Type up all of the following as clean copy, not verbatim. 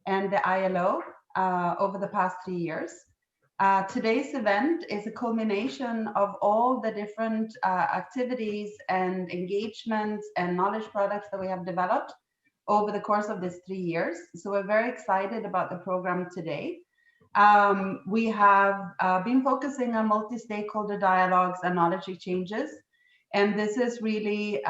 and the ILO over the past 3 years. Today's event is a culmination of all the different activities and engagements and knowledge products that we have developed over the course of these 3 years. So we're very excited about the program today. We have been focusing on multi-stakeholder dialogues and knowledge exchanges. And this is really,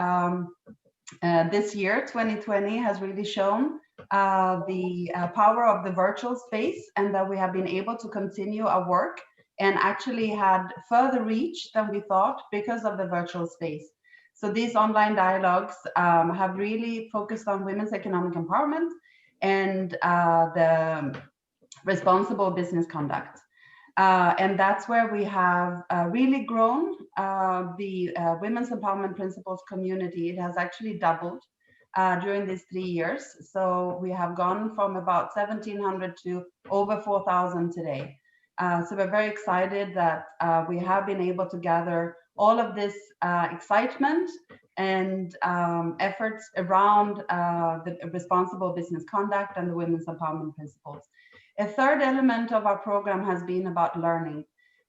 this year, 2020, has really shown the power of the virtual space, and that we have been able to continue our work and actually had further reach than we thought because of the virtual space. So these online dialogues have really focused on women's economic empowerment and the responsible business conduct. And that's where we have really grown the Women's Empowerment Principles community. It has actually doubled during these 3 years. So we have gone from about 1,700 to over 4,000 today. So we're very excited that we have been able to gather all of this excitement and efforts around the responsible business conduct and the Women's Empowerment Principles. A third element of our program has been about learning.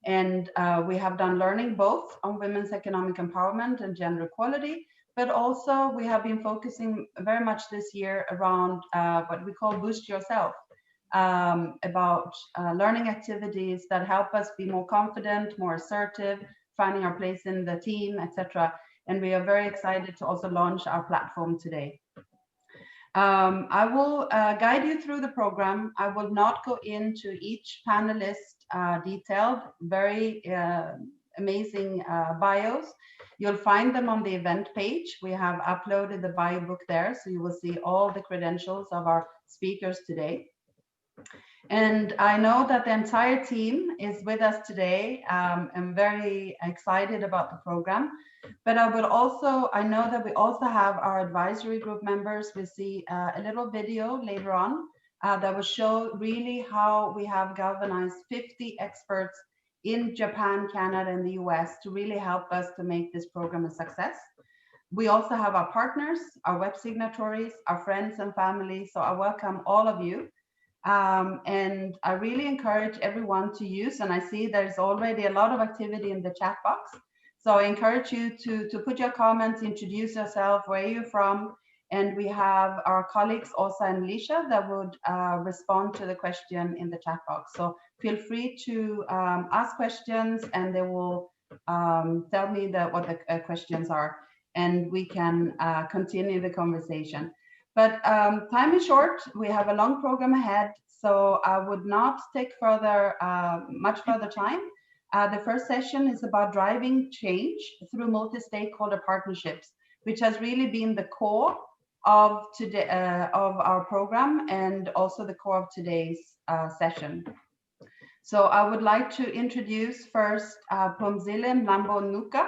And we have done learning both on women's economic empowerment and gender equality, but also we have been focusing very much this year around what we call Boost Yourself, about learning activities that help us be more confident, more assertive, finding our place in the team, etc. And we are very excited to also launch our platform today. I will guide you through the program. I will not go into each panelist detailed, very amazing bios. You'll find them on the event page. We have uploaded the bio book there, so you will see all the credentials of our speakers today. And I know that the entire team is with us today. I'm very excited about the program, but I know that we also have our advisory group members. We see a little video later on that will show really how we have galvanized 50 experts in Japan, Canada, and the US to really help us to make this program a success. We also have our partners, our web signatories, our friends and family. So I welcome all of you. And I really encourage everyone to use, and I see there's already a lot of activity in the chat box. So I encourage you to put your comments, introduce yourself, where you're from, and we have our colleagues, Osa and Lisha, that would respond to the question in the chat box. So feel free to ask questions, and they will tell me what the questions are, and we can continue the conversation. But time is short. We have a long program ahead, so I would not take much further time. The first session is about driving change through multi-stakeholder partnerships, which has really been the core of today of our program and also the core of today's session. So I would like to introduce first Phumzile Mlambo-Ngcuka,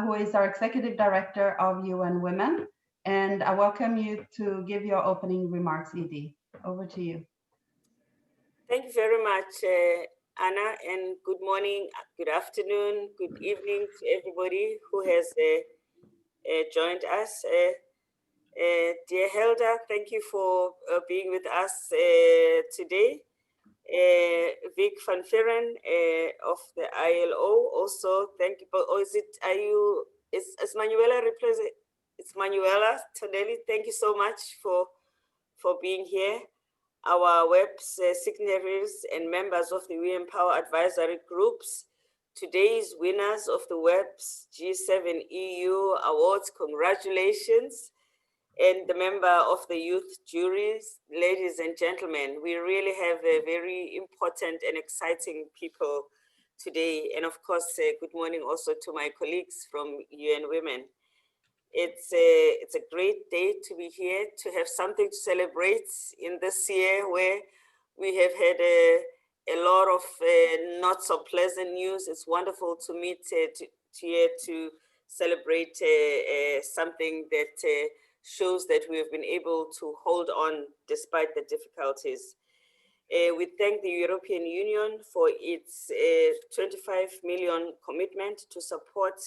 who is our Executive Director of UN Women. And I welcome you to give your opening remarks, Edie. Over to you. Thank you very much, Anna, and good morning, good afternoon, good evening to everybody who has joined us. Dear Helda, thank you for being with us today. Vic van Veren of the ILO, also thank you. Or is Manuela represent? It's Manuela Tonelli. Thank you so much for being here. Our WEPs signatories and members of the We Empower advisory groups, today's winners of the WEPs G7-EU Awards, congratulations. And the member of the youth juries, ladies and gentlemen, we really have a very important and exciting people today. And of course, good morning also to my colleagues from UN Women. It's a great day to be here, to have something to celebrate in this year where we have had a lot of not so pleasant news. It's wonderful to meet here to celebrate something that shows that we have been able to hold on despite the difficulties. We thank the European Union for its 25 million commitment to support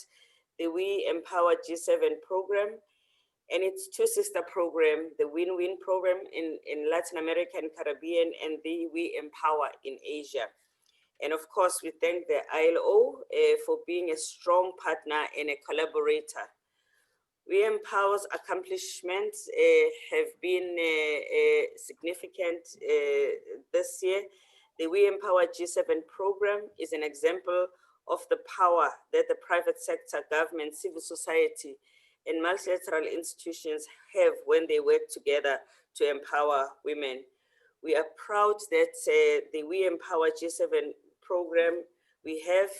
the We Empower G7 program. and its two sister program, the Win-Win program in Latin America and Caribbean, and the We Empower in Asia. And of course, we thank the ILO for being a strong partner and a collaborator. We Empower's accomplishments have been significant this year. The We Empower G7 program is an example of the power that the private sector, government, civil society, and multilateral institutions have when they work together to empower women. We are proud that the We Empower G7 program, we have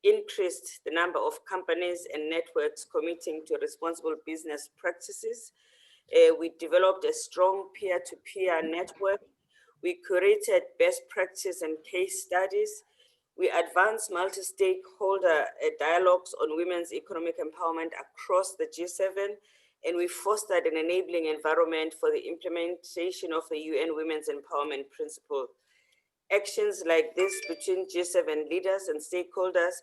increased the number of companies and networks committing to responsible business practices. We developed a strong peer-to-peer network. We curated best practice and case studies. We advanced multi-stakeholder dialogues on women's economic empowerment across the G7, and we fostered an enabling environment for the implementation of the UN Women's Empowerment Principle. Actions like this between G7 leaders and stakeholders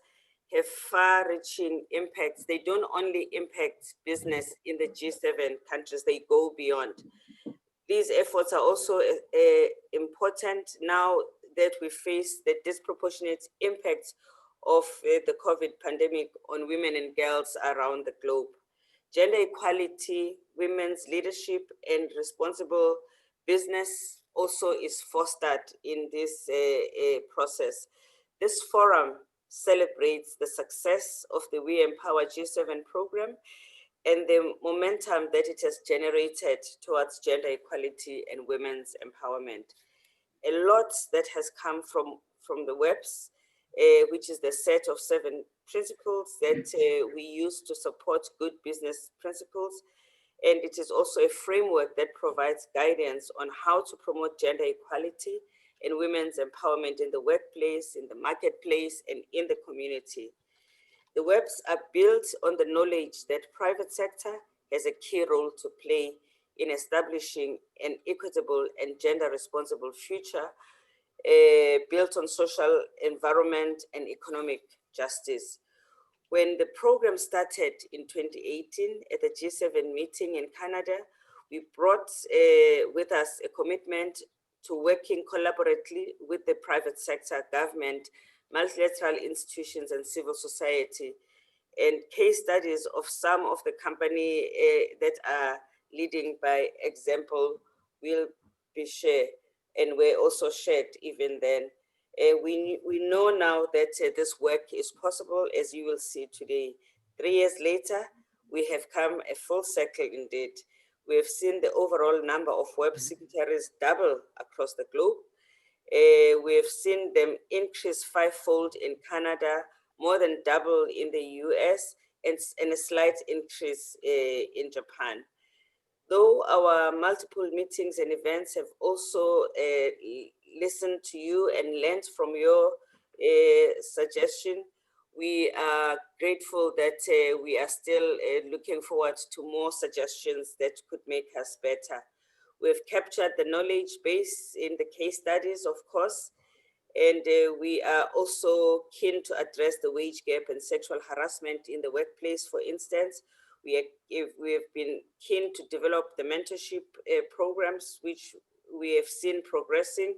have far-reaching impacts. They don't only impact business in the G7 countries, they go beyond. These efforts are also important now that we face the disproportionate impacts of the COVID pandemic on women and girls around the globe. Gender equality, women's leadership, and responsible business also is fostered in this process. This forum celebrates the success of the We Empower G7 program and the momentum that it has generated towards gender equality and women's empowerment. A lot that has come from the WEPs, which is the set of 7 principles that we use to support good business principles. And it is also a framework that provides guidance on how to promote gender equality and women's empowerment in the workplace, in the marketplace, and in the community. The WEPs are built on the knowledge that private sector has a key role to play in establishing an equitable and gender responsible future built on social, environment, and economic justice. When the program started in 2018 at the G7 meeting in Canada, we brought with us a commitment to working collaboratively with the private sector, government, multilateral institutions, and civil society. And case studies of some of the company that are leading by example will be shared, and were also shared even then. We know now that this work is possible, as you will see today. 3 years later, we have come a full circle indeed. We have seen the overall number of WEP signatories double across the globe. We have seen them increase 5-fold in Canada, more than double in the US, and a slight increase in Japan. Though our multiple meetings and events have also listened to you and learned from your suggestion, we are grateful that we are still looking forward to more suggestions that could make us better. We've captured the knowledge base in the case studies, of course, and we are also keen to address the wage gap and sexual harassment in the workplace, for instance. We have been keen to develop the mentorship programs, which we have seen progressing.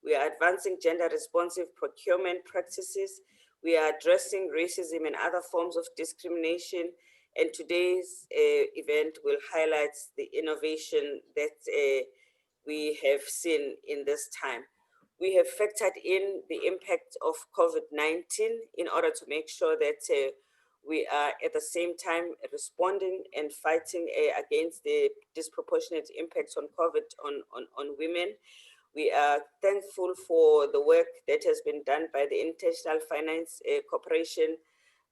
We are advancing gender responsive procurement practices. We are addressing racism and other forms of discrimination. And today's event will highlight the innovation that we have seen in this time. We have factored in the impact of COVID-19 in order to make sure that we are at the same time responding and fighting against the disproportionate impacts on COVID on women. We are thankful for the work that has been done by the International Finance Corporation,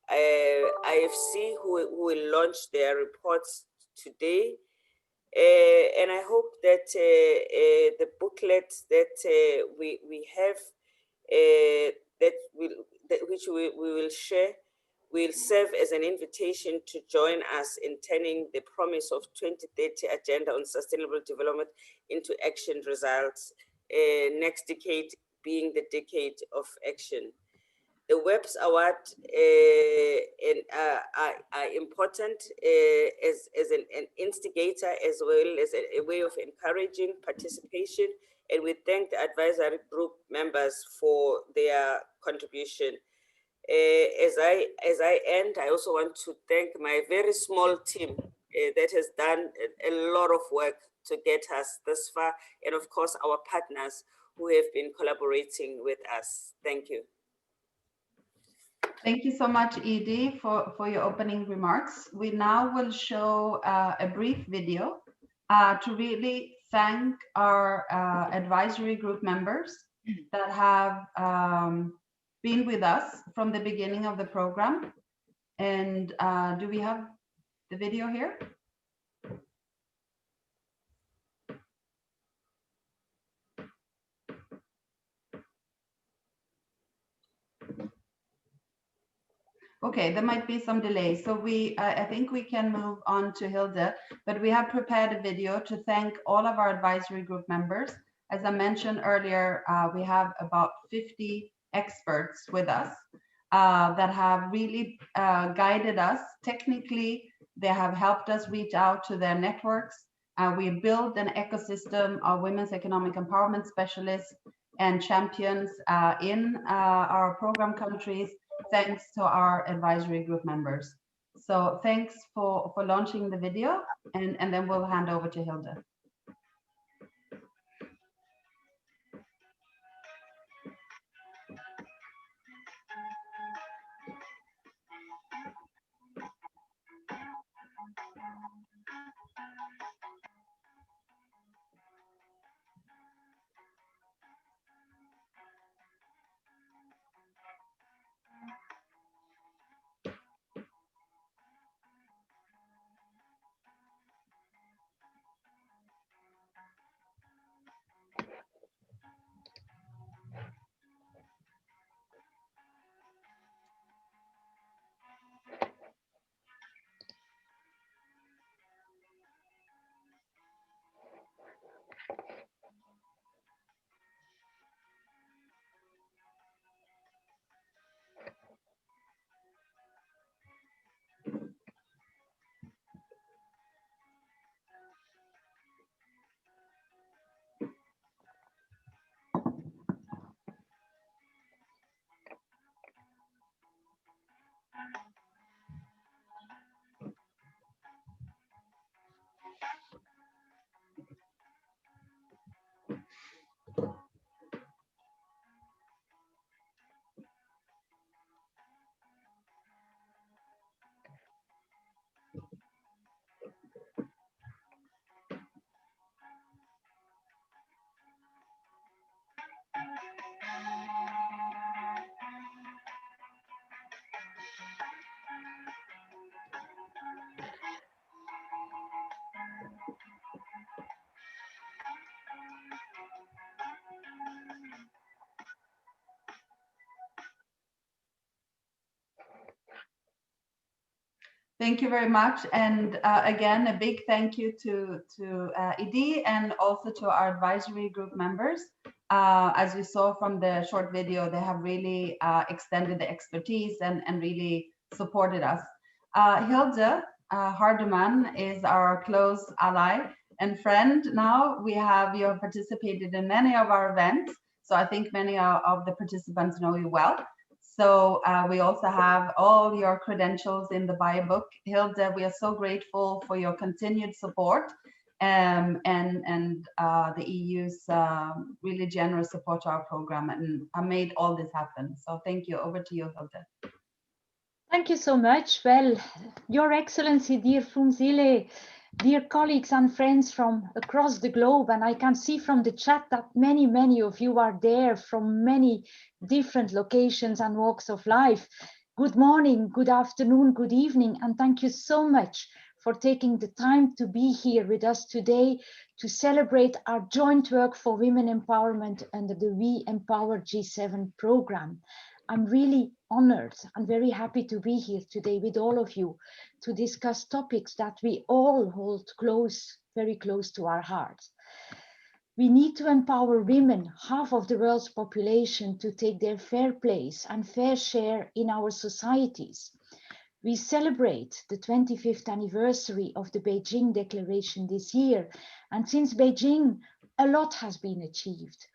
IFC, who will launch their reports today. And I hope that the booklet that we have, which we will share, will serve as an invitation to join us in turning the promise of 2030 Agenda on Sustainable Development into action results, next decade being the decade of action. the WEPs Award are important as an instigator, as well as a way of encouraging participation. And we thank the advisory group members for their contribution. As I end, I also want to thank my very small team that has done a lot of work to get us this far, and of course our partners who have been collaborating with us. Thank you. Thank you so much, Edie, for your opening remarks. We now will show a brief video to really thank our advisory group members that have been with us from the beginning of the program. And do we have the video here? Okay, there might be some delay. So I think we can move on to Hilde, but we have prepared a video to thank all of our advisory group members. As I mentioned earlier, we have about 50 experts with us that have really guided us technically. They have helped us reach out to their networks. We built an ecosystem of women's economic empowerment specialists and champions in our program countries, thanks to our advisory group members. So thanks for launching the video, and then we'll hand over to Hilde. Thank you very much. And again, a big thank you to Edie and also to our advisory group members. As you saw from the short video, they have really extended the expertise and really supported us. Hilde Hardeman is our close ally and friend now. You have participated in many of our events, so I think many of the participants know you well. So we also have all your credentials in the bio book. Hilde, we are so grateful for your continued support and the EU's really generous support to our program, and made all this happen. So thank you. Over to you, Hilde. Thank you so much. Well, Your Excellency, dear Phumzile, dear colleagues and friends from across the globe, and I can see from the chat that many of you are there from many different locations and walks of life. Good morning, good afternoon, good evening, and thank you so much for taking the time to be here with us today to celebrate our joint work for women empowerment under the We Empower G7 program. I'm really honored and very happy to be here today with all of you to discuss topics that we all hold close, very close to our hearts. We need to empower women, half of the world's population, to take their fair place and fair share in our societies. We celebrate the 25th anniversary of the Beijing Declaration this year, and since Beijing, a lot has been achieved.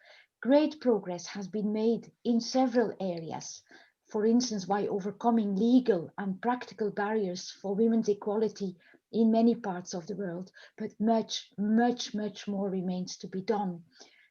Great progress has been made in several areas, for instance, by overcoming legal and practical barriers for women's equality in many parts of the world, but much, much, much more remains to be done.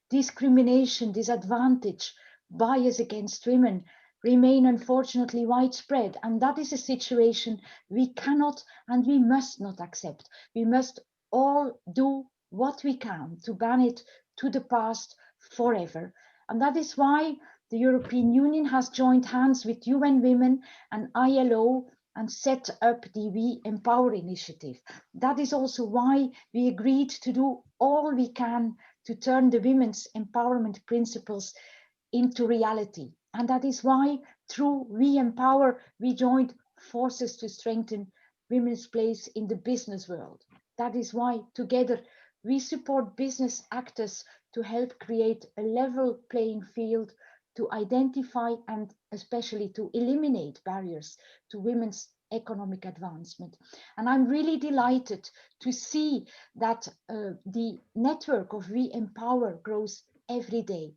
Discrimination, disadvantage, bias against women remain unfortunately widespread, and that is a situation we cannot and we must not accept. We must all do what we can to ban it to the past forever. And that is why the European Union has joined hands with UN Women and ILO and set up the We Empower initiative. That is also why we agreed to do all we can to turn the women's empowerment principles into reality. And that is why through We Empower, we joined forces to strengthen women's place in the business world. That is why together we support business actors to help create a level playing field, to identify and especially to eliminate barriers to women's economic advancement. And I'm really delighted to see that the network of We Empower grows every day.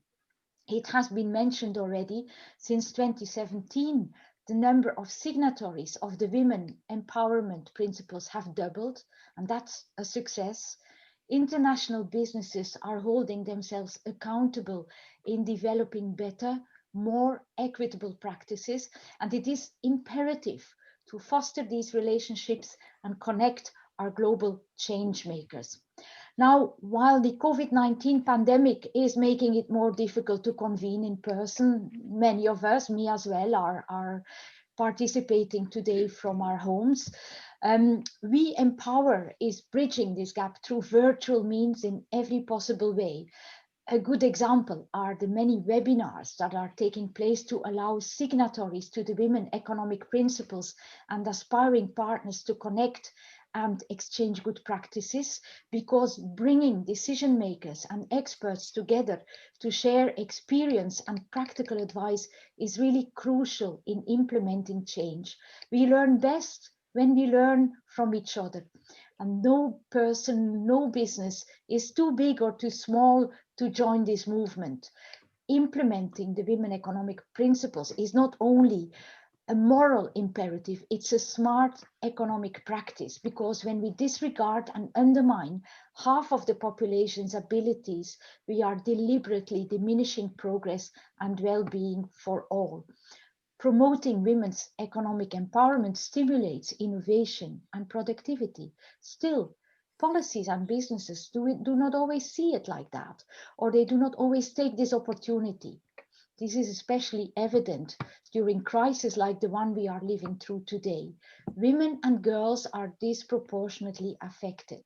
It has been mentioned already, since 2017, the number of signatories of the Women Empowerment Principles have doubled, and that's a success. International businesses are holding themselves accountable in developing better, more equitable practices, and it is imperative to foster these relationships and connect our global change makers. Now, while the COVID-19 pandemic is making it more difficult to convene in person, many of us, me as well, are participating today from our homes. We Empower is bridging this gap through virtual means in every possible way. A good example are the many webinars that are taking place to allow signatories to the Women Economic Principles and aspiring partners to connect and exchange good practices, because bringing decision makers and experts together to share experience and practical advice is really crucial in implementing change. We learn best when we learn from each other. And no person, no business is too big or too small to join this movement. Implementing the Women Economic Principles is not only a moral imperative, it's a smart economic practice, because when we disregard and undermine half of the population's abilities, we are deliberately diminishing progress and well-being for all. Promoting women's economic empowerment stimulates innovation and productivity. Still, policies and businesses do not always see it like that, or they do not always take this opportunity. This is especially evident during crises like the one we are living through today. Women and girls are disproportionately affected.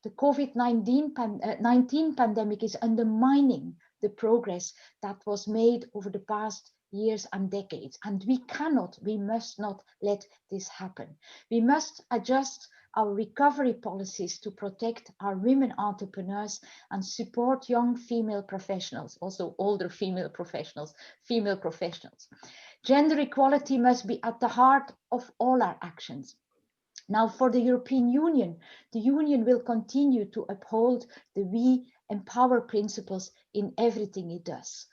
The COVID-19 pandemic is undermining the progress that was made over the past years and decades. And we must not let this happen. We must adjust our recovery policies to protect our women entrepreneurs and support young female professionals, also older female professionals. Gender equality must be at the heart of all our actions. Now, for the European Union, the Union will continue to uphold the We Empower principles in everything it does.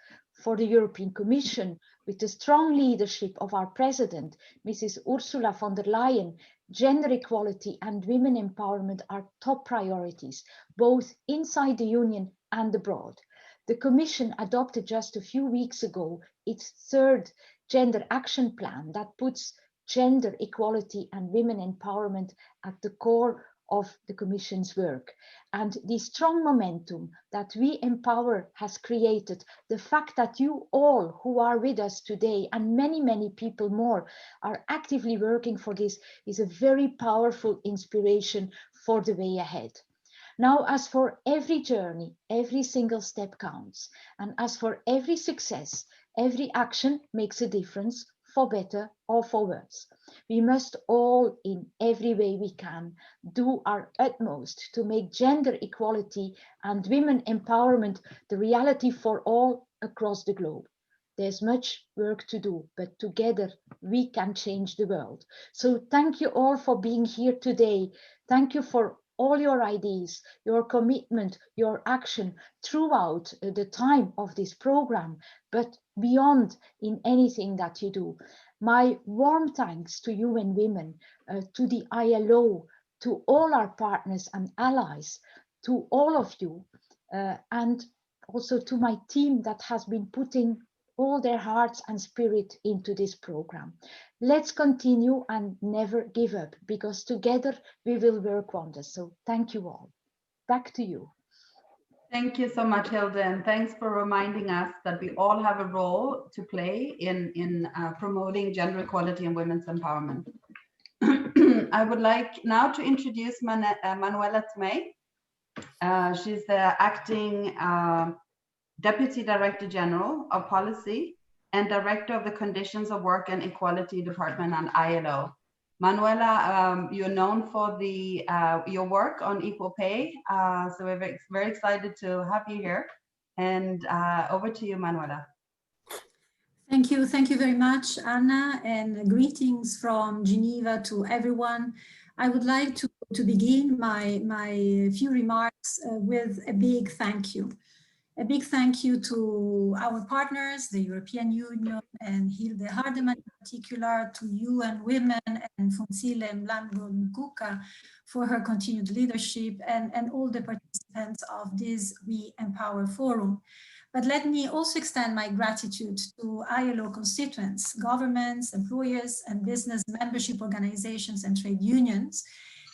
For the European Commission, with the strong leadership of our President, Mrs. Ursula von der Leyen, gender equality and women empowerment are top priorities, both inside the Union and abroad. The Commission adopted just a few weeks ago its third gender action plan that puts gender equality and women empowerment at the core of the Commission's work. And the strong momentum that We Empower has created, the fact that you all who are with us today and many, many people more are actively working for this, is a very powerful inspiration for the way ahead. Now, as for every journey, every single step counts. And as for every success, every action makes a difference for better or for worse. We must all, in every way we can, do our utmost to make gender equality and women empowerment the reality for all across the globe. There's much work to do, but together we can change the world. So thank you all for being here today. Thank you for all your ideas, your commitment, your action throughout the time of this program, but beyond in anything that you do. My warm thanks to UN Women, to the ILO, to all our partners and allies, to all of you, and also to my team that has been putting all their hearts and spirit into this program. Let's continue and never give up, because together we will work wonders. So thank you all. Back to you. Thank you so much, Hilde, and thanks for reminding us that we all have a role to play in promoting gender equality and women's empowerment. I would like now to introduce Manuela Tomei. She's the acting Deputy Director General of Policy and Director of the Conditions of Work and Equality Department on ILO. Manuela, you're known for your work on equal pay, so we're very excited to have you here. And over to you, Manuela. Thank you very much, Anna, and greetings from Geneva to everyone. I would like to begin my few remarks with a big thank you. A big thank you to our partners, the European Union and Hilde Hardeman in particular, to UN Women and Fonsile Mlambo-Nguka for her continued leadership, and all the participants of this We Empower Forum. But let me also extend my gratitude to ILO constituents, governments, employers, and business membership organizations and trade unions,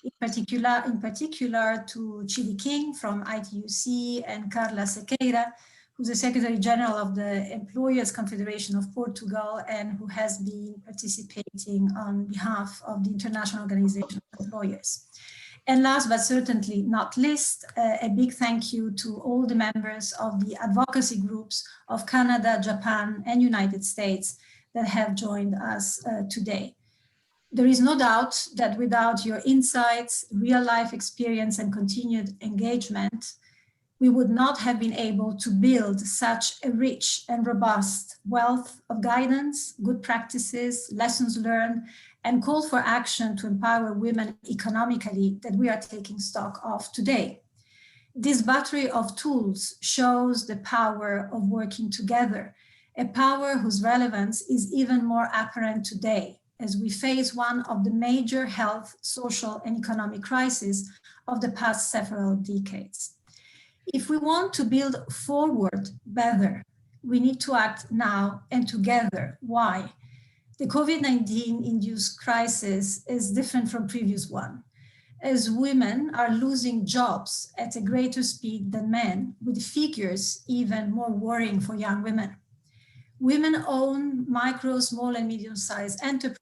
in particular to Chidi King from ITUC and Carla Sequeira, who's the Secretary General of the Employers Confederation of Portugal and who has been participating on behalf of the International Organization of Employers. And last but certainly not least, a big thank you to all the members of the advocacy groups of Canada, Japan, and United States that have joined us today. There is no doubt that without your insights, real life experience, and continued engagement, we would not have been able to build such a rich and robust wealth of guidance, good practices, lessons learned, and calls for action to empower women economically that we are taking stock of today. This battery of tools shows the power of working together, a power whose relevance is even more apparent today as we face one of the major health, social, and economic crises of the past several decades. If we want to build forward better, we need to act now and together. Why? The COVID-19 induced crisis is different from previous one, as women are losing jobs at a greater speed than men, with figures even more worrying for young women. Women own micro, small, and medium-sized enterprises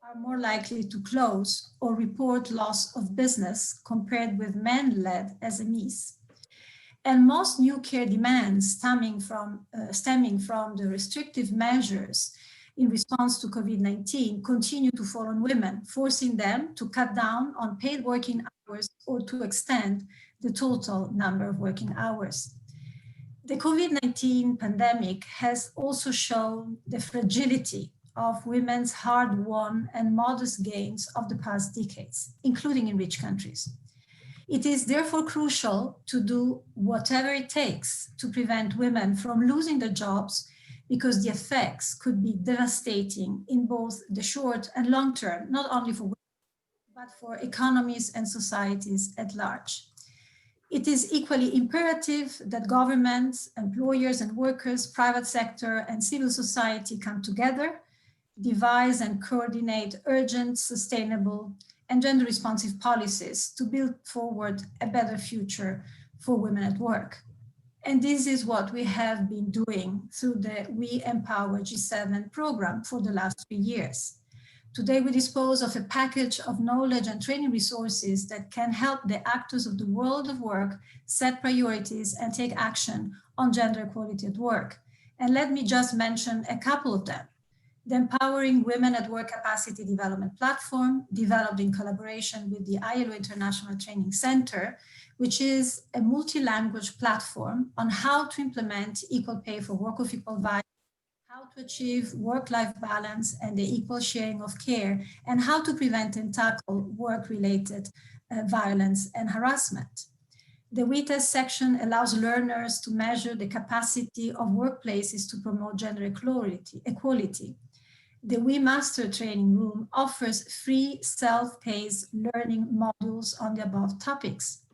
are more likely to close or report loss of business compared with men-led SMEs. And most new care demands stemming from the restrictive measures in response to COVID-19 continue to fall on women, forcing them to cut down on paid working hours or to extend the total number of working hours. The COVID-19 pandemic has also shown the fragility of women's hard-won and modest gains of the past decades, including in rich countries. It is therefore crucial to do whatever it takes to prevent women from losing their jobs, because the effects could be devastating in both the short and long term, not only for women, but for economies and societies at large. It is equally imperative that governments, employers and workers, private sector and civil society come together, devise and coordinate urgent, sustainable and gender responsive policies to build forward a better future for women at work. And this is what we have been doing through the We Empower G7 program for the last 3 years. Today, we dispose of a package of knowledge and training resources that can help the actors of the world of work set priorities and take action on gender equality at work. And let me just mention a couple of them. The Empowering Women at Work Capacity Development Platform, developed in collaboration with the ILO International Training Center, which is a multi-language platform on how to implement equal pay for work of equal value, how to achieve work-life balance and the equal sharing of care, and how to prevent and tackle work-related violence and harassment. The WEPs section allows learners to measure the capacity of workplaces to promote gender equality. The We Master Training Room offers free self-paced learning modules on the above topics.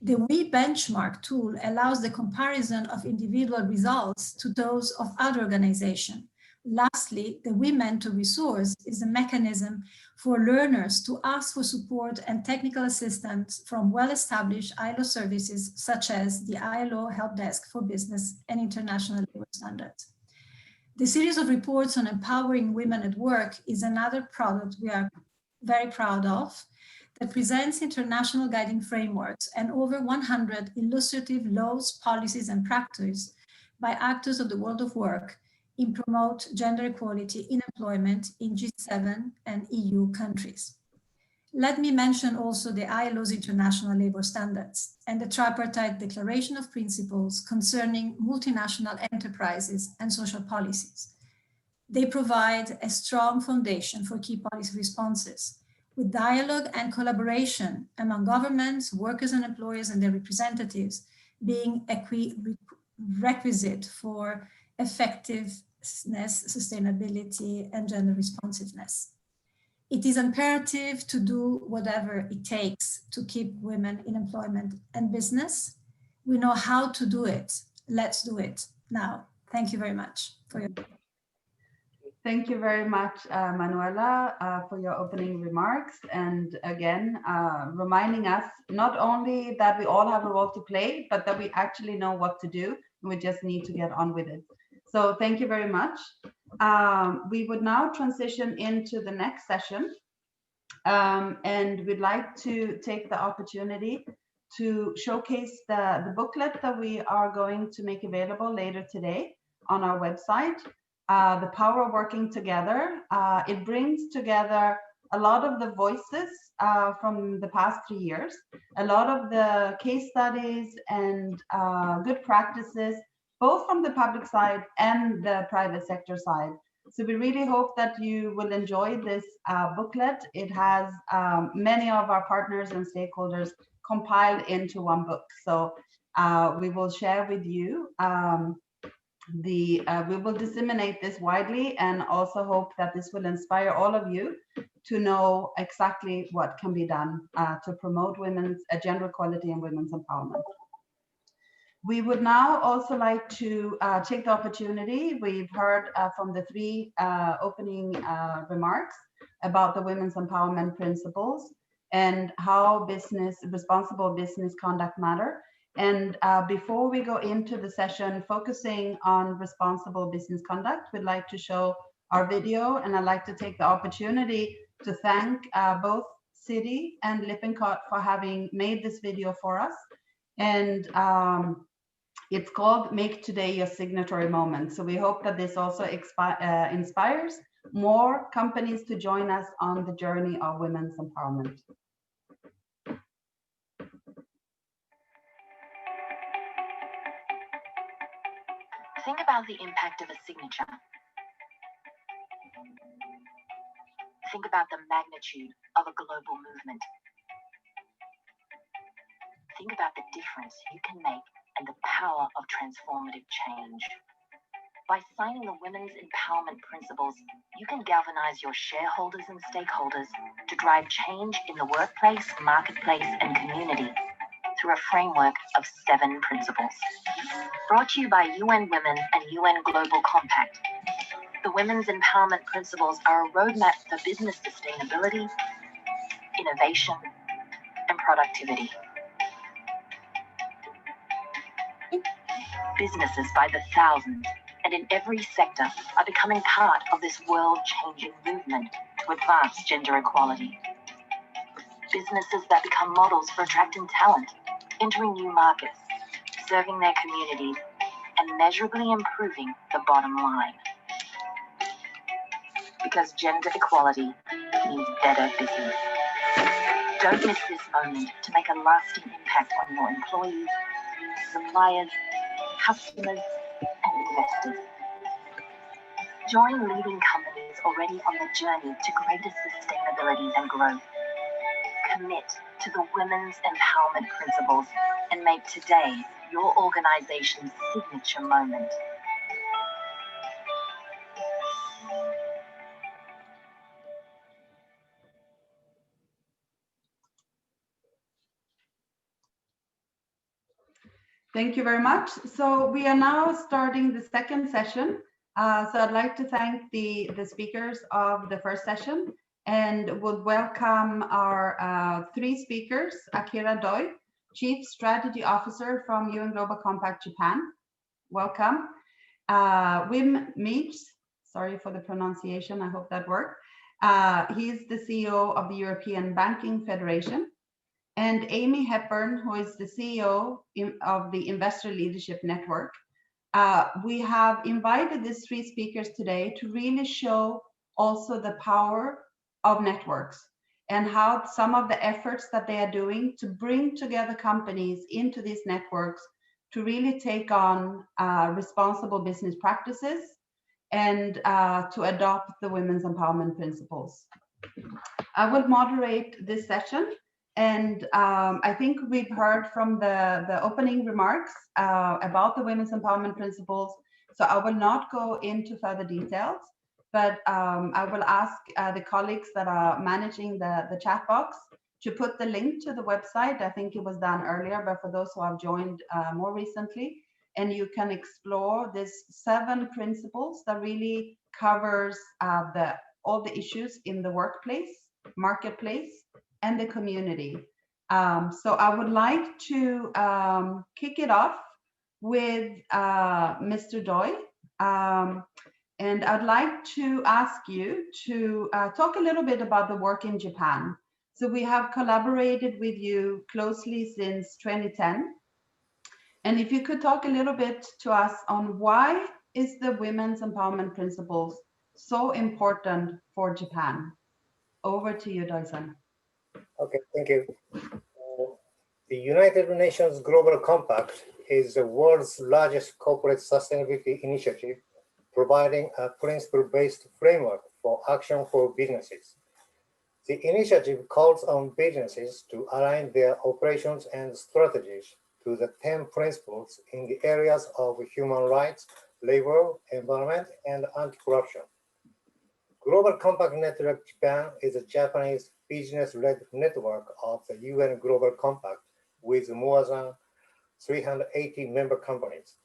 The We Benchmark tool allows the comparison of individual results to those of other organizations. Lastly, the We Mentor resource is a mechanism for learners to ask for support and technical assistance from well-established ILO services, such as the ILO Help Desk for Business and International Labor Standards. The series of reports on empowering women at work is another product we are very proud of that presents international guiding frameworks and over 100 illustrative laws, policies, and practices by actors of the world of work in promote gender equality in employment in G7 and EU countries. Let me mention also the ILO's International Labor Standards and the Tripartite Declaration of Principles concerning multinational enterprises and social policies. They provide a strong foundation for key policy responses, with dialogue and collaboration among governments, workers and employers and their representatives being a requisite for effectiveness, sustainability, and gender responsiveness. It is imperative to do whatever it takes to keep women in employment and business. We know how to do it. Let's do it now. Thank you very much for your. Thank you very much, Manuela, for your opening remarks. And again, reminding us not only that we all have a role to play, but that we actually know what to do. We just need to get on with it. So thank you very much. We would now transition into the next session. And we'd like to take the opportunity to showcase the booklet that we are going to make available later today on our website. The Power of Working Together. It brings together a lot of the voices from the past 3 years, a lot of the case studies and good practices, both from the public side and the private sector side. So we really hope that you will enjoy this booklet. It has many of our partners and stakeholders compiled into one book. So we will share with you we will disseminate this widely, and also hope that this will inspire all of you to know exactly what can be done to promote women's gender equality and women's empowerment. We would now also like to take the opportunity. We've heard from the 3 opening remarks about the women's empowerment principles and how responsible business conduct matter. And before we go into the session focusing on responsible business conduct, we'd like to show our video, and I'd like to take the opportunity to thank both Citi and Lippincott for having made this video for us. And it's called Make Today Your Signatory Moment. So we hope that this also inspires more companies to join us on the journey of women's empowerment. Think about the impact of a signature. Think about the magnitude of a global movement. Think about the difference you can make and the power of transformative change. By signing the Women's Empowerment Principles, you can galvanize your shareholders and stakeholders to drive change in the workplace, marketplace, and community through a framework of 7 principles. Brought to you by UN Women and UN Global Compact. The Women's Empowerment Principles are a roadmap for business sustainability, innovation, and productivity. Businesses by the thousands and in every sector are becoming part of this world-changing movement to advance gender equality. Businesses that become models for attracting talent, entering new markets, serving their communities, and measurably improving the bottom line. because gender equality means better business. Don't miss this moment to make a lasting impact on your employees, suppliers, customers, and investors. Join leading companies already on the journey to greater sustainability and growth. Commit to the women's empowerment principles and make today your organization's signature moment. Thank you very much. So we are now starting the second session. So I'd like to thank the speakers of the first session and would welcome our three speakers: Akira Doi, Chief Strategy Officer from UN Global Compact Japan. Welcome. Wim Meeks, sorry for the pronunciation, I hope that worked. He's the CEO of the European Banking Federation. And Amy Hepburn, who is the CEO of the Investor Leadership Network. We have invited these three speakers today to really show also the power of networks and how some of the efforts that they are doing to bring together companies into these networks to really take on responsible business practices and to adopt the women's empowerment principles. I will moderate this session. And I think we've heard from the opening remarks about the women's empowerment principles. So I will not go into further details, but I will ask the colleagues that are managing the chat box to put the link to the website. I think it was done earlier, but for those who have joined more recently, and you can explore these 7 principles that really covers all the issues in the workplace, marketplace, and the community. So I would like to kick it off with Mr. Doi. And I'd like to ask you to talk a little bit about the work in Japan. So we have collaborated with you closely since 2010. And if you could talk a little bit to us on why is the women's empowerment principles so important for Japan? Over to you, Doi-san. Okay, thank you. The United Nations Global Compact is the world's largest corporate sustainability initiative, providing a principle-based framework for action for businesses. The initiative calls on businesses to align their operations and strategies to the 10 principles in the areas of human rights, labor, environment, and anti-corruption. Global Compact Network Japan is a Japanese business-led network of the UN Global Compact with more than 380 member companies.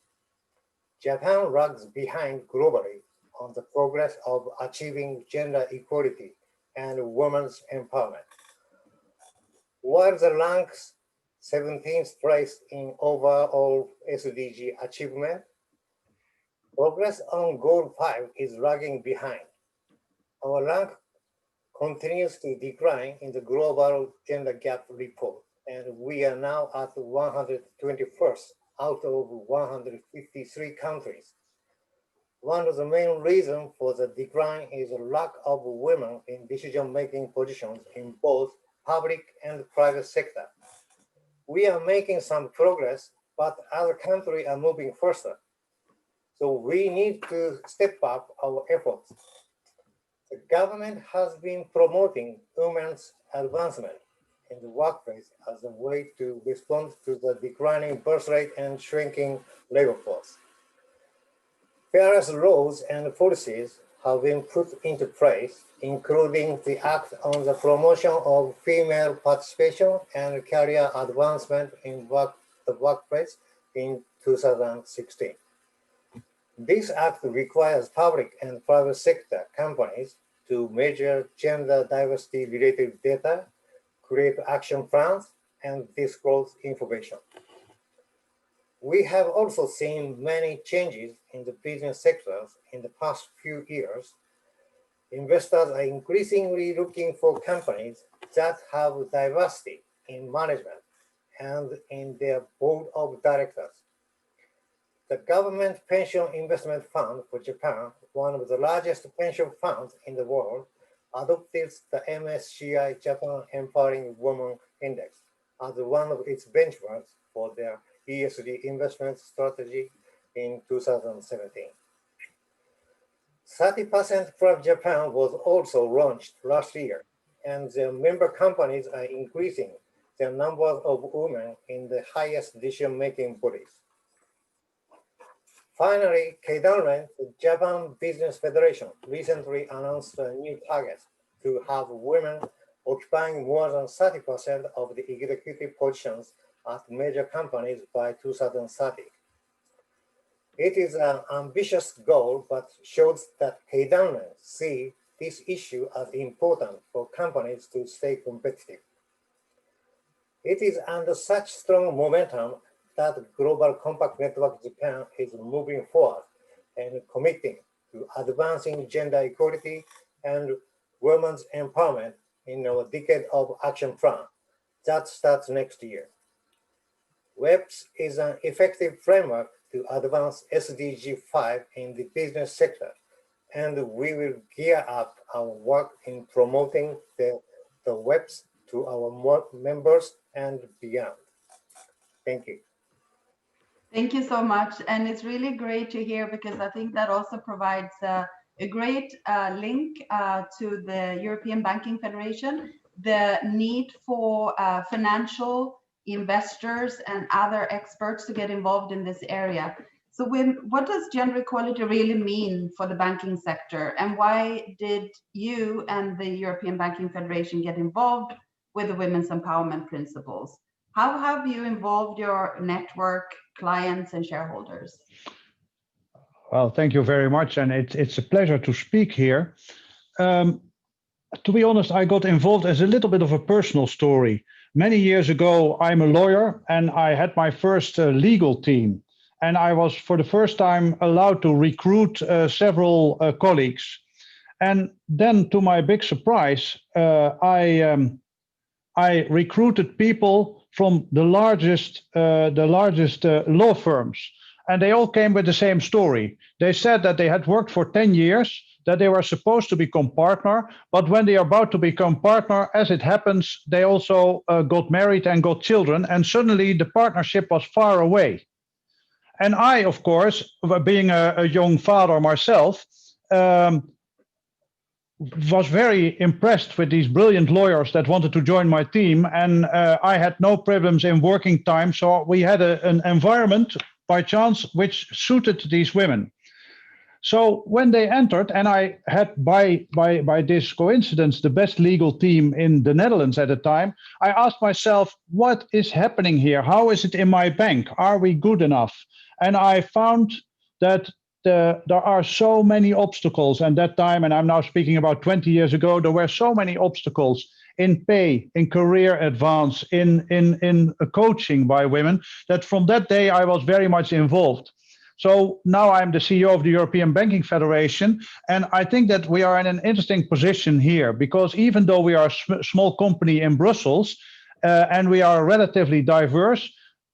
Japan lags behind globally on the progress of achieving gender equality and women's empowerment. While the ranks 17th place in overall SDG achievement, progress on Goal 5 is lagging behind. Our rank continues to decline in the Global Gender Gap Report, and we are now at 121st out of 153 countries. One of the main reasons for the decline is a lack of women in decision-making positions in both public and private sector. We are making some progress, but other countries are moving faster. So we need to step up our efforts. The government has been promoting women's advancement in the workplace as a way to respond to the declining birth rate and shrinking labor force. Various laws and policies have been put into place, including the Act on the Promotion of Female Participation and Career Advancement in the Workplace in 2016. This act requires public and private sector companies to measure gender diversity related data, create action plans, and disclose information. We have also seen many changes in the business sectors in the past few years. Investors are increasingly looking for companies that have diversity in management and in their board of directors. The government pension investment fund for Japan, one of the largest pension funds in the world, adopted the MSCI Japan Empowering Women Index as one of its benchmarks for their ESG investment strategy in 2017. 30% Club Japan was also launched last year, and their member companies are increasing their numbers of women in the highest decision-making bodies. Finally, Keidanren, the Japan Business Federation, recently announced a new target to have women occupying more than 30% of the executive positions at major companies by 2030. It is an ambitious goal, but shows that Keidanren see this issue as important for companies to stay competitive. It is under such strong momentum that Global Compact Network Japan is moving forward and committing to advancing gender equality and women's empowerment in our Decade of Action plan that starts next year. WEPs is an effective framework to advance SDG 5 in the business sector, and we will gear up our work in promoting the WEPs to our members and beyond. Thank you. Thank you so much. And it's really great to hear, because I think that also provides a great link to the European Banking Federation, the need for financial investors and other experts to get involved in this area. So what does gender equality really mean for the banking sector? And why did you and the European Banking Federation get involved with the Women's Empowerment Principles? How have you involved your network, clients, and shareholders? Well, thank you very much. And it's a pleasure to speak here. To be honest, I got involved as a little bit of a personal story. Many years ago, I'm a lawyer, and I had my first legal team. And I was, for the first time, allowed to recruit several colleagues. And then, to my big surprise, I recruited people from the largest law firms, and they all came with the same story. They said that they had worked for 10 years, that they were supposed to become partner, but when they are about to become partner, as it happens, they also got married and got children, and suddenly the partnership was far away. And I, of course, being a young father myself, was very impressed with these brilliant lawyers that wanted to join my team, and I had no problems in working time. So we had an environment, by chance, which suited these women. So when they entered, and I had by this coincidence the best legal team in the Netherlands at the time, I asked myself, what is happening here? How is it in my bank? Are we good enough? And I found that there are so many obstacles at that time, and I'm now speaking about 20 years ago. There were so many obstacles in pay, in career advance, in coaching by women, that from that day I was very much involved. So now I'm the CEO of the European Banking Federation, and I think that we are in an interesting position here, because even though we are a small company in Brussels and we are relatively diverse,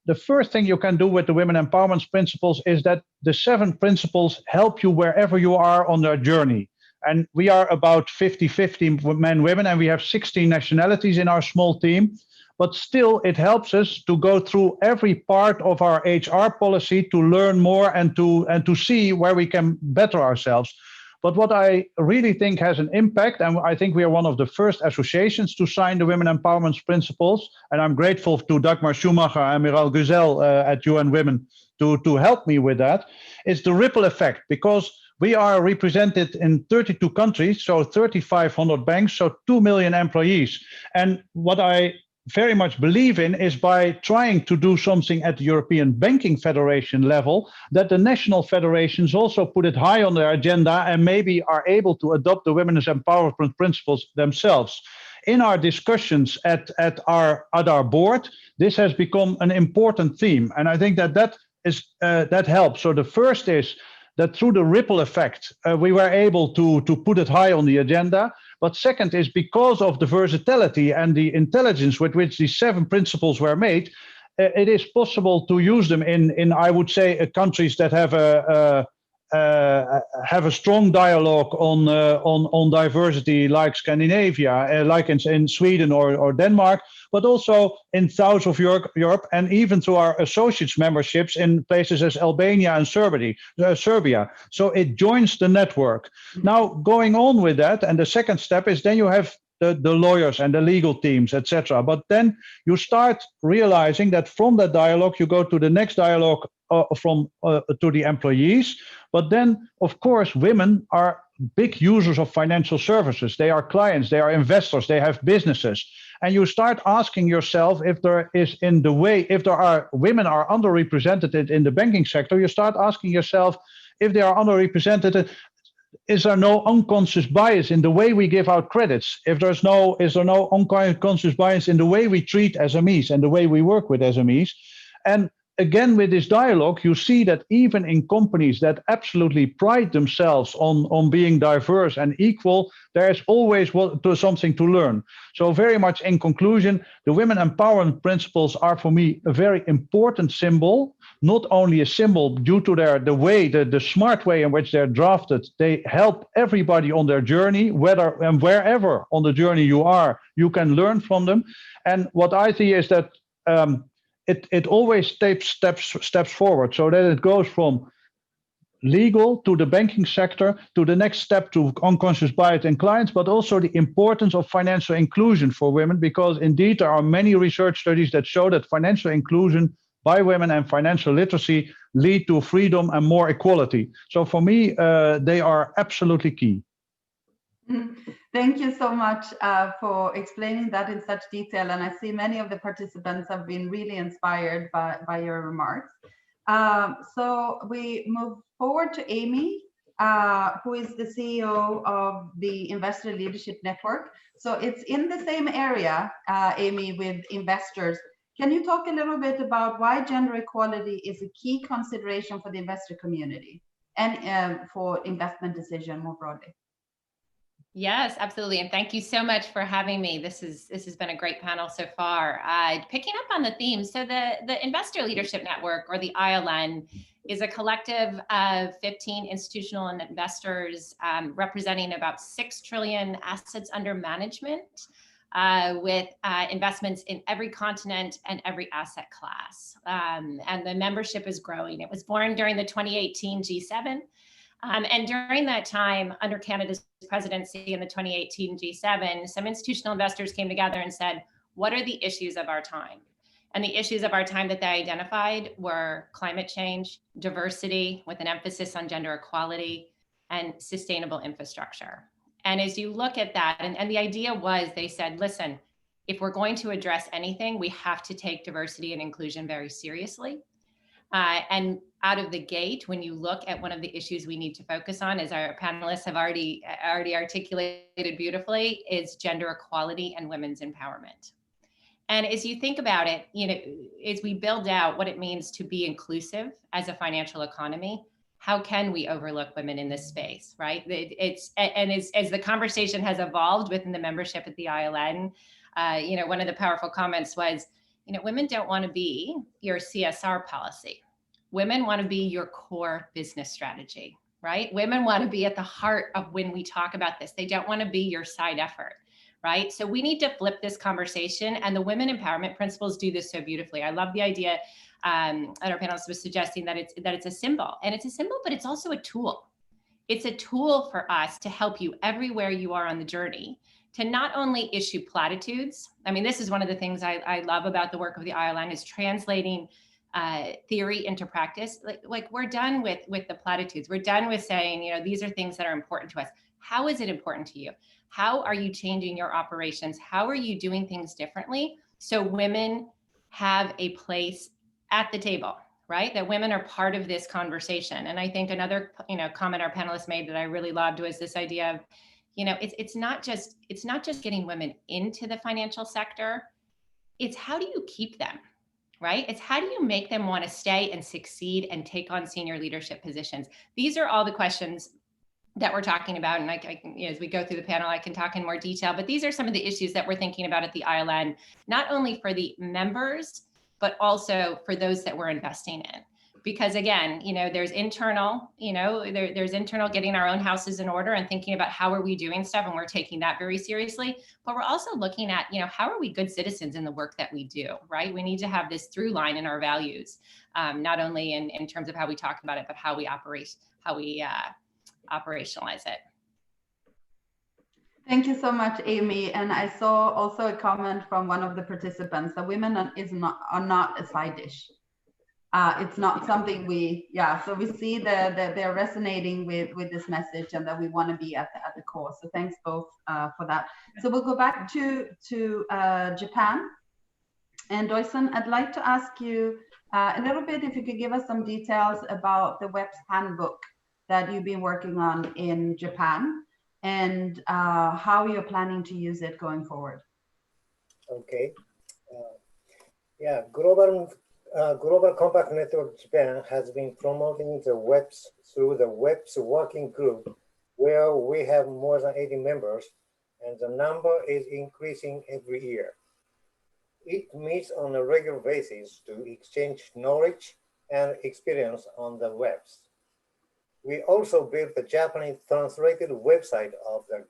the first thing you can do with the Women Empowerment Principles is that the 7 principles help you wherever you are on their journey. And we are about 50-50 men, women, and we have 16 nationalities in our small team. But still, it helps us to go through every part of our HR policy to learn more and to see where we can better ourselves. But what I really think has an impact, and I think we are one of the first associations to sign the Women Empowerment Principles, and I'm grateful to Dagmar Schumacher and Miral Güzel at UN Women to help me with that, is the ripple effect, because we are represented in 32 countries, so 3,500 banks, so 2 million employees. And what I very much believe in is, by trying to do something at the European Banking Federation level, that the national federations also put it high on their agenda and maybe are able to adopt the Women's Empowerment Principles themselves. In our discussions at our board, this has become an important theme, and I think that helps. So the first is that through the ripple effect, we were able to put it high on the agenda. But second is, because of the versatility and the intelligence with which these 7 principles were made, it is possible to use them in I would say, countries that have a strong dialogue on diversity, like Scandinavia, like in Sweden or Denmark, but also in south of Europe, and even through our associates memberships in places as Albania and Serbia. So it joins the network. Now, going on with that, and the second step is then you have the lawyers and the legal teams, etc. But then you start realizing that from that dialogue, you go to the next dialogue to the employees. But then, of course, women are big users of financial services. They are clients, they are investors, they have businesses. And you start asking yourself if there is women are underrepresented in the banking sector, you start asking yourself if they are underrepresented. Is there no unconscious bias in the way we give out credits? Is there no unconscious bias in the way we treat SMEs and the way we work with SMEs? And again, with this dialogue, you see that even in companies that absolutely pride themselves on being diverse and equal, there's always something to learn. So very much in conclusion, the women empowerment principles are for me a very important symbol, not only a symbol due to the smart way in which they're drafted. They help everybody on their journey, wherever on the journey you are, you can learn from them. And what I see is that it always takes steps forward, so that it goes from legal to the banking sector to the next step to unconscious bias in clients, but also the importance of financial inclusion for women, because indeed there are many research studies that show that financial inclusion by women and financial literacy lead to freedom and more equality. So for me, they are absolutely key. Thank you so much for explaining that in such detail. And I see many of the participants have been really inspired by your remarks. So we move forward to Amy, who is the CEO of the Investor Leadership Network. So it's in the same area, Amy, with investors. Can you talk a little bit about why gender equality is a key consideration for the investor community and for investment decision more broadly? Yes, absolutely. And thank you so much for having me. This has been a great panel so far. Picking up on the theme, so the Investor Leadership Network, or the ILN, is a collective of 15 institutional investors representing about 6 trillion assets under management, with investments in every continent and every asset class. And the membership is growing. It was born during the 2018 G7. And during that time, under Canada's presidency in the 2018 G7, some institutional investors came together and said, what are the issues of our time? And the issues of our time that they identified were climate change, diversity with an emphasis on gender equality, and sustainable infrastructure. And as you look at that, and the idea was, they said, listen, if we're going to address anything, we have to take diversity and inclusion very seriously. And out of the gate, when you look at one of the issues we need to focus on, as our panelists have already articulated beautifully, is gender equality and women's empowerment. And as you think about it, as we build out what it means to be inclusive as a financial economy, how can we overlook women in this space, right? As the conversation has evolved within the membership at the ILN, one of the powerful comments was, women don't want to be your CSR policy. Women want to be your core business strategy, right? Women want to be at the heart of when we talk about this. They don't want to be your side effort, right? So we need to flip this conversation, and the women empowerment principles do this so beautifully. I love the idea that our panelist was suggesting that it's a symbol, and it's a symbol, but it's also a tool. It's a tool for us to help you everywhere you are on the journey, to not only issue platitudes. I mean, this is one of the things I love about the work of the ILN, is translating theory into practice. Like we're done with the platitudes. We're done with saying, these are things that are important to us. How is it important to you? How are you changing your operations? How are you doing things differently so women have a place at the table, right? That women are part of this conversation. And I think another, comment our panelists made that I really loved was this idea of, it's not just getting women into the financial sector. It's how do you keep them, right? It's how do you make them want to stay and succeed and take on senior leadership positions? These are all the questions that we're talking about. And I can, as we go through the panel, I can talk in more detail, but these are some of the issues that we're thinking about at the ILN, not only for the members, but also for those that we're investing in. Because again, there's internal, there's internal getting our own houses in order and thinking about how are we doing stuff, and we're taking that very seriously. But we're also looking at, how are we good citizens in the work that we do, right? We need to have this through line in our values, not only in terms of how we talk about it, but how we operationalize it. Thank you so much, Amy. And I saw also a comment from one of the participants that women are not a side dish. It's not something so we see that they're resonating with this message, and that we want to be at the core. So thanks both for that. So we'll go back to Japan. And Doyson, I'd like to ask you a little bit if you could give us some details about the WEPs handbook that you've been working on in Japan, and how you're planning to use it going forward. Okay. Global Compact Network Japan has been promoting the WEPs through the WEPs working group, where we have more than 80 members, and the number is increasing every year. It meets on a regular basis to exchange knowledge and experience on the WEPs. We also built the Japanese translated website of the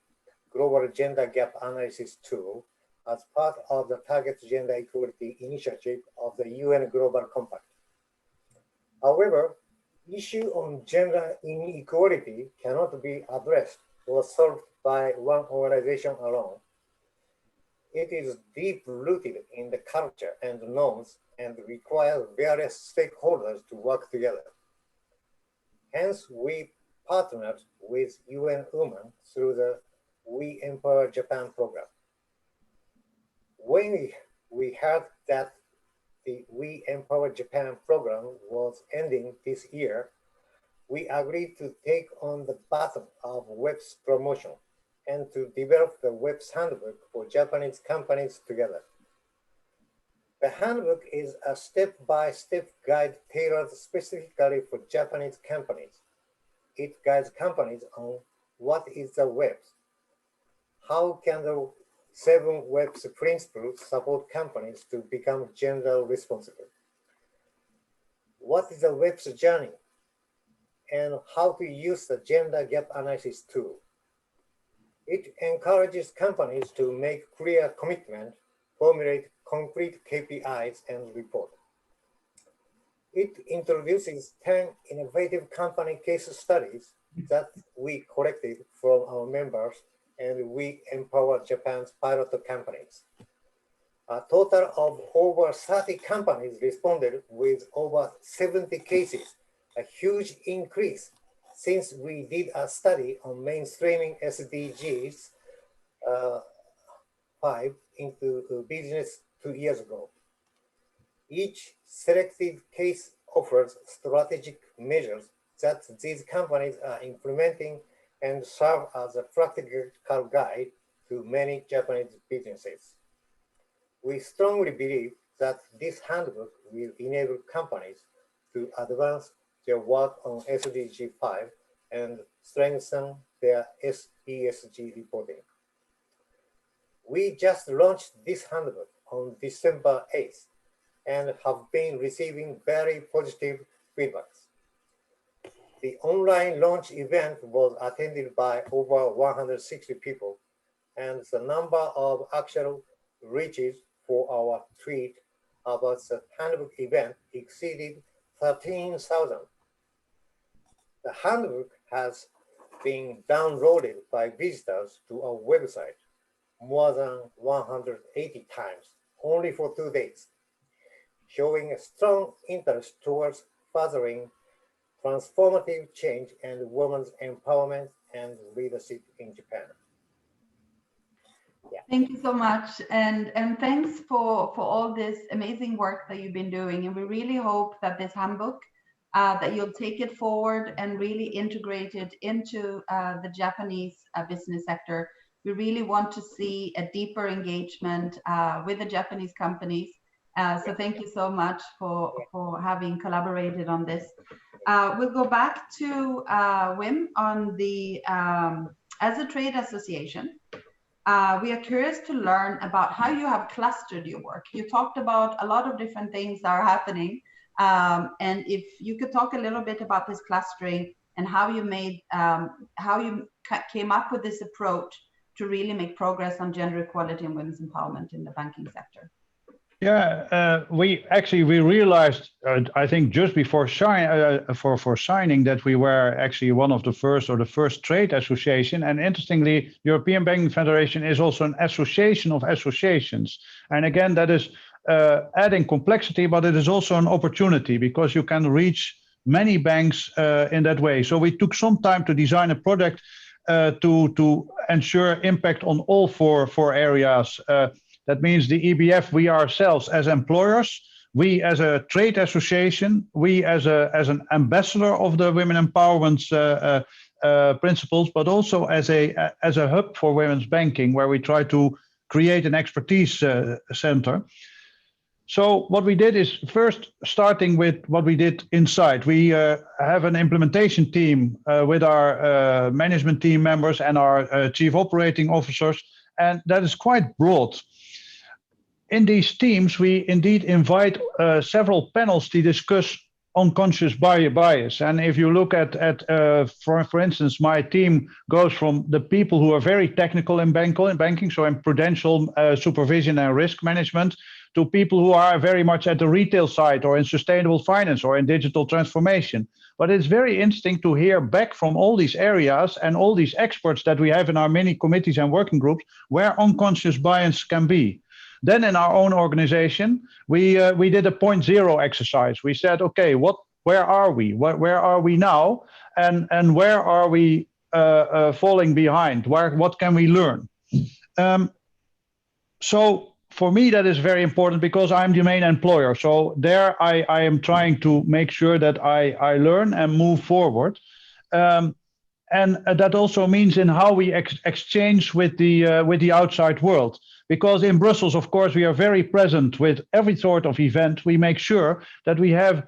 Global Gender Gap Analysis tool as part of the Target Gender Equality Initiative of the UN Global Compact. However, issue on gender inequality cannot be addressed or solved by one organization alone. It is deep-rooted in the culture and norms, and requires various stakeholders to work together. Hence, we partnered with UN Women through the We Empower Japan program. When we heard that the We Empower Japan program was ending this year, we agreed to take on the baton of WEPs promotion and to develop the WEPs handbook for Japanese companies together. The handbook is a step-by-step guide tailored specifically for Japanese companies. It guides companies on what is the WEPs, how can the 7 WEPs principles support companies to become gender responsible, what is the WEPs journey, and how to use the gender gap analysis tool. It encourages companies to make clear commitment, formulate concrete KPIs, and report. It introduces 10 innovative company case studies that we collected from our members, and We Empower Japan's pilot companies. A total of over 30 companies responded with over 70 cases, a huge increase since we did a study on mainstreaming SDGs 5 into business 2 years ago. Each selected case offers strategic measures that these companies are implementing and serve as a practical guide to many Japanese businesses. We strongly believe that this handbook will enable companies to advance their work on SDG 5 and strengthen their ESG reporting. We just launched this handbook on December 8th and have been receiving very positive feedbacks. The online launch event was attended by over 160 people, and the number of actual reaches for our tweet about the handbook event exceeded 13,000. The handbook has been downloaded by visitors to our website more than 180 times, only for 2 days, showing a strong interest towards furthering transformative change and women's empowerment and leadership in Japan. Yeah. Thank you so much, and thanks for all this amazing work that you've been doing. And we really hope that this handbook, that you'll take it forward and really integrate it into the Japanese business sector. We really want to see a deeper engagement with the Japanese companies. So thank you so much for having collaborated on this. We'll go back to Wim on the, as a trade association, we are curious to learn about how you have clustered your work. You talked about a lot of different things that are happening. And if you could talk a little bit about this clustering and how you made, how you came up with this approach to really make progress on gender equality and women's empowerment in the banking sector. Yeah, we realized, I think just before signing that we were actually one of the first or the first trade association. And interestingly, European Banking Federation is also an association of associations. And again, that is adding complexity, but it is also an opportunity because you can reach many banks in that way. So we took some time to design a product to ensure impact on all four areas. That means the EBF, we ourselves as employers, we as a trade association, we as an ambassador of the women empowerment principles, but also as a hub for women's banking, where we try to create an expertise center. So what we did is first starting with what we did inside. We have an implementation team with our management team members and our chief operating officers, and that is quite broad. In these teams, we indeed invite several panels to discuss unconscious bias. And if you look at for instance, my team goes from the people who are very technical in banking, so in prudential supervision and risk management, to people who are very much at the retail side or in sustainable finance or in digital transformation. But it's very interesting to hear back from all these areas and all these experts that we have in our many committees and working groups where unconscious bias can be. Then in our own organization, we did a 0.0 exercise. We said, okay, where are we? Where are we now? And where are we falling behind? What can we learn? So for me, that is very important because I'm the main employer. So there I am trying to make sure that I learn and move forward. And that also means in how we exchange with the outside world. Because in Brussels, of course, we are very present with every sort of event. We make sure that we have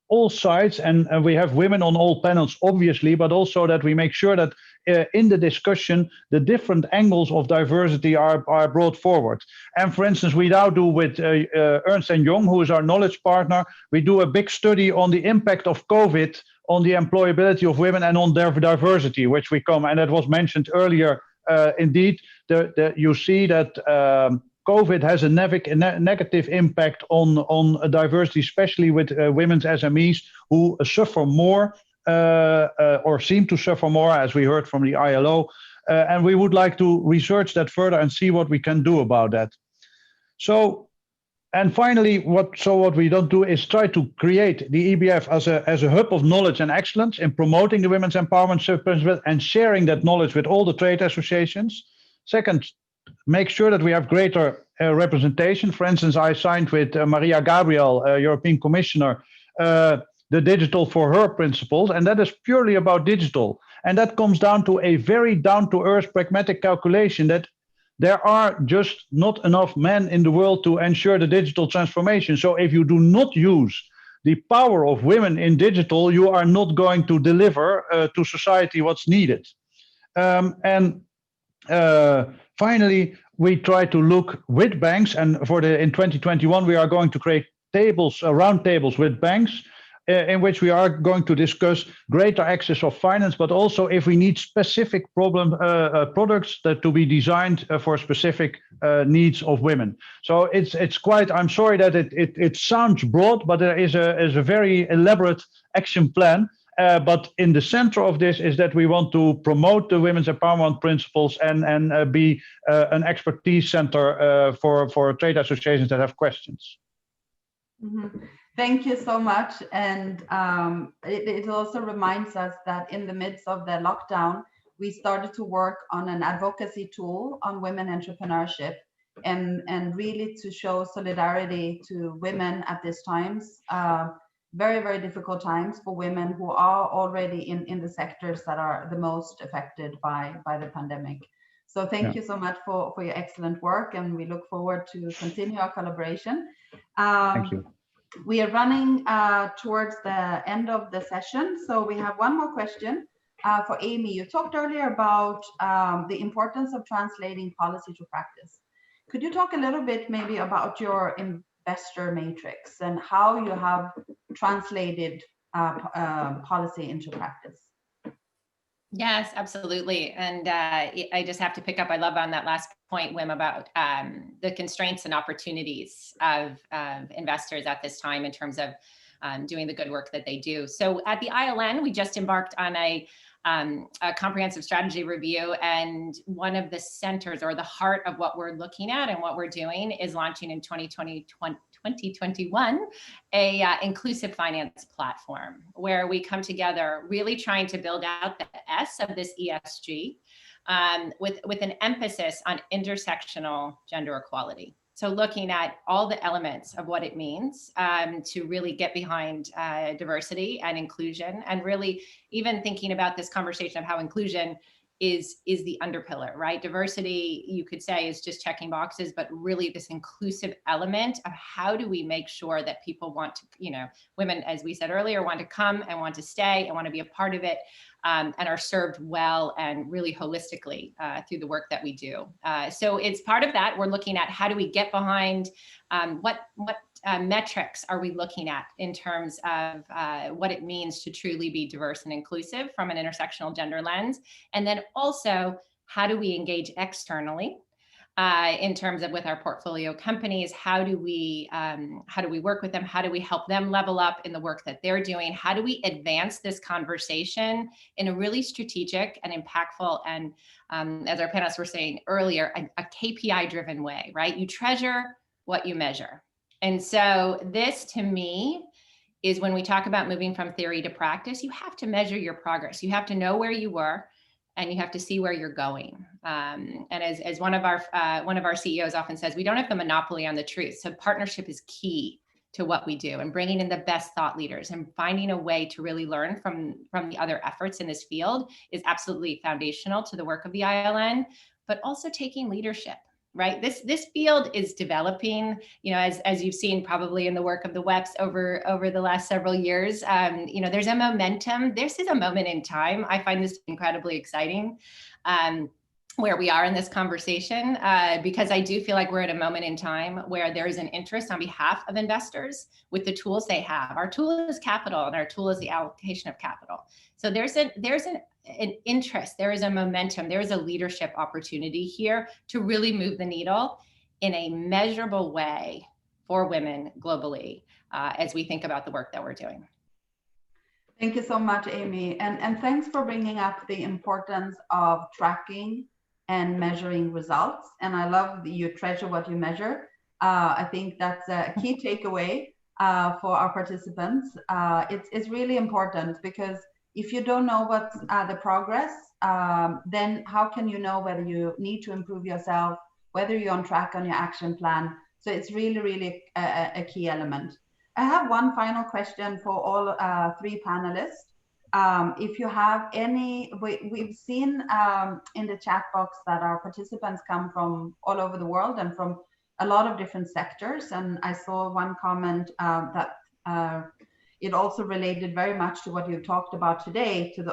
all sides and we have women on all panels, obviously, but also that we make sure that in the discussion, the different angles of diversity are brought forward. And for instance, we now do with Ernst & Young, who is our knowledge partner, we do a big study on the impact of COVID on the employability of women and on their diversity, which we come, and that was mentioned earlier. Indeed, you see that COVID has a negative impact on diversity, especially with women's SMEs who suffer more or seem to suffer more, as we heard from the ILO. And we would like to research that further and see what we can do about that. So, and finally, what we don't do is try to create the EBF as a hub of knowledge and excellence in promoting the women's empowerment principle and sharing that knowledge with all the trade associations. Second, make sure that we have greater representation. For instance, I signed with Maria Gabriel, European Commissioner, the Digital for Her principles, and that is purely about digital. And that comes down to a very down-to-earth pragmatic calculation that there are just not enough men in the world to ensure the digital transformation. So if you do not use the power of women in digital, you are not going to deliver to society what's needed. And finally, we try to look with banks, and in 2021, we are going to create round tables with banks, in which we are going to discuss greater access of finance, but also if we need specific products to be designed for specific needs of women. So it's quite, I'm sorry that it sounds broad, but there is a very elaborate action plan. But in the center of this is that we want to promote the women's empowerment principles and be an expertise center for trade associations that have questions. Mm-hmm. Thank you so much. And it also reminds us that in the midst of the lockdown, we started to work on an advocacy tool on women entrepreneurship and really to show solidarity to women at these times, very, very difficult times for women who are already in the sectors that are the most affected by the pandemic. So thank you so much for your excellent work, and we look forward to continue our collaboration. Thank you. We are running towards the end of the session, so we have one more question for Amy. You talked earlier about the importance of translating policy to practice. Could you talk a little bit maybe about your investor matrix and how you have translated policy into practice? Yes, absolutely. And I just have to pick up, I love on that last point, Wim, about the constraints and opportunities of investors at this time in terms of doing the good work that they do. So at the ILN, we just embarked on a comprehensive strategy review, and one of the centers or the heart of what we're looking at and what we're doing is launching in 2021 a inclusive finance platform where we come together really trying to build out the S of this ESG with an emphasis on intersectional gender equality. So looking at all the elements of what it means to really get behind diversity and inclusion, and really even thinking about this conversation of how inclusion is the underpillar, right? Diversity, you could say, is just checking boxes, but really this inclusive element of how do we make sure that people want to, women, as we said earlier, want to come and want to stay and want to be a part of it, and are served well and really holistically through the work that we do. So it's part of that. We're looking at how do we get behind what metrics are we looking at in terms of what it means to truly be diverse and inclusive from an intersectional gender lens, and then also how do we engage externally in terms of with our portfolio companies, how do we work with them? How do we help them level up in the work that they're doing? How do we advance this conversation in a really strategic and impactful and, as our panelists were saying earlier, a KPI-driven way, right? You treasure what you measure. And so this, to me, is when we talk about moving from theory to practice, you have to measure your progress. You have to know where you were, and you have to see where you're going. And as one of our CEOs often says, we don't have the monopoly on the truth. So partnership is key to what we do, and bringing in the best thought leaders and finding a way to really learn from the other efforts in this field is absolutely foundational to the work of the ILN, but also taking leadership. Right, this field is developing, as you've seen probably in the work of the WEPs over the last several years. There's a momentum. This is a moment in time. I find this incredibly exciting, where we are in this conversation, because I do feel like we're at a moment in time where there is an interest on behalf of investors with the tools they have. Our tool is capital, and our tool is the allocation of capital. So there's an interest, there is a momentum, there is a leadership opportunity here to really move the needle in a measurable way for women globally as we think about the work that we're doing. Thank you so much, Amy. And thanks for bringing up the importance of tracking and measuring results. And I love that you treasure what you measure. I think that's a key takeaway for our participants. It's really important, because if you don't know what's the progress, then how can you know whether you need to improve yourself, whether you're on track on your action plan? So it's really, really a key element. I have one final question for all three panelists. If you have any, we've seen in the chat box that our participants come from all over the world and from a lot of different sectors. And I saw one comment that it also related very much to what you talked about today, to the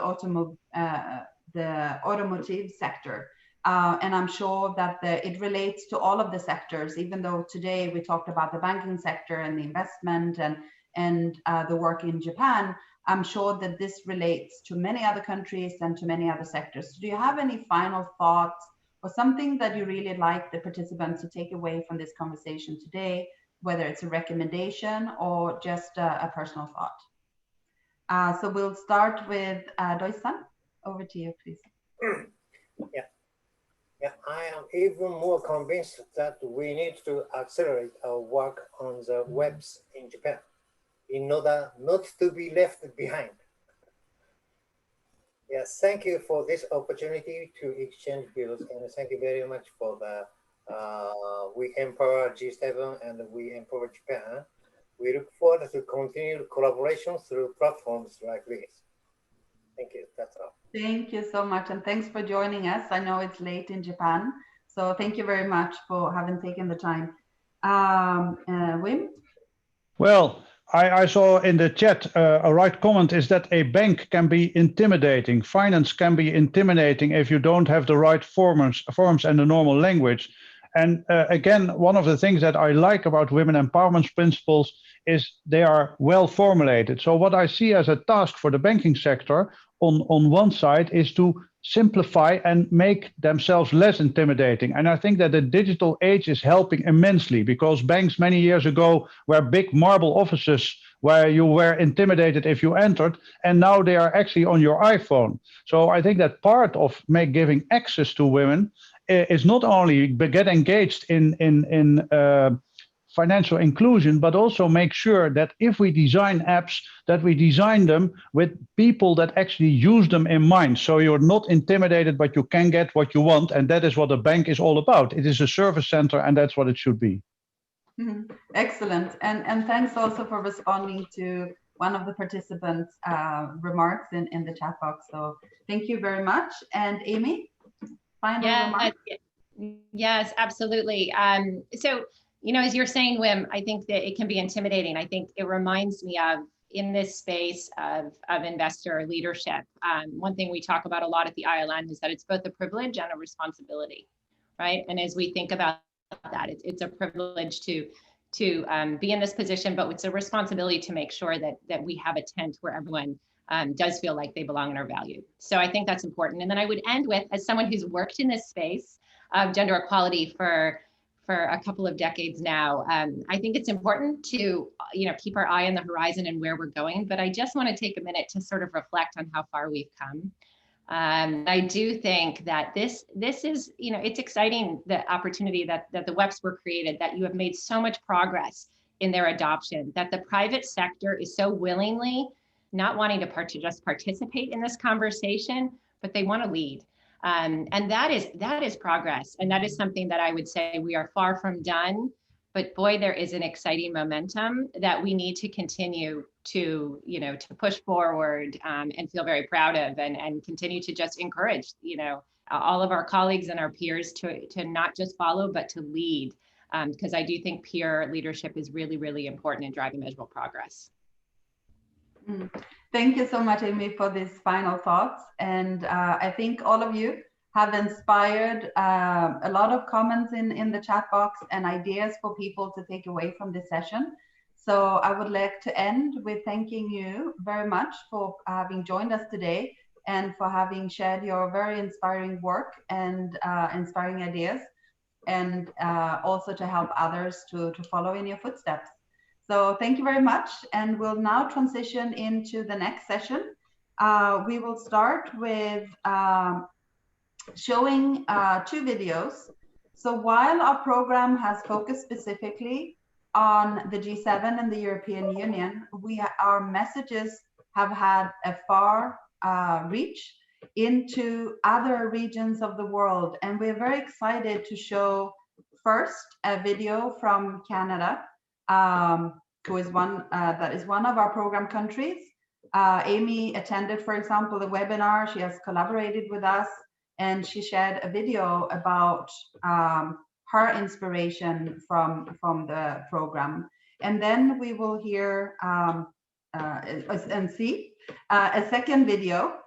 automotive sector. And I'm sure that it relates to all of the sectors, even though today we talked about the banking sector and the investment and the work in Japan. I'm sure that this relates to many other countries and to many other sectors. Do you have any final thoughts or something that you really like the participants to take away from this conversation today, whether it's a recommendation or just a personal thought? So we'll start with Doi-san. Over to you, please. Yeah, I am even more convinced that we need to accelerate our work on the WEPs in Japan in order not to be left behind. Yes, thank you for this opportunity to exchange views, and thank you very much for the We Empower G7 and We Empower Japan. We look forward to continued collaboration through platforms like this. Thank you, that's all. Thank you so much, and thanks for joining us. I know it's late in Japan, so thank you very much for having taken the time. Wim? Well, I saw in the chat a right comment is that a bank can be intimidating. Finance can be intimidating if you don't have the right forms and the normal language. And again, one of the things that I like about women empowerment principles is they are well formulated. So what I see as a task for the banking sector on one side is to simplify and make themselves less intimidating. And I think that the digital age is helping immensely, because banks many years ago were big marble offices where you were intimidated if you entered, and now they are actually on your iPhone. So I think that part of giving access to women is not only get engaged in financial inclusion, but also make sure that if we design apps, that we design them with people that actually use them in mind. So you're not intimidated, but you can get what you want. And that is what a bank is all about. It is a service center, and that's what it should be. Excellent. And thanks also for responding to one of the participants' remarks in the chat box. So thank you very much. And Amy, final remark? Yes, absolutely. So, you know, as you're saying, Wim, I think that it can be intimidating. I think it reminds me of, in this space of investor leadership, one thing we talk about a lot at the ILN is that it's both a privilege and a responsibility, right? And as we think about that, it's a privilege to be in this position, but it's a responsibility to make sure that we have a tent where everyone does feel like they belong and are valued. So I think that's important. And then I would end with, as someone who's worked in this space of gender equality for a couple of decades now, I think it's important to, you know, keep our eye on the horizon and where we're going. But I just want to take a minute to sort of reflect on how far we've come. I do think that this is, you know, it's exciting, the opportunity that the WEPs were created, that you have made so much progress in their adoption, that the private sector is so willingly not wanting to just participate in this conversation, but they want to lead. And that is progress. And that is something that I would say we are far from done, but boy, there is an exciting momentum that we need to continue to, you know, to push forward and feel very proud of, and continue to just encourage, you know, all of our colleagues and our peers to not just follow, but to lead. Because I do think peer leadership is really, really important in driving measurable progress. Thank you so much, Amy, for these final thoughts. And I think all of you have inspired a lot of comments in the chat box and ideas for people to take away from this session. So I would like to end with thanking you very much for having joined us today and for having shared your very inspiring work and inspiring ideas, and also to help others to follow in your footsteps. So thank you very much, and we'll now transition into the next session. We will start with showing 2 videos. So while our program has focused specifically on the G7 and the European Union, our messages have had a far reach into other regions of the world. And we're very excited to show first a video from Canada, who is that is one of our program countries. Amy attended, for example, the webinar. She has collaborated with us, and she shared a video about her inspiration from the program. And then we will hear and see a second video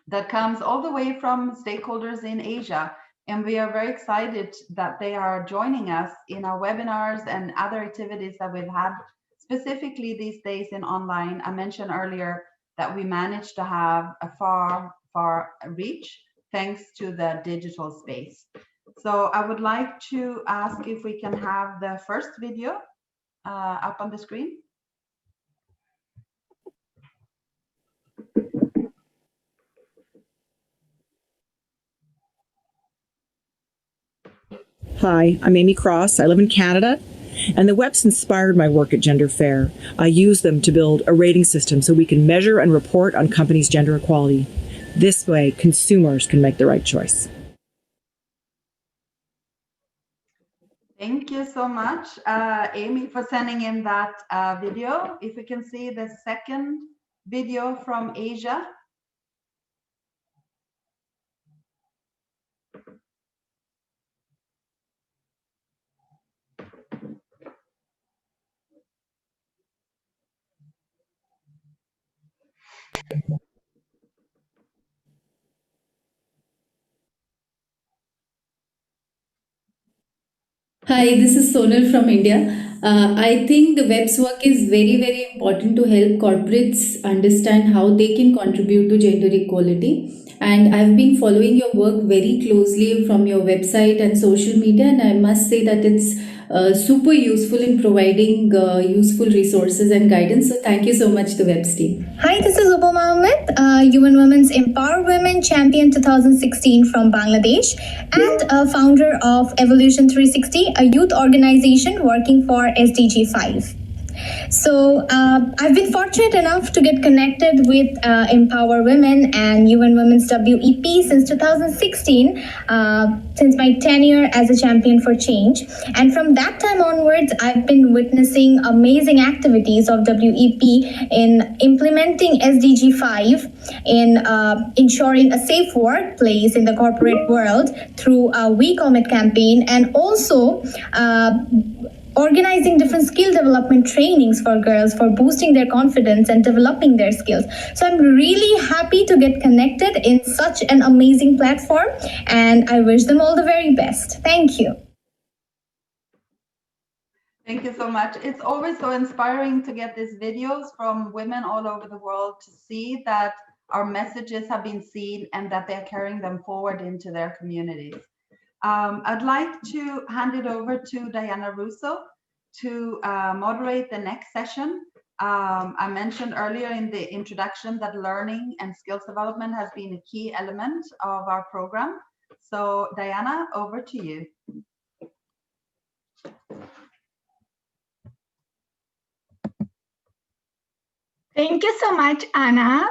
that comes all the way from stakeholders in Asia. And we are very excited that they are joining us in our webinars and other activities that we've had specifically these days in online. I mentioned earlier that we managed to have a far reach thanks to the digital space. So I would like to ask if we can have the first video up on the screen. Hi, I'm Amy Cross. I live in Canada, and the WEPs inspired my work at Gender Fair. I use them to build a rating system so we can measure and report on companies' gender equality. This way, consumers can make the right choice. Thank you so much, Amy, for sending in that video. If we can see the second video from Asia. Hi, this is Sonal from India. I think the WEPs work is very, very important to help corporates understand how they can contribute to gender equality. And I've been following your work very closely from your website and social media, and I must say that it's super useful in providing useful resources and guidance. So thank you so much, the WEPs team. Hi, this is Upa Mohammed, UN Women's Empower Women Champion 2016 from Bangladesh, and founder of Evolution 360, a youth organization working for SDG 5. So I've been fortunate enough to get connected with Empower Women and UN Women's WEP since 2016, since my tenure as a champion for change. And from that time onwards, I've been witnessing amazing activities of WEP in implementing SDG 5, in ensuring a safe workplace in the corporate world through a We Commit campaign, and also organizing different skill development trainings for girls for boosting their confidence and developing their skills. So I'm really happy to get connected in such an amazing platform, and I wish them all the very best. Thank you. Thank you so much. It's always so inspiring to get these videos from women all over the world to see that our messages have been seen and that they're carrying them forward into their communities. I'd like to hand it over to Diana Russo to moderate the next session. I mentioned earlier in the introduction that learning and skills development has been a key element of our program. So Diana, over to you. Thank you so much, Anna.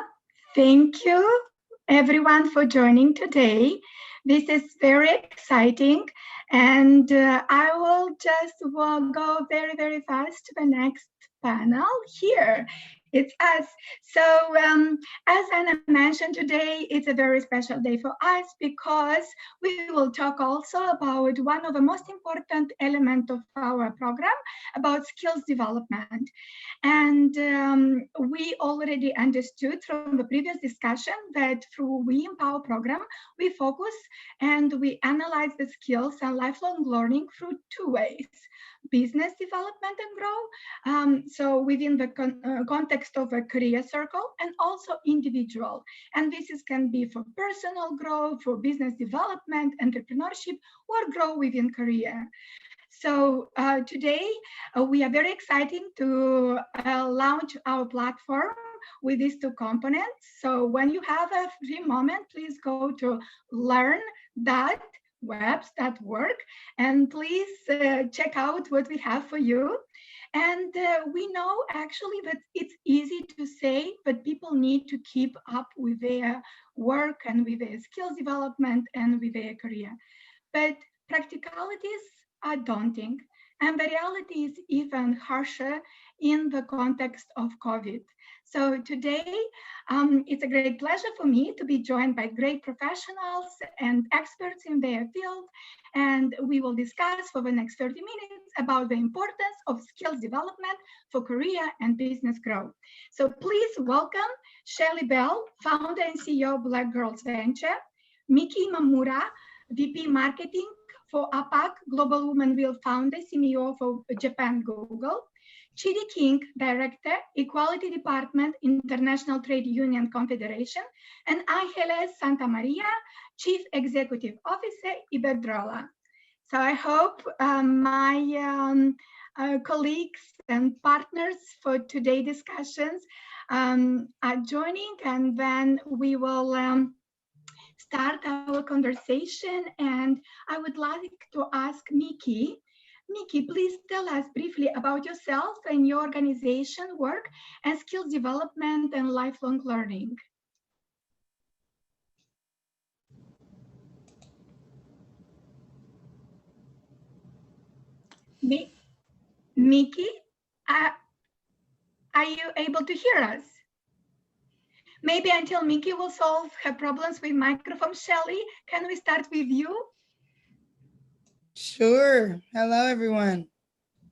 Thank you, everyone, for joining today. This is very exciting, and I will just go very, very fast to the next panel here. It's us. So as Anna mentioned today, it's a very special day for us because we will talk also about one of the most important elements of our program, about skills development. And we already understood from the previous discussion that through We Empower program, we focus and we analyze the skills and lifelong learning through two ways: business development and grow, so within the context of a career circle, and also individual. And this can be for personal growth, for business development, entrepreneurship, or grow within career. So today we are very excited to launch our platform with these two components. So when you have a free moment, please go to learn.weps.org and please check out what we have for you. And we know actually that it's easy to say, but people need to keep up with their work and with their skills development and with their career. But practicalities are daunting, and the reality is even harsher in the context of COVID. So today, it's a great pleasure for me to be joined by great professionals and experts in their field, and we will discuss for the next 30 minutes about the importance of skills development for career and business growth. So please welcome Shelley Bell, founder and CEO of Black Girls Venture, Miki Mamura, VP Marketing for APAC, Global Women Will founder, CEO for Japan Google, Chidi King, Director, Equality Department, International Trade Union Confederation, and Angeles Santa Maria, Chief Executive Officer, Iberdrola. So I hope my colleagues and partners for today's discussions are joining, and then we will start our conversation. And I would like to ask Miki. Miki, please tell us briefly about yourself and your organization work and skills development and lifelong learning. Miki, are you able to hear us? Maybe until Miki will solve her problems with microphone, Shelley, can we start with you? Sure. Hello, everyone.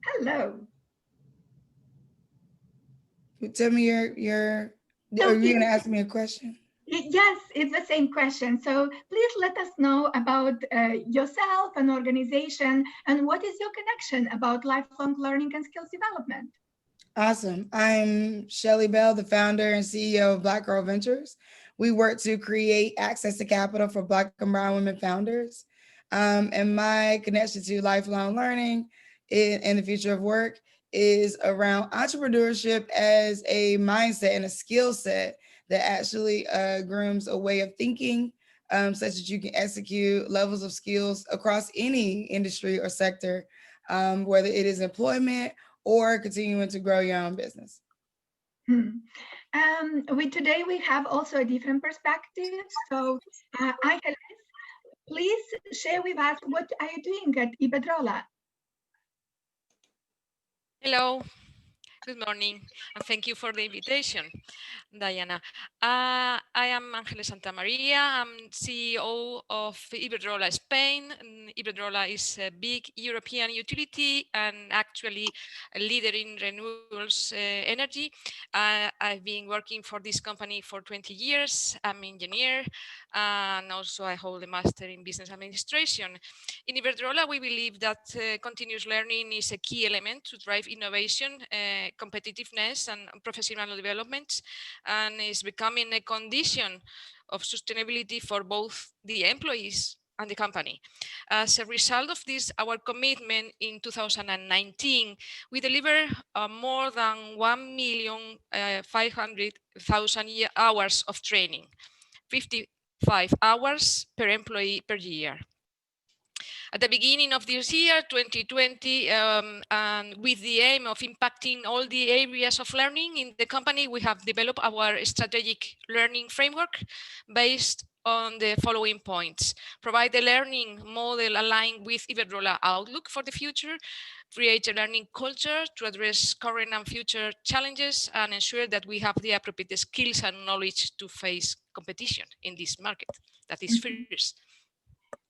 Hello. Tell me your So Are you going to ask me a question? Yes, it's the same question. So please let us know about yourself and organization and what is your connection about lifelong learning and skills development. Awesome. I'm Shelly Bell, the founder and CEO of Black Girl Ventures. We work to create access to capital for Black and brown women founders. And my connection to lifelong learning in the future of work is around entrepreneurship as a mindset and a skill set that actually grooms a way of thinking such that you can execute levels of skills across any industry or sector, whether it is employment or continuing to grow your own business. Today we have also a different perspective. So Angeles, please share with us what are you doing at Iberdrola? Hello, good morning, and thank you for the invitation, Diana. I am Ángeles Santamaría. I'm CEO of Iberdrola Spain. Iberdrola is a big European utility and actually a leader in renewables energy. I've been working for this company for 20 years. I'm an engineer, and also I hold a master in business administration. In Iberdrola, we believe that continuous learning is a key element to drive innovation, competitiveness, and professional development, and is becoming a condition of sustainability for both the employees and the company. As a result of this, our commitment in 2019, we deliver more than 1,500,000 hours of training, 55 hours per employee per year. At the beginning of this year, 2020, and with the aim of impacting all the areas of learning in the company, we have developed our strategic learning framework based on the following points: provide a learning model aligned with Iberdrola outlook for the future, create a learning culture to address current and future challenges, and ensure that we have the appropriate skills and knowledge to face competition in this market that is fierce.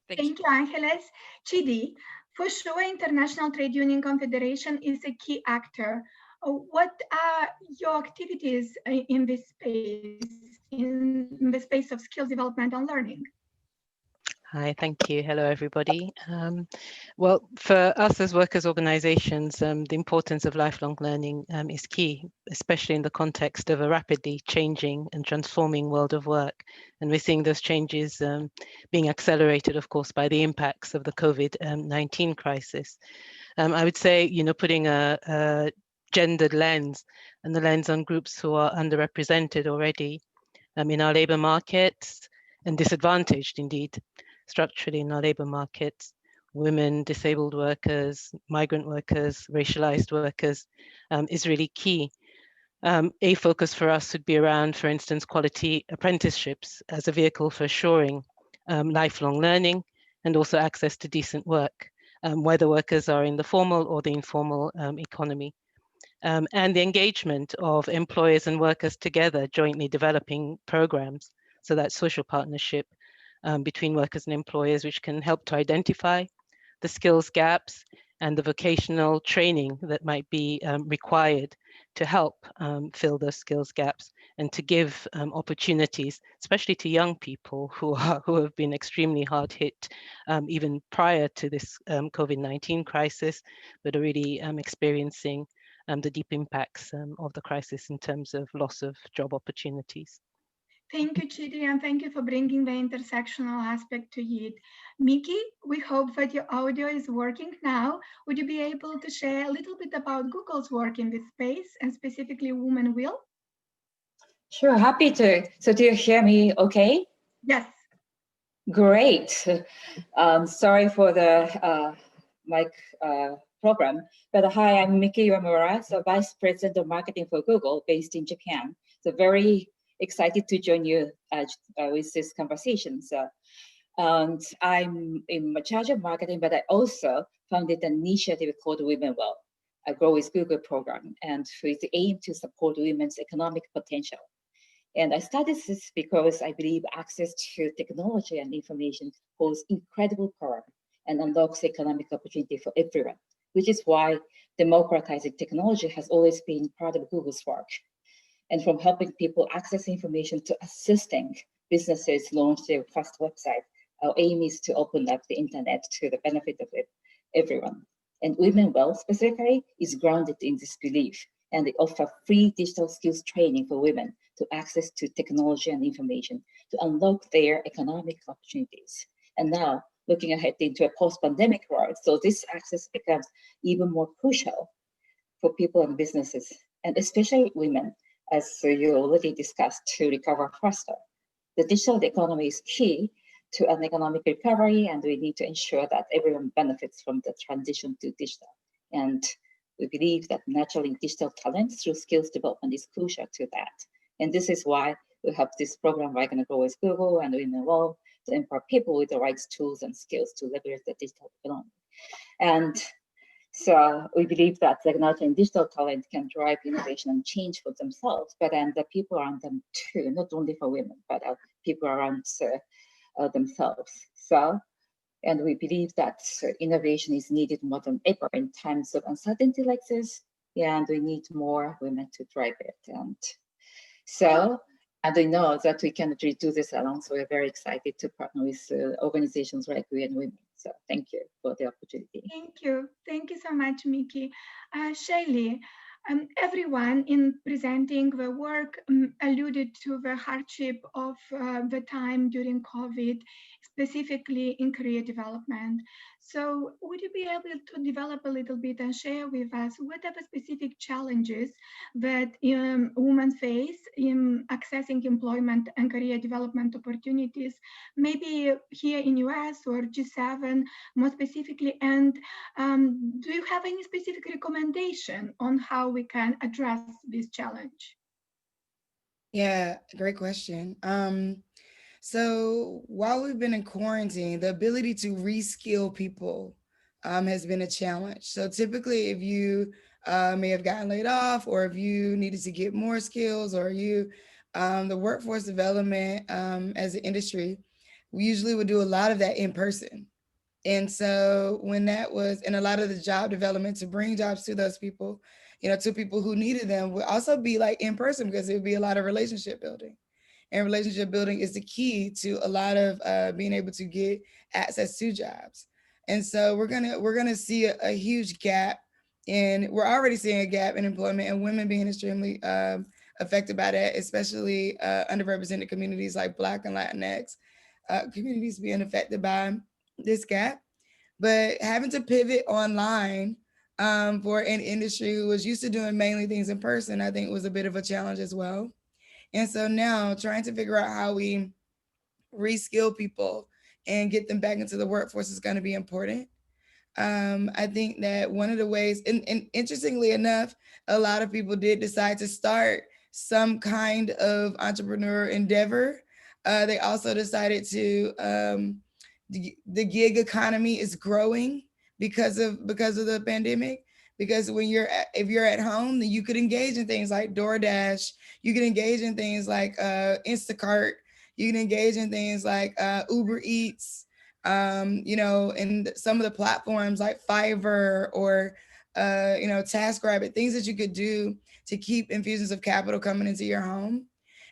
Thank you, Ángeles. Chidi, for sure, International Trade Union Confederation is a key actor. What are your activities in this space, in the space of skills development and learning? Hi, thank you. Hello, everybody. Well, for us as workers' organizations, the importance of lifelong learning is key, especially in the context of a rapidly changing and transforming world of work. And we're seeing those changes being accelerated, of course, by the impacts of the COVID-19 crisis. I would say, putting a gendered lens and the lens on groups who are underrepresented already in our labor markets and disadvantaged indeed structurally in our labor markets, women, disabled workers, migrant workers, racialized workers, is really key. A focus for us would be around, for instance, quality apprenticeships as a vehicle for assuring lifelong learning and also access to decent work, whether workers are in the formal or the informal economy. And the engagement of employers and workers together, jointly developing programs, so that social partnership between workers and employers, which can help to identify the skills gaps and the vocational training that might be required to help fill those skills gaps and to give opportunities, especially to young people who have been extremely hard hit even prior to this COVID-19 crisis, but are really experiencing the deep impacts of the crisis in terms of loss of job opportunities. Thank you, Chidi, and thank you for bringing the intersectional aspect to it. Miki, we hope that your audio is working now. Would you be able to share a little bit about Google's work in this space and specifically Women Will? Sure, happy to. So do you hear me okay? Yes. Great. Sorry for the mic program, but hi, I'm Miki Yamura, so Vice President of Marketing for Google based in Japan. So very excited to join you with this conversation. So, and I'm in charge of marketing, but I also founded an initiative called Women Well, a Grow with Google program, and with the aim to support women's economic potential. And I started this because I believe access to technology and information holds incredible power and unlocks economic opportunity for everyone, which is why democratizing technology has always been part of Google's work. and from helping people access information to assisting businesses launch their first website. Our aim is to open up the internet to the benefit of everyone. And Women Well specifically is grounded in this belief, and they offer free digital skills training for women to access to technology and information to unlock their economic opportunities. And now, looking ahead into a post-pandemic world, so this access becomes even more crucial for people and businesses, and especially women, as you already discussed, to recover faster. The digital economy is key to an economic recovery, and we need to ensure that everyone benefits from the transition to digital. And we believe that nurturing digital talent through skills development is crucial to that. And this is why we have this program, We're Gonna Grow with Google and Women Well, to empower people with the right tools and skills to leverage the digital economy. And so we believe that nurturing digital talent can drive innovation and change for themselves, but then the people around them too, not only for women, but people around themselves. So, and we believe that innovation is needed more than ever in times of uncertainty like this, and we need more women to drive it. And so, and we know that we cannot really do this alone, so we're very excited to partner with organizations like We and Women. So thank you for the opportunity. Thank you so much, Miki. Shelley, everyone in presenting the work alluded to the hardship of the time during COVID, specifically in career development. So would you be able to develop a little bit and share with us what are the specific challenges that women face in accessing employment and career development opportunities, maybe here in US or G7 more specifically, and do you have any specific recommendation on how we can address this challenge? Yeah, great question. So while we've been in quarantine, the ability to reskill people has been a challenge. So typically if you may have gotten laid off, or if you needed to get more skills, or you, the workforce development as an industry, we usually would do a lot of that in person. And so when that was, and a lot of the job development to bring jobs to those people, you know, to people who needed them would also be like in person, because it would be a lot of relationship building. And relationship building is the key to a lot of being able to get access to jobs. And so we're gonna see a huge gap in, we're already seeing a gap in employment, and women being extremely affected by that, especially underrepresented communities like Black and Latinx communities being affected by this gap. But having to pivot online for an industry who was used to doing mainly things in person, I think was a bit of a challenge as well. And so now trying to figure out how we reskill people and get them back into the workforce is going to be important. I think that one of the ways, and interestingly enough, a lot of people did decide to start some kind of entrepreneur endeavor. They also decided to, the gig economy is growing because of the pandemic. Because when if you're at home, then you could engage in things like DoorDash, you can engage in things like Instacart, you can engage in things like Uber Eats, you know, and some of the platforms like Fiverr or, you know, TaskRabbit, things that you could do to keep infusions of capital coming into your home.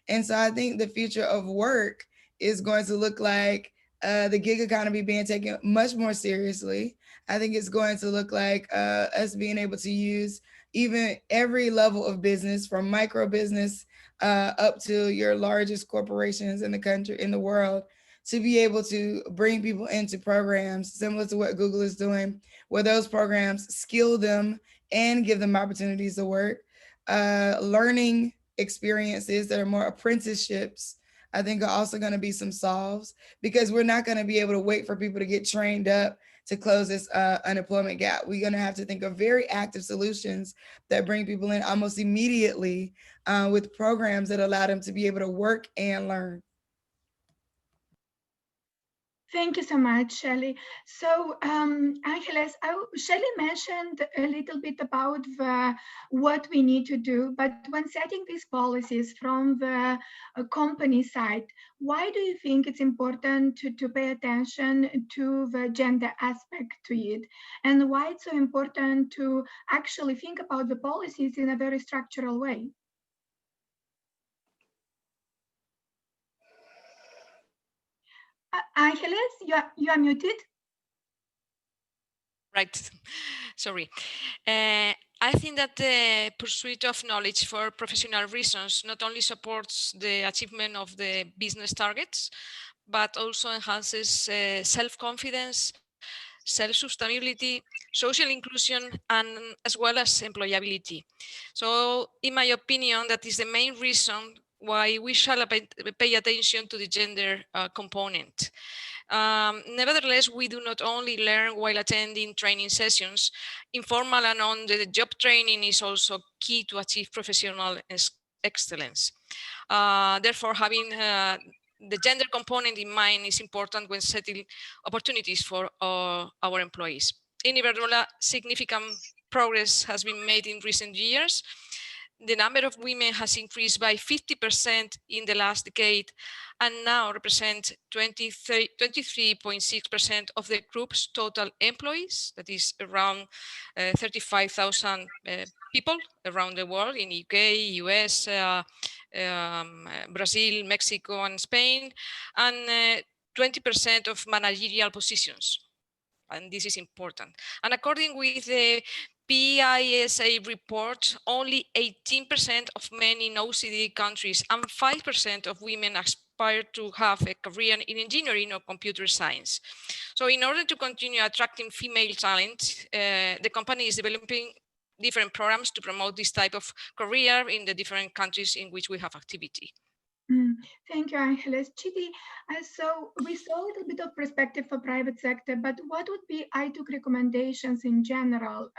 And so I think the future of work is going to look like the gig economy being taken much more seriously. I think it's going to look like us being able to use even every level of business, from micro business up to your largest corporations in the country, in the world, to be able to bring people into programs similar to what Google is doing, where those programs skill them and give them opportunities to work. Learning experiences that are more apprenticeships, I think, are also going to be some solves, because we're not going to be able to wait for people to get trained up to close this unemployment gap. We're going to have to think of very active solutions that bring people in almost immediately with programs that allow them to be able to work and learn. Thank you so much, Shelley. So, Angeles, Shelley mentioned a little bit about what we need to do, but when setting these policies from the company side, why do you think it's important to pay attention to the gender aspect to it? And why it's so important to actually think about the policies in a very structural way? Angeles, you are muted. Right, sorry. I think that the pursuit of knowledge for professional reasons not only supports the achievement of the business targets, but also enhances self-confidence, self-sustainability, social inclusion, and as well as employability. So in my opinion, that is the main reason why we shall pay attention to the gender component. Nevertheless, we do not only learn while attending training sessions. Informal and on-the-job training is also key to achieve professional excellence. Therefore, having the gender component in mind is important when setting opportunities for our employees. In Iberdrola, significant progress has been made in recent years. The number of women has increased by 50% in the last decade and now represent 23.6% of the group's total employees. That is around 35,000 people around the world in UK, US, Brazil, Mexico, and Spain, and 20% of managerial positions. And this is important. And according with the PISA report, only 18% of men in OECD countries and 5% of women aspire to have a career in engineering or computer science. So in order to continue attracting female talent, the company is developing different programs to promote this type of career in the different countries in which we have activity. Thank you, Angeles. Chidi, so we saw a little bit of perspective for private sector, but what would be ITUC recommendations in general,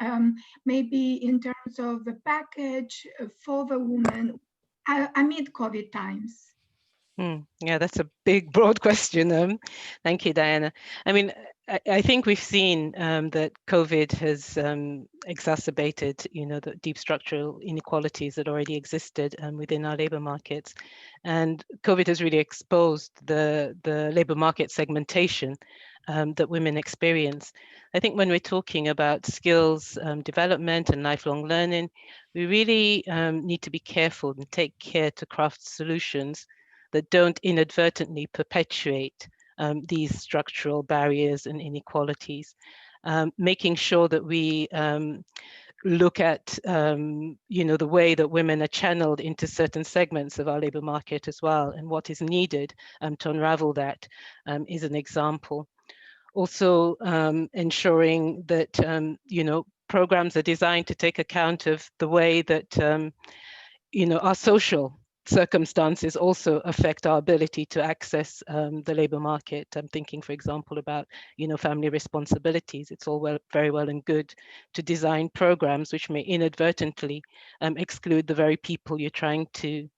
maybe in terms of the package for the women amid COVID times? Yeah, that's a big, broad question. Thank you, Diana. I mean, I think we've seen that COVID has exacerbated, the deep structural inequalities that already existed within our labor markets, and COVID has really exposed the labor market segmentation that women experience. I think when we're talking about skills development and lifelong learning, we really need to be careful and take care to craft solutions that don't inadvertently perpetuate these structural barriers and inequalities, making sure that we look at the way that women are channeled into certain segments of our labor market as well, and what is needed to unravel that is an example. Also ensuring that programs are designed to take account of the way that our social circumstances also affect our ability to access the labor market. I'm thinking, for example, about family responsibilities. It's all very well and good to design programs which may inadvertently exclude the very people you're trying to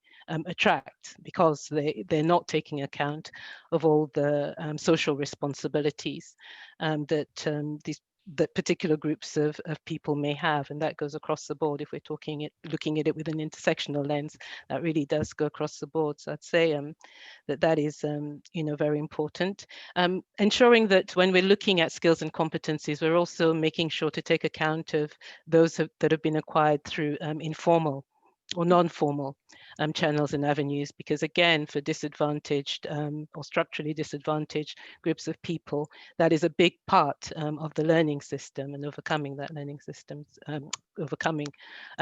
attract, because they're not taking account of all the social responsibilities that particular groups of people may have, and that goes across the board. If we're looking at it with an intersectional lens, that really does go across the board. So I'd say that is very important. Ensuring that when we're looking at skills and competencies, we're also making sure to take account of those that have been acquired through informal or non-formal channels and avenues, because again, for disadvantaged or structurally disadvantaged groups of people, that is a big part of the learning system, and overcoming that learning system, overcoming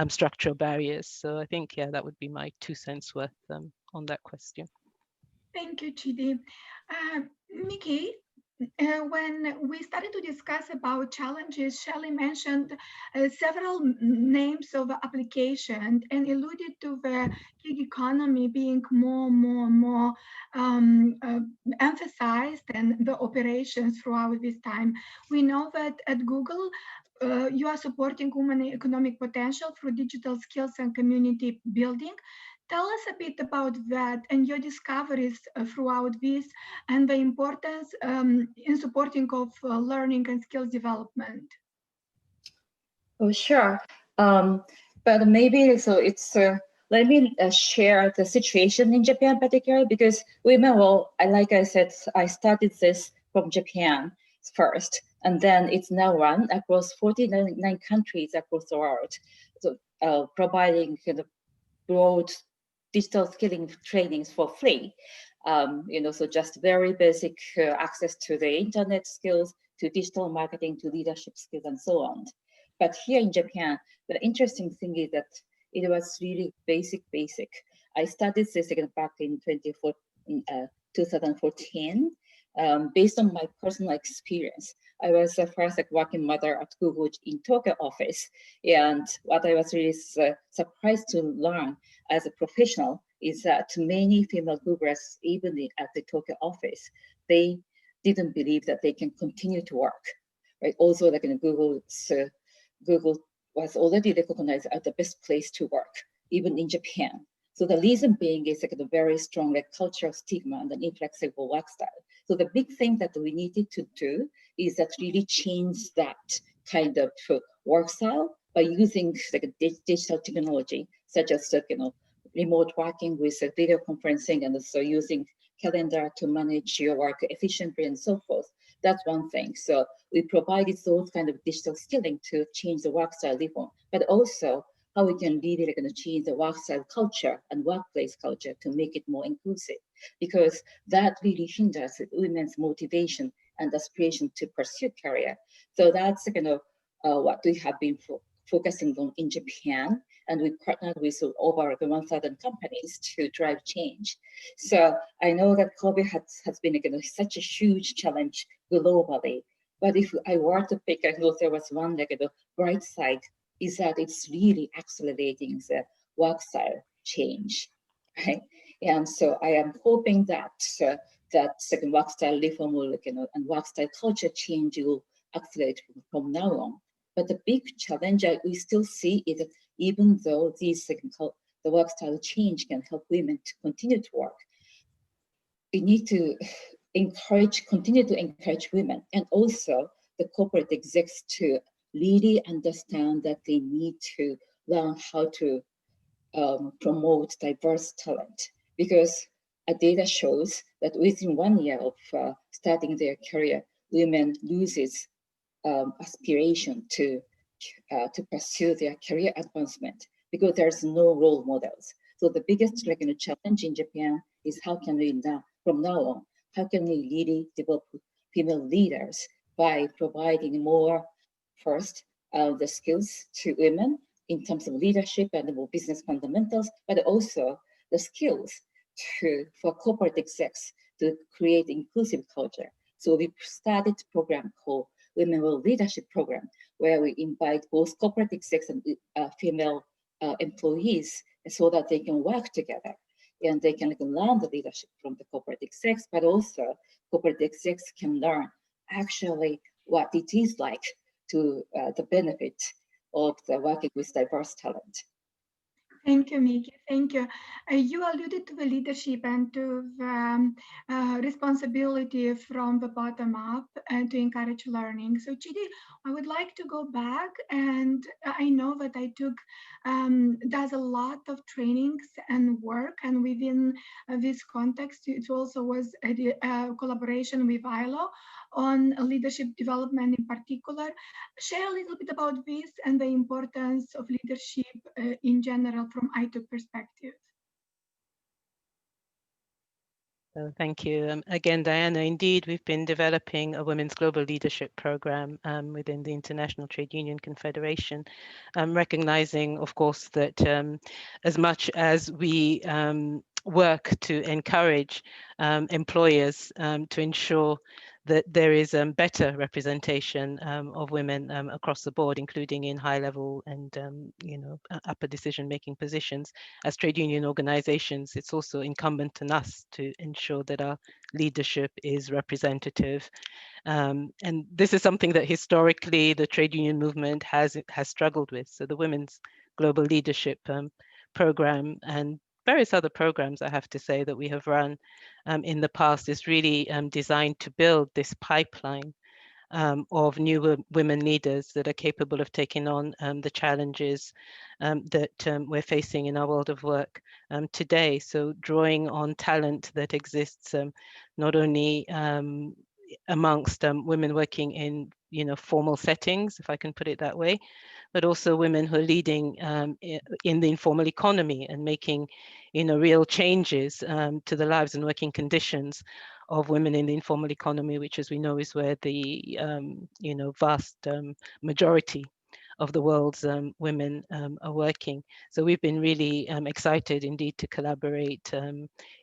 structural barriers. So I think, yeah, that would be my 2 cents worth on that question. Thank you, Chidi. Nikki, when we started to discuss about challenges, Shelley mentioned several names of application and alluded to the gig economy being more emphasized and the operations throughout this time. We know that at Google, you are supporting women economic potential through digital skills and community building. Tell us a bit about that and your discoveries throughout this, and the importance in supporting of learning and skills development. Oh, sure. But maybe so it's let me share the situation in Japan particularly, because women, like I said, I started this from Japan first, and then it's now run across 49 countries across the world, so providing broad digital skilling trainings for free. So just very basic access to the internet skills, to digital marketing, to leadership skills, and so on. But here in Japan, the interesting thing is that it was really basic. I studied this again back in 2014. Based on my personal experience, I was the first working mother at Google in Tokyo office. And what I was really surprised to learn as a professional is that many female Googlers, even at the Tokyo office, they didn't believe that they can continue to work, right? Also, like in Google was already recognized as the best place to work, even in Japan. So the reason being is like a very strong cultural stigma and an inflexible work style. So the big thing that we needed to do is that really change that kind of work style by using digital technology, such as remote working with video conferencing, and also using calendar to manage your work efficiently and so forth. That's one thing. So we provided those kind of digital skilling to change the work style reform, but also how we can really change the work style culture and workplace culture to make it more inclusive, because that really hinders women's motivation and aspiration to pursue career. So that's what we have been focusing on in Japan, and we partnered with over 1,000 companies to drive change. So I know that COVID has been such a huge challenge globally, but if I were to pick, I thought there was one bright side, is that it's really accelerating the work style change, right? And so I am hoping that that work style reform will, and work style culture change will accelerate from now on. But the big challenge we still see is that even though these the work style change can help women to continue to work, we need to continue to encourage women, and also the corporate execs to really understand that they need to learn how to promote diverse talent, because data shows that within 1 year of starting their career, women loses aspiration to pursue their career advancement because there's no role models. So the biggest challenge in Japan is how can we from now on, how can we really develop female leaders by providing more, first, the skills to women in terms of leadership and more business fundamentals, but also the skills for corporate execs to create inclusive culture. So we started a program called Women World Leadership Program, where we invite both corporate execs and female employees so that they can work together and they can learn the leadership from the corporate execs, but also corporate execs can learn actually what it is like to the benefit of the working with diverse talent. Thank you, Miki. Thank you. You alluded to the leadership and to the responsibility from the bottom up and to encourage learning. So Chidi, I would like to go back, and I know that I does a lot of trainings and work, and within this context, it also was a collaboration with ILO on leadership development in particular. Share a little bit about this and the importance of leadership in general from ITOC perspective. Thank you. Again, Diana, indeed, we've been developing a Women's Global Leadership Program within the International Trade Union Confederation, recognizing, of course, that as much as we work to encourage employers to ensure that there is better representation of women across the board, including in high level and upper decision-making positions. As trade union organizations, it's also incumbent on us to ensure that our leadership is representative. And this is something that historically the trade union movement has struggled with. So the Women's Global Leadership Program and various other programs, I have to say, that we have run in the past is really designed to build this pipeline of new women leaders that are capable of taking on the challenges that we're facing in our world of work today. So drawing on talent that exists not only amongst women working in formal settings, if I can put it that way, but also women who are leading in the informal economy and making, real changes to the lives and working conditions of women in the informal economy, which, as we know, is where the vast majority of the world's women are working. So we've been really excited indeed to collaborate,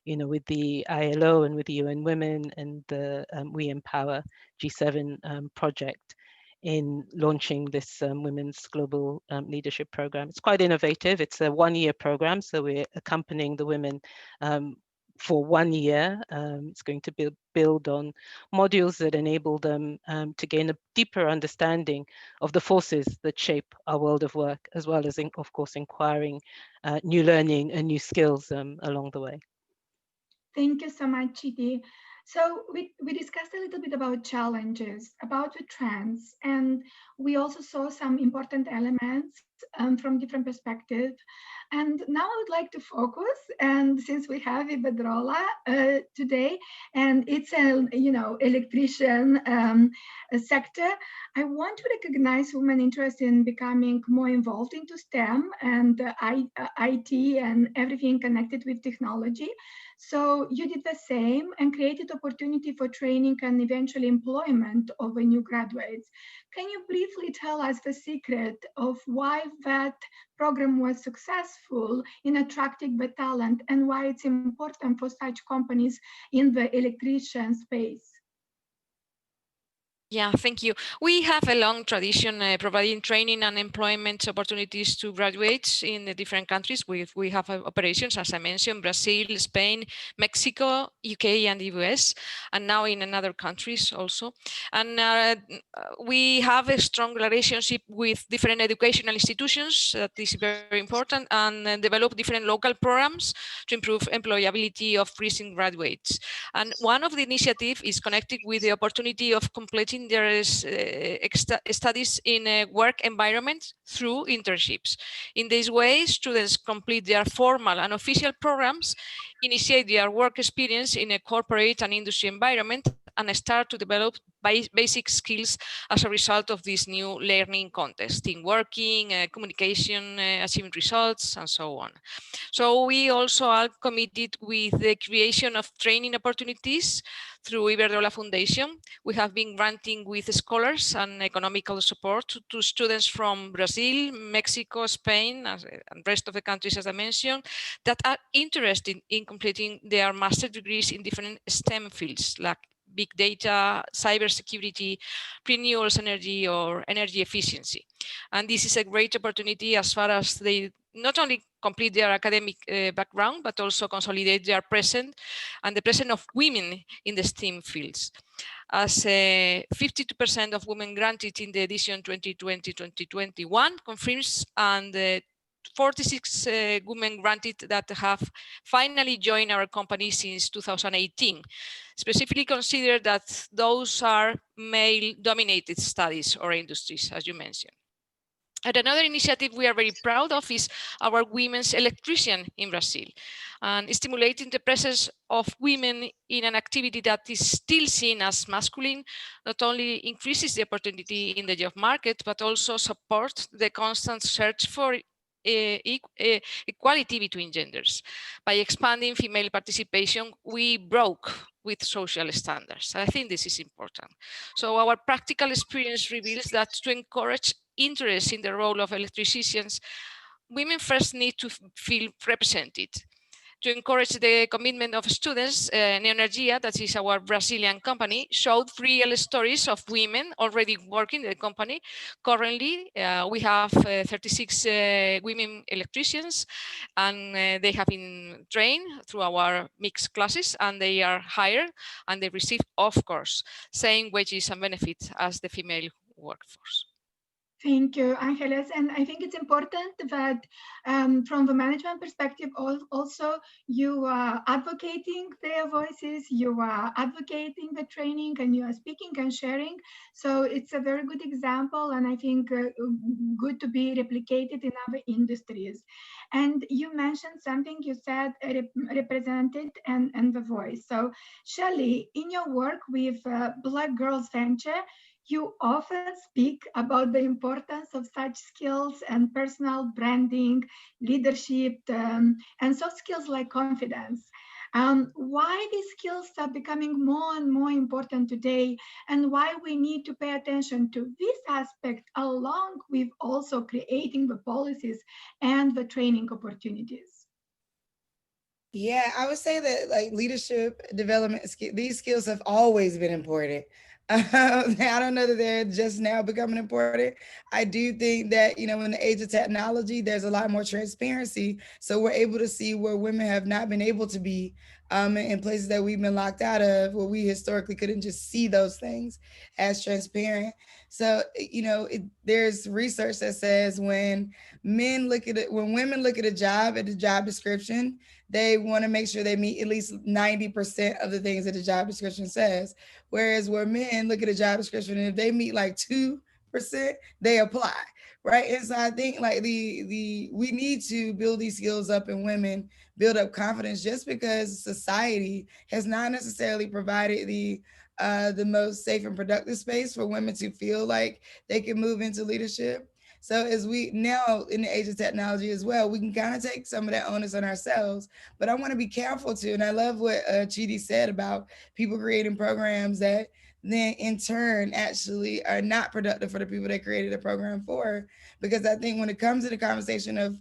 with the ILO and with the UN Women and the We Empower G7 project in launching this Women's Global Leadership Program. It's quite innovative. It's a one-year program, so we're accompanying the women for 1 year. It's going to build on modules that enable them to gain a deeper understanding of the forces that shape our world of work, as well as, of course, acquiring new learning and new skills along the way. Thank you so much, Chidi. So we discussed a little bit about challenges, about the trends, and we also saw some important elements from different perspectives. And now I would like to focus, and since we have Ibedrola today, and it's an electrician sector, I want to recognize women interested in becoming more involved into STEM and IT and everything connected with technology. So you did the same and created opportunity for training and eventually employment of the new graduates. Can you briefly tell us the secret of why that program was successful in attracting the talent and why it's important for such companies in the electrician space? Yeah, thank you. We have a long tradition providing training and employment opportunities to graduates in the different countries. We have operations, as I mentioned, Brazil, Spain, Mexico, UK, and the US, and now in other countries also. And we have a strong relationship with different educational institutions, that is very important, and develop different local programs to improve employability of recent graduates. And one of the initiatives is connected with the opportunity of completing their studies in a work environment through internships. In this way, students complete their formal and official programs, initiate their work experience in a corporate and industry environment, and start to develop basic skills as a result of this new learning context in working, communication, achieving results, and so on. So we also are committed with the creation of training opportunities through Iberdrola Foundation. We have been granting with scholars and economical support to students from Brazil, Mexico, Spain, and rest of the countries, as I mentioned, that are interested in completing their master degrees in different STEM fields like big data, cybersecurity, renewables energy, or energy efficiency. And this is a great opportunity as far as they not only complete their academic background, but also consolidate their present and the presence of women in the STEM fields. As 52% of women granted in the edition 2020-2021 confirms, and 46 women granted that have finally joined our company since 2018. Specifically consider that those are male-dominated studies or industries, as you mentioned. And another initiative we are very proud of is our women's electrician in Brazil. And stimulating the presence of women in an activity that is still seen as masculine not only increases the opportunity in the job market, but also supports the constant search for equality between genders. By expanding female participation, we broke with social standards. I think this is important. So our practical experience reveals that to encourage interest in the role of electricians, women first need to feel represented. To encourage the commitment of students, Neoenergia, that is our Brazilian company, showed real stories of women already working in the company. Currently, we have 36 women electricians, and they have been trained through our mixed classes, and they are hired, and they receive, of course, same wages and benefits as the female workforce. Thank you, Angeles. And I think it's important that from the management perspective, also you are advocating their voices, you are advocating the training, and you are speaking and sharing. So it's a very good example, and I think good to be replicated in other industries. And you mentioned something, you said represented and the voice. So Shelley, in your work with Black Girls Venture, you often speak about the importance of such skills and personal branding, leadership, and soft skills like confidence. Why these skills are becoming more and more important today, and why we need to pay attention to this aspect along with also creating the policies and the training opportunities. Yeah, I would say that like leadership development, these skills have always been important. I don't know that they're just now becoming important. I do think that, you know, in the age of technology, there's a lot more transparency. So we're able to see where women have not been able to be in places that we've been locked out of, where we historically couldn't just see those things as transparent. So, you know, there's research that says when women look at a job, at the job description, they want to make sure they meet at least 90% of the things that the job description says. Whereas where men look at a job description, and if they meet like 2%, they apply, right? And so I think like we need to build these skills up in women, build up confidence, just because society has not necessarily provided the most safe and productive space for women to feel like they can move into leadership. So as we now in the age of technology as well, we can kind of take some of that onus on ourselves. But I want to be careful too. And I love what Chidi said about people creating programs that then in turn actually are not productive for the people they created a program for. Because I think when it comes to the conversation of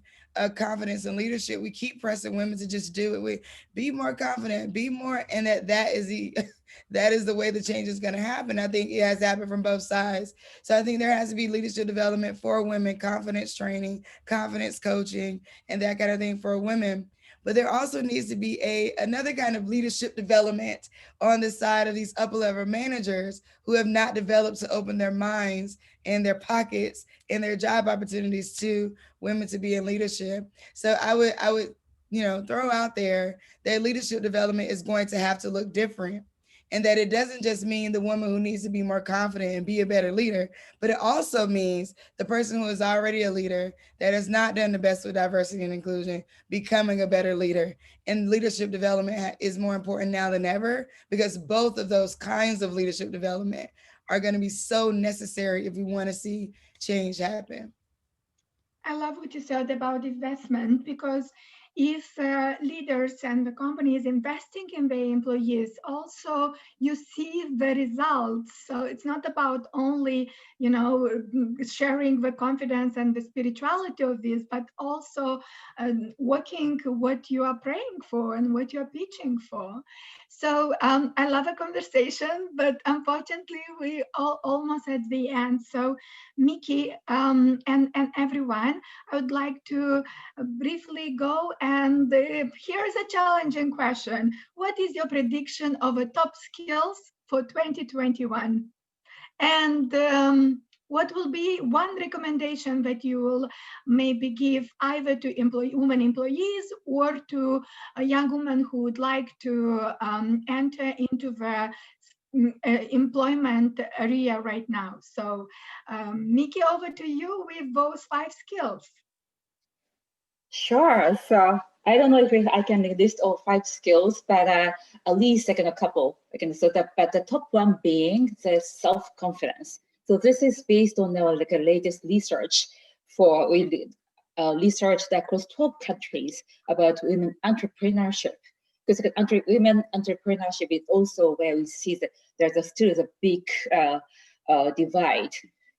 confidence and leadership, we keep pressing women to just do it. We be more confident, be more, and that is the way the change is going to happen. I think it has happened from both sides. So I think there has to be leadership development for women, confidence training, confidence coaching, and that kind of thing for women. But there also needs to be another kind of leadership development on the side of these upper level managers who have not developed to open their minds and their pockets and their job opportunities to women to be in leadership. So I would, you know, throw out there that leadership development is going to have to look different. And that it doesn't just mean the woman who needs to be more confident and be a better leader, but it also means the person who is already a leader that has not done the best with diversity and inclusion becoming a better leader. And leadership development is more important now than ever, because both of those kinds of leadership development are going to be so necessary if we want to see change happen. I love what you said about investment, because if leaders and the companies investing in their employees, also you see the results. So it's not about only, you know, sharing the confidence and the spirituality of this, but also working what you are praying for and what you are pitching for. So I love a conversation, but unfortunately we are almost at the end. So Miki and everyone, I would like to briefly go and here's a challenging question. What is your prediction of a top skills for 2021? And what will be one recommendation that you will maybe give either to women employees or to a young woman who would like to enter into the employment area right now? So Miki, over to you with those 5 skills. Sure. So I don't know if I can list all 5 skills, but at least like a couple. But the top one being the self-confidence. So this is based on the latest research research that across 12 countries about women entrepreneurship. Because women entrepreneurship is also where we see that there's still a big divide,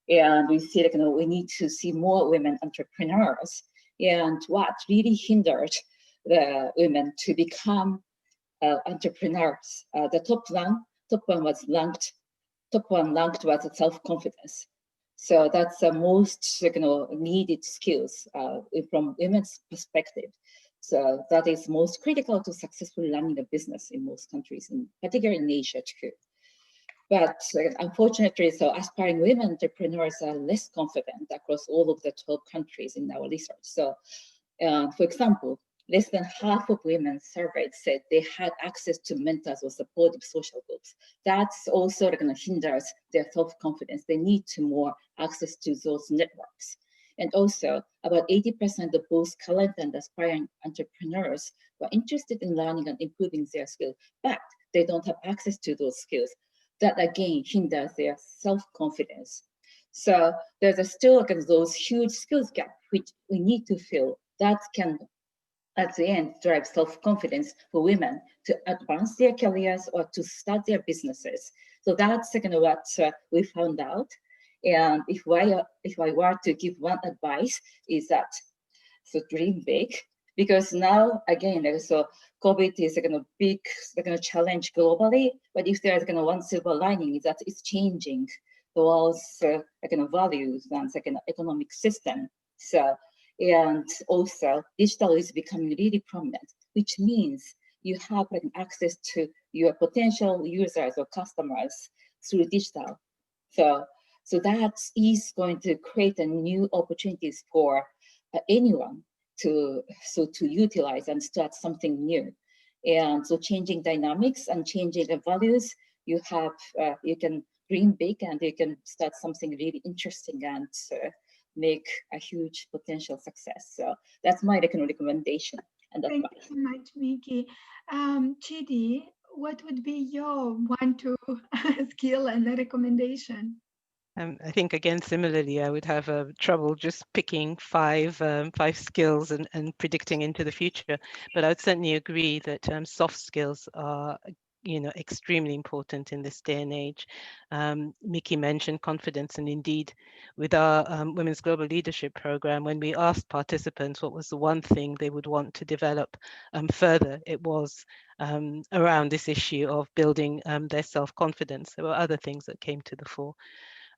and we see we need to see more women entrepreneurs. And what really hindered the women to become entrepreneurs? The top one was ranked was self-confidence. So that's the most needed skills from women's perspective. So that is most critical to successfully running a business in most countries, particularly in Asia too. But unfortunately, so aspiring women entrepreneurs are less confident across all of the 12 countries in our research. So, for example, less than half of women surveyed said they had access to mentors or supportive social groups. That's also hinders their self-confidence. They need more access to those networks. And also, about 80% of both current and aspiring entrepreneurs were interested in learning and improving their skills, but they don't have access to those skills. That again hinders their self-confidence. So there's still those huge skills gap which we need to fill. That can, at the end, drive self-confidence for women to advance their careers or to start their businesses. So that's what we found out. And if I were to give one advice, is that so dream big, because now again, so COVID is a big challenge globally. But if there's one silver lining, is that it's changing the world's values and economic system. So, and also digital is becoming really prominent, which means you have access to your potential users or customers through digital. So that is going to create a new opportunities for anyone to utilize and start something new. And so changing dynamics and changing the values, you can dream big and you can start something really interesting and make a huge potential success. So that's my recommendation. And thank you so much, Miki. Chidi, what would be your one-two skill and a recommendation? I think again, similarly, I would have trouble just picking five skills and predicting into the future. But I would certainly agree that soft skills are, extremely important in this day and age. Miki mentioned confidence, and indeed, with our Women's Global Leadership Program, when we asked participants what was the one thing they would want to develop further, it was around this issue of building their self-confidence. There were other things that came to the fore.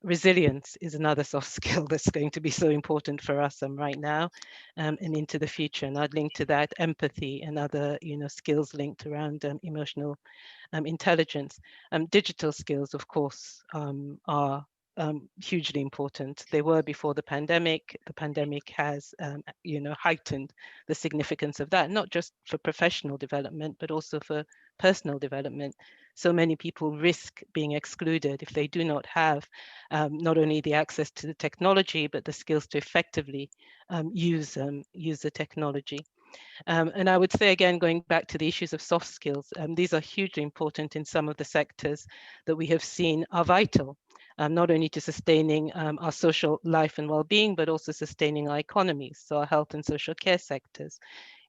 Resilience is another soft skill that's going to be so important for us right now and into the future. And I'd link to that empathy and other skills linked around emotional intelligence. Digital skills, of course, are hugely important. They were before the pandemic. The pandemic has heightened the significance of that, not just for professional development, but also for personal development. So many people risk being excluded if they do not have not only the access to the technology, but the skills to effectively use the technology. And I would say, again, going back to the issues of soft skills, these are hugely important in some of the sectors that we have seen are vital, not only to sustaining our social life and well-being, but also sustaining our economies, so our health and social care sectors.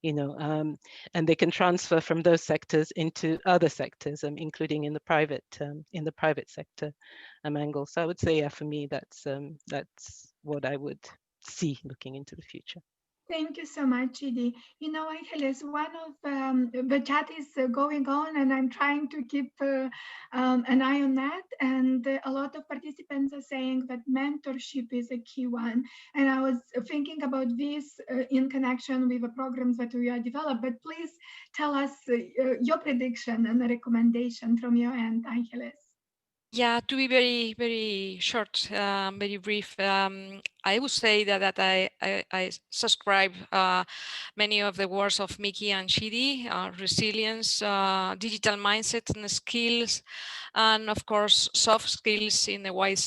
And they can transfer from those sectors into other sectors, including in the private sector angle. So I would say, yeah, for me, that's what I would see looking into the future. Thank you so much, Chidi. Angeles, one of the chat is going on, and I'm trying to keep an eye on that. And a lot of participants are saying that mentorship is a key one. And I was thinking about this in connection with the programs that we are developing. But please tell us your prediction and a recommendation from your end, Angeles. Yeah, to be very, very short, very brief, I would say that I subscribe many of the words of Miki and Chidi, resilience, digital mindset and skills, and of course, soft skills in a wide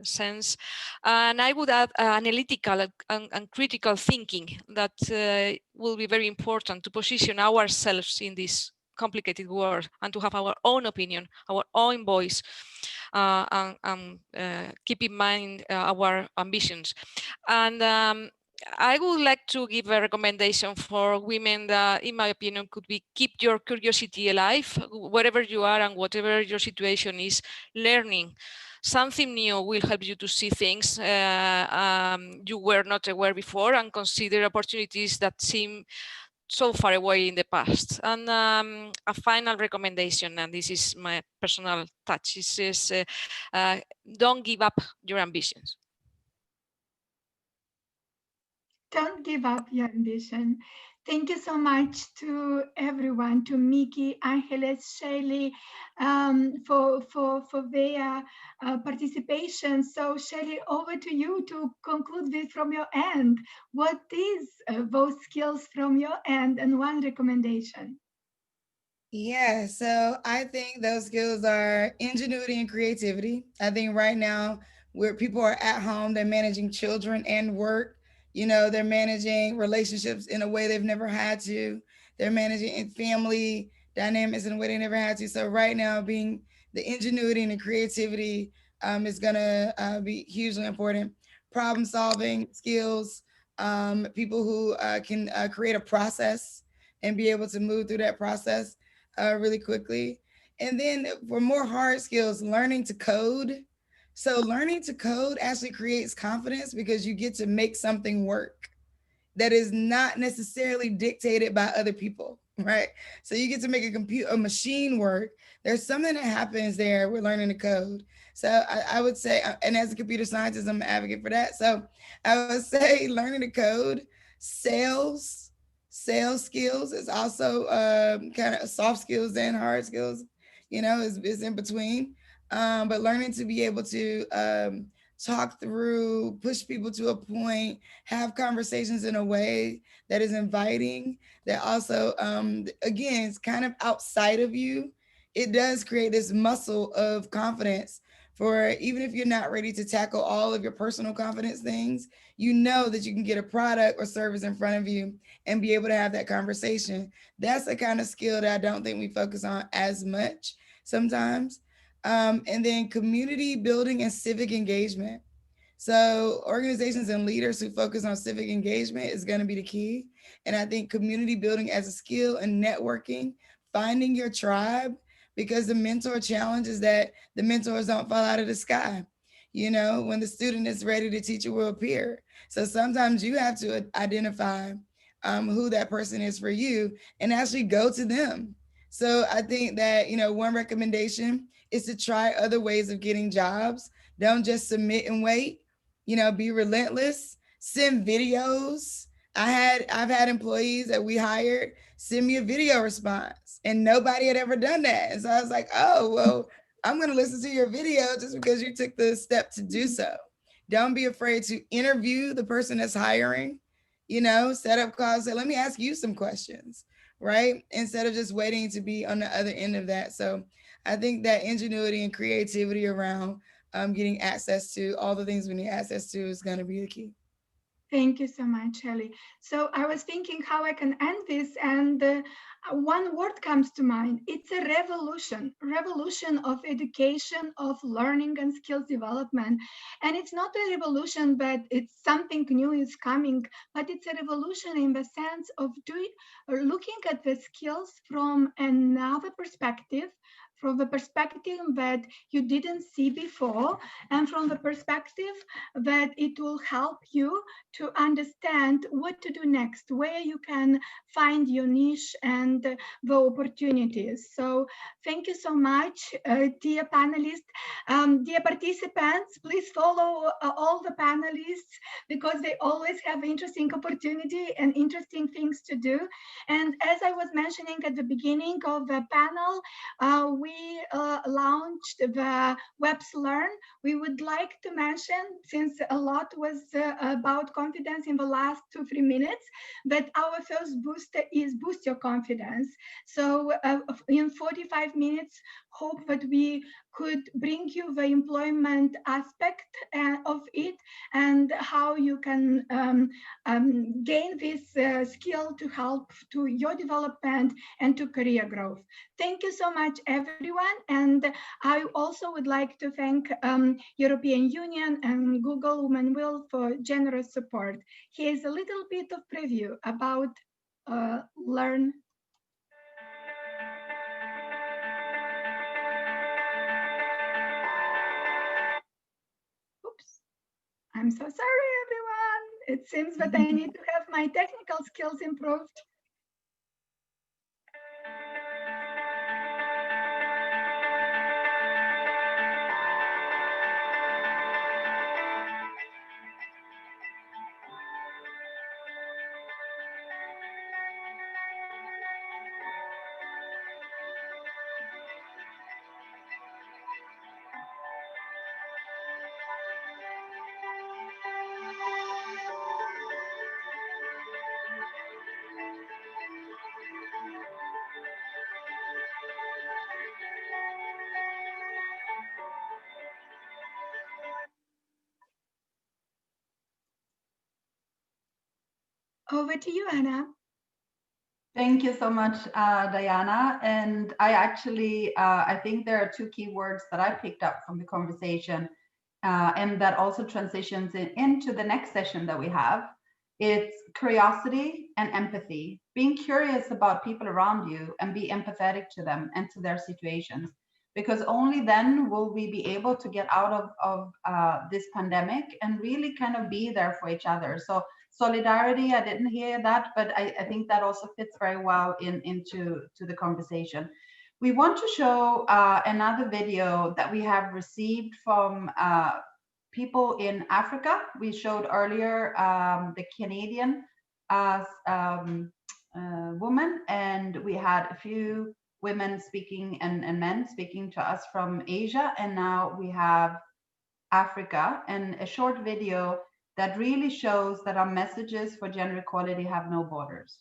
sense. And I would add analytical and critical thinking that will be very important to position ourselves in this complicated world and to have our own opinion, our own voice, and keep in mind our ambitions. And I would like to give a recommendation for women that, in my opinion, could be keep your curiosity alive wherever you are and whatever your situation is. Learning something new will help you to see things you were not aware before and consider opportunities that seem so far away in the past. And a final recommendation, and this is my personal touch, is don't give up your ambitions. Don't give up your ambition. Thank you so much to everyone, to Miki, Angeles, Shelly, for their participation. So Shelly, over to you to conclude this from your end. What is those skills from your end and one recommendation? Yeah, so I think those skills are ingenuity and creativity. I think right now where people are at home, they're managing children and work. You know, they're managing relationships in a way they've never had to. They're managing family dynamics in a way they never had to. So right now, being the ingenuity and the creativity is gonna be hugely important. Problem solving skills, people who can create a process and be able to move through that process really quickly. And then for more hard skills, learning to code. So learning to code actually creates confidence because you get to make something work that is not necessarily dictated by other people, right? So you get to make a machine work. There's something that happens there with learning to code. So I would say, and as a computer scientist, I'm an advocate for that. So I would say learning to code, sales skills is also kind of soft skills and hard skills, you know, is in between. But learning to be able to talk through, push people to a point, have conversations in a way that is inviting, that also, again, it's kind of outside of you. It does create this muscle of confidence for even if you're not ready to tackle all of your personal confidence things, you know that you can get a product or service in front of you and be able to have that conversation. That's the kind of skill that I don't think we focus on as much sometimes. And then community building and civic engagement. So organizations and leaders who focus on civic engagement is going to be the key. And I think community building as a skill and networking, finding your tribe, because the mentor challenge is that the mentors don't fall out of the sky. You know, when the student is ready, the teacher will appear. So sometimes you have to identify who that person is for you and actually go to them. So I think that, you know, one recommendation is to try other ways of getting jobs. Don't just submit and wait. You know, be relentless, send videos. I've had employees that we hired send me a video response and nobody had ever done that. And so I was like, oh, well, I'm going to listen to your video just because you took the step to do so. Don't be afraid to interview the person that's hiring, you know, set up calls, say, let me ask you some questions, right? Instead of just waiting to be on the other end of that. So I think that ingenuity and creativity around getting access to all the things we need access to is going to be the key. Thank you so much, Shelley. So I was thinking how I can end this, and one word comes to mind. It's a revolution of education, of learning and skills development. And it's not a revolution, but it's something new is coming, but it's a revolution in the sense of looking at the skills from another perspective, from the perspective that you didn't see before, and from the perspective that it will help you to understand what to do next, where you can find your niche and the opportunities. So thank you so much, dear panelists. Dear participants, please follow all the panelists because they always have interesting opportunity and interesting things to do. And as I was mentioning at the beginning of the panel, we launched the WEPs Learn. We would like to mention, since a lot was about confidence in the last 2-3 minutes, that our first booster is Boost Your Confidence. So in 45 minutes, hope that we could bring you the employment aspect of it and how you can gain this skill to help to your development and to career growth. Thank you so much, everyone. And I also would like to thank European Union and Google Women Will for generous support. Here's a little bit of preview about Learn. Oops, I'm so sorry, everyone. It seems that I need to have my technical skills improved. Over to you, Anna. Thank you so much, Diana. And I actually, I think there are two key words that I picked up from the conversation, and that also transitions into the next session that we have. It's curiosity and empathy, being curious about people around you and be empathetic to them and to their situations, because only then will we be able to get out of this pandemic and really kind of be there for each other. So solidarity, I didn't hear that, but I think that also fits very well into the conversation. We want to show another video that we have received from people in Africa. We showed earlier the Canadian woman, and we had a few women speaking and men speaking to us from Asia, and now we have Africa, and a short video that really shows that our messages for gender equality have no borders.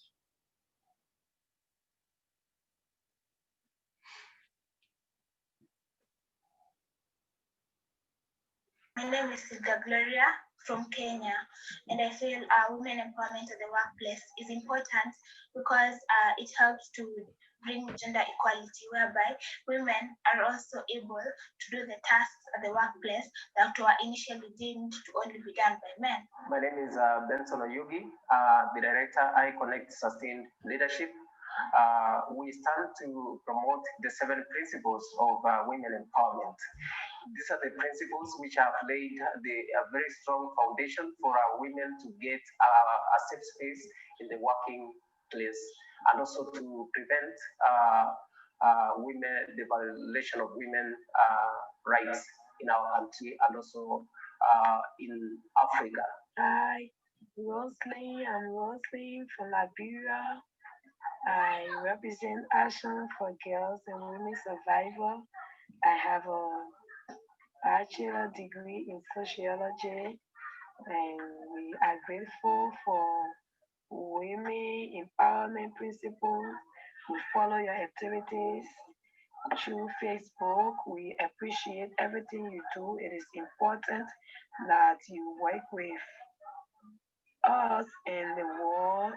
My name is Sister Gloria from Kenya, and I feel women empowerment at the workplace is important because it helps to bring gender equality, whereby women are also able to do the tasks at the workplace that were initially deemed to only be done by men. My name is Benson Oyugi, the director, I Connect Sustained Leadership. We stand to promote the 7 principles of women empowerment. These are the principles which have laid a very strong foundation for our women to get a safe space in the working place, and also to prevent the violation of women rights in our country and also in Africa. Hi, I'm Roslyn from Liberia. I represent Action for Girls and Women Survival. I have a bachelor degree in sociology, and we are grateful for women empowerment principles. We follow your activities through Facebook. We appreciate everything you do. It is important that you work with us and the world,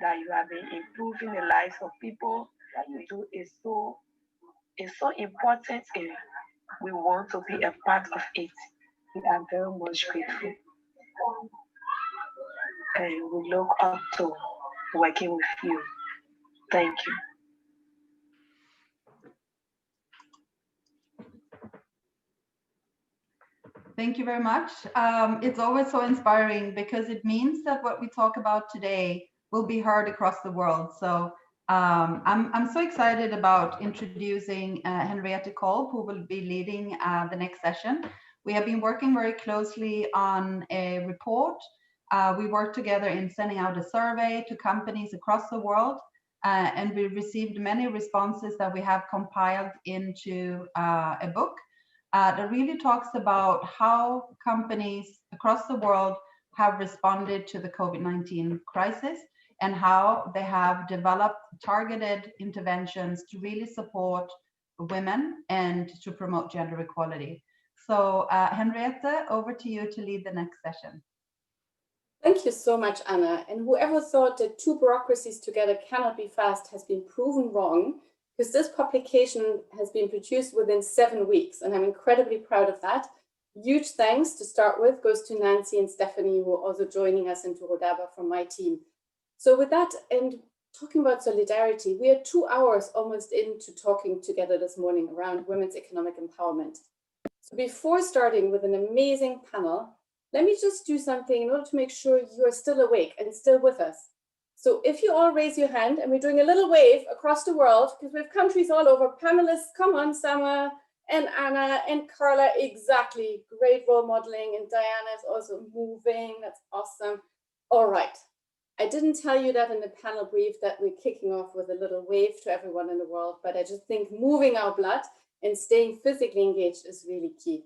that you have been improving the lives of people. That you do is so important, and we want to be a part of it. We are very much grateful, and we look up to working with you. Thank you. Thank you very much. It's always so inspiring because it means that what we talk about today will be heard across the world. So I'm so excited about introducing Henriette Kolb, who will be leading the next session. We have been working very closely on a report. We worked together in sending out a survey to companies across the world, and we received many responses that we have compiled into a book that really talks about how companies across the world have responded to the COVID-19 crisis and how they have developed targeted interventions to really support women and to promote gender equality. So Henriette, over to you to lead the next session. Thank you so much, Anna. And whoever thought that 2 bureaucracies together cannot be fast has been proven wrong, because this publication has been produced within 7 weeks, and I'm incredibly proud of that. Huge thanks to start with goes to Nancy and Stephanie, who are also joining us, and to Rodaba from my team. So with that, and talking about solidarity, we are 2 hours almost into talking together this morning around women's economic empowerment. So before starting with an amazing panel, let me just do something in order to make sure you are still awake and still with us. So if you all raise your hand, and we're doing a little wave across the world, because we have countries all over. Pamela's, come on, Sama, and Anna, and Carla, exactly. Great role modeling, and Diana is also moving. That's awesome. All right. I didn't tell you that in the panel brief that we're kicking off with a little wave to everyone in the world, but I just think moving our blood and staying physically engaged is really key.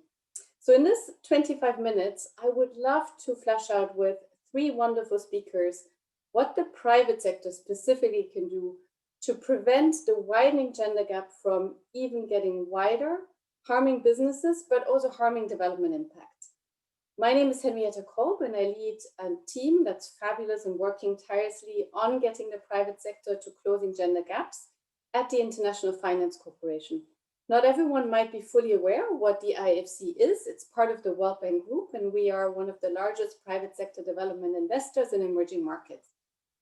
So in this 25 minutes, I would love to flesh out with 3 wonderful speakers what the private sector specifically can do to prevent the widening gender gap from even getting wider, harming businesses, but also harming development impact. My name is Henrietta Kolb, and I lead a team that's fabulous and working tirelessly on getting the private sector to closing gender gaps at the International Finance Corporation. Not everyone might be fully aware what the IFC is. It's part of the World Bank Group, and we are one of the largest private sector development investors in emerging markets.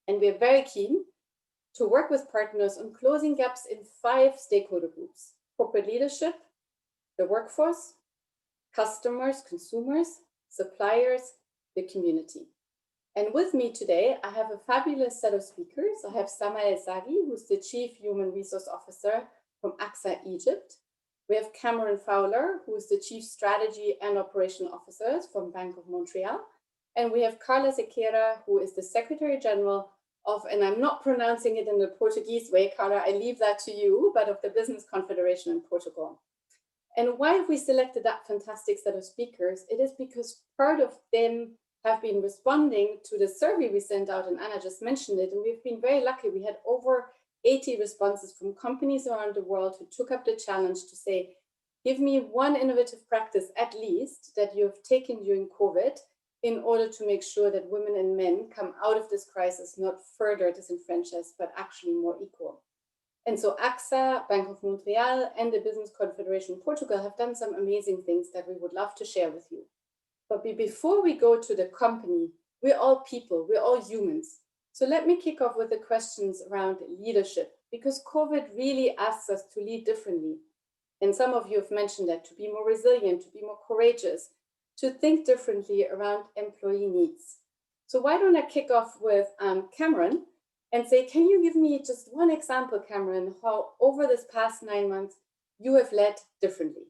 And we're very keen to work with partners on closing gaps in 5 stakeholder groups: corporate leadership, the workforce, customers, consumers, suppliers, the community. And with me today, I have a fabulous set of speakers. I have Samael Zaghi, who's the Chief Human Resource Officer from AXA Egypt. We have Cameron Fowler, who is the Chief Strategy and Operational Officer from Bank of Montreal. And we have Carla Sequeira, who is the Secretary General of, and I'm not pronouncing it in the Portuguese way, Carla, I leave that to you, but of the Business Confederation in Portugal. And why have we selected that fantastic set of speakers? It is because part of them have been responding to the survey we sent out, and Anna just mentioned it, and we've been very lucky. We had over 80 responses from companies around the world who took up the challenge to say, give me one innovative practice at least that you've taken during COVID in order to make sure that women and men come out of this crisis not further disenfranchised, but actually more equal. And so AXA, Bank of Montreal, and the Business Confederation Portugal have done some amazing things that we would love to share with you. But before we go to the company, we're all people, we're all humans. So let me kick off with the questions around leadership, because COVID really asks us to lead differently. And some of you have mentioned that, to be more resilient, to be more courageous, to think differently around employee needs. So why don't I kick off with Cameron and say, can you give me just one example, Cameron, how over this past 9 months you have led differently?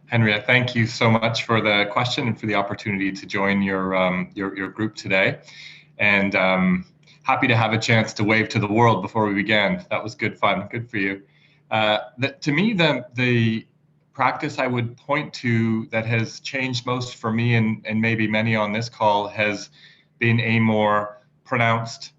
Henriette, thank you so much for the question and for the opportunity to join your group today. And happy to have a chance to wave to the world before we began. That was good fun. Good for you. To me, the practice I would point to that has changed most for me and maybe many on this call has been a more pronounced,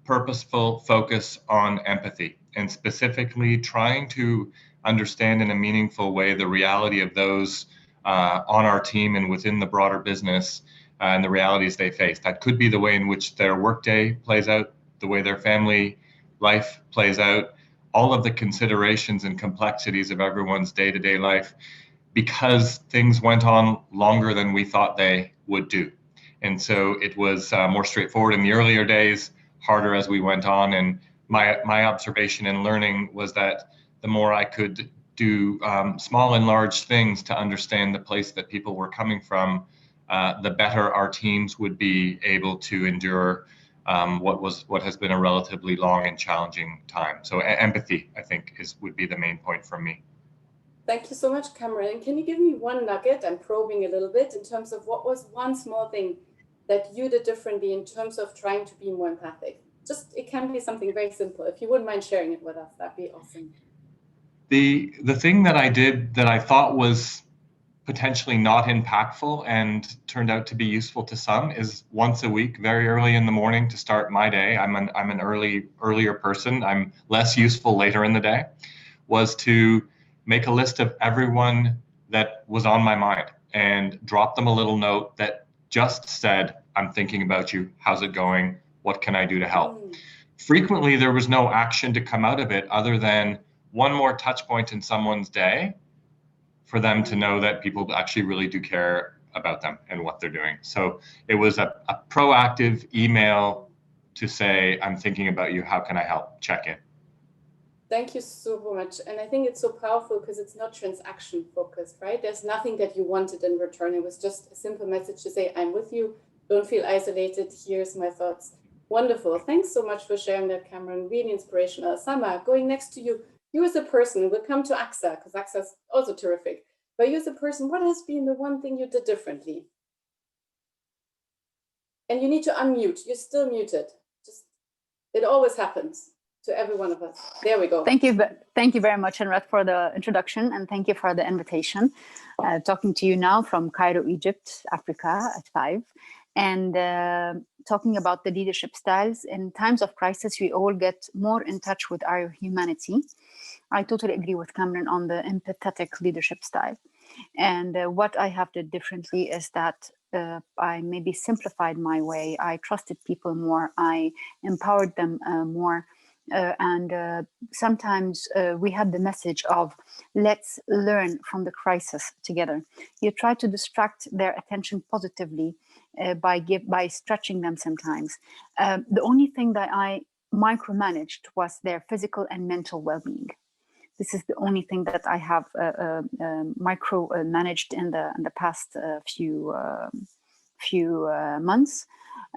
purposeful focus on empathy, and specifically trying to understand in a meaningful way the reality of those on our team and within the broader business and the realities they face. That could be the way in which their workday plays out, the way their family life plays out, all of the considerations and complexities of everyone's day-to-day life, because things went on longer than we thought they would do. And so it was more straightforward in the earlier days, harder as we went on. And my observation and learning was that the more I could do small and large things to understand the place that people were coming from, the better our teams would be able to endure what has been a relatively long and challenging time. So empathy, I think, would be the main point for me. Thank you so much, Cameron. Can you give me one nugget? I'm probing a little bit in terms of what was one small thing that you did differently in terms of trying to be more empathic? Just, it can be something very simple. If you wouldn't mind sharing it with us, that'd be awesome. The thing that I did that I thought was potentially not impactful and turned out to be useful to some is once a week, very early in the morning to start my day. I'm an earlier person. I'm less useful later in the day. Was to make a list of everyone that was on my mind and drop them a little note that just said, I'm thinking about you. How's it going? What can I do to help? Frequently, there was no action to come out of it other than one more touch point in someone's day for them to know that people actually really do care about them and what they're doing. So it was a proactive email to say, I'm thinking about you. How can I help? Check in. Thank you so much. And I think it's so powerful because it's not transaction focused, right? There's nothing that you wanted in return. It was just a simple message to say, I'm with you. Don't feel isolated. Here's my thoughts. Wonderful. Thanks so much for sharing that, Cameron. Really inspirational. Sama, going next to you. You as a person, we'll come to AXA because AXA is also terrific. But you as a person, what has been the one thing you did differently? And you need to unmute. You're still muted. Just, it always happens to every one of us. There we go. Thank you very much, Henriette, for the introduction, and thank you for the invitation. Talking to you now from Cairo, Egypt, Africa at 5, and talking about the leadership styles. In times of crisis, we all get more in touch with our humanity. I totally agree with Cameron on the empathetic leadership style. And what I have did differently is that I maybe simplified my way. I trusted people more. I empowered them more. And sometimes we had the message of let's learn from the crisis together. You try to distract their attention positively by stretching them sometimes. The only thing that I micromanaged was their physical and mental well-being. This is the only thing that I have micro managed in the past few months,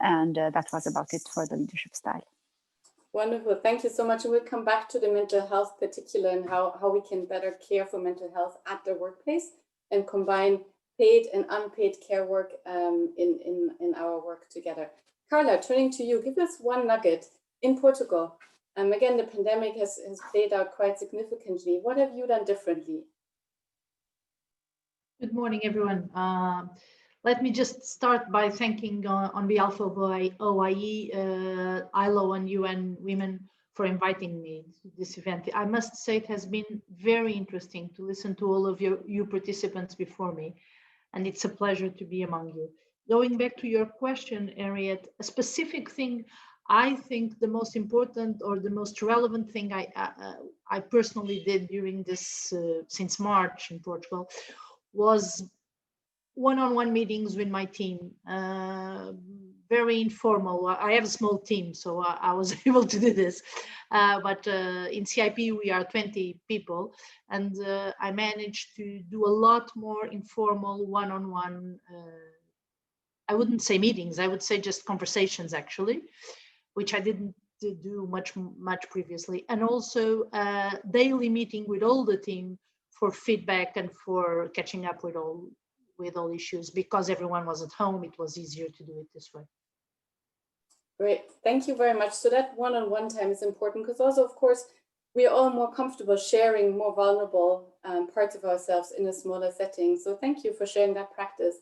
and that was about it for the leadership style. Wonderful, thank you so much. And we'll come back to the mental health particular and how we can better care for mental health at the workplace and combine paid and unpaid care work in our work together. Carla, turning to you, give us one nugget in Portugal. Again, the pandemic has played out quite significantly. What have you done differently? Good morning, everyone. Let me just start by thanking on behalf of OIE, ILO and UN Women for inviting me to this event. I must say it has been very interesting to listen to all of you participants before me, and it's a pleasure to be among you. Going back to your question, Harriet, a specific thing I think the most important or the most relevant thing I personally did during this, since March in Portugal, was one-on-one meetings with my team, very informal. I have a small team, so I was able to do this. But in CIP, we are 20 people, and I managed to do a lot more informal one-on-one, I wouldn't say meetings, I would say just conversations actually, which I didn't do much previously. And also a daily meeting with all the team for feedback and for catching up with all issues. Because everyone was at home, it was easier to do it this way. Great, thank you very much. So that one-on-one time is important because also, of course, we are all more comfortable sharing more vulnerable parts of ourselves in a smaller setting. So thank you for sharing that practice.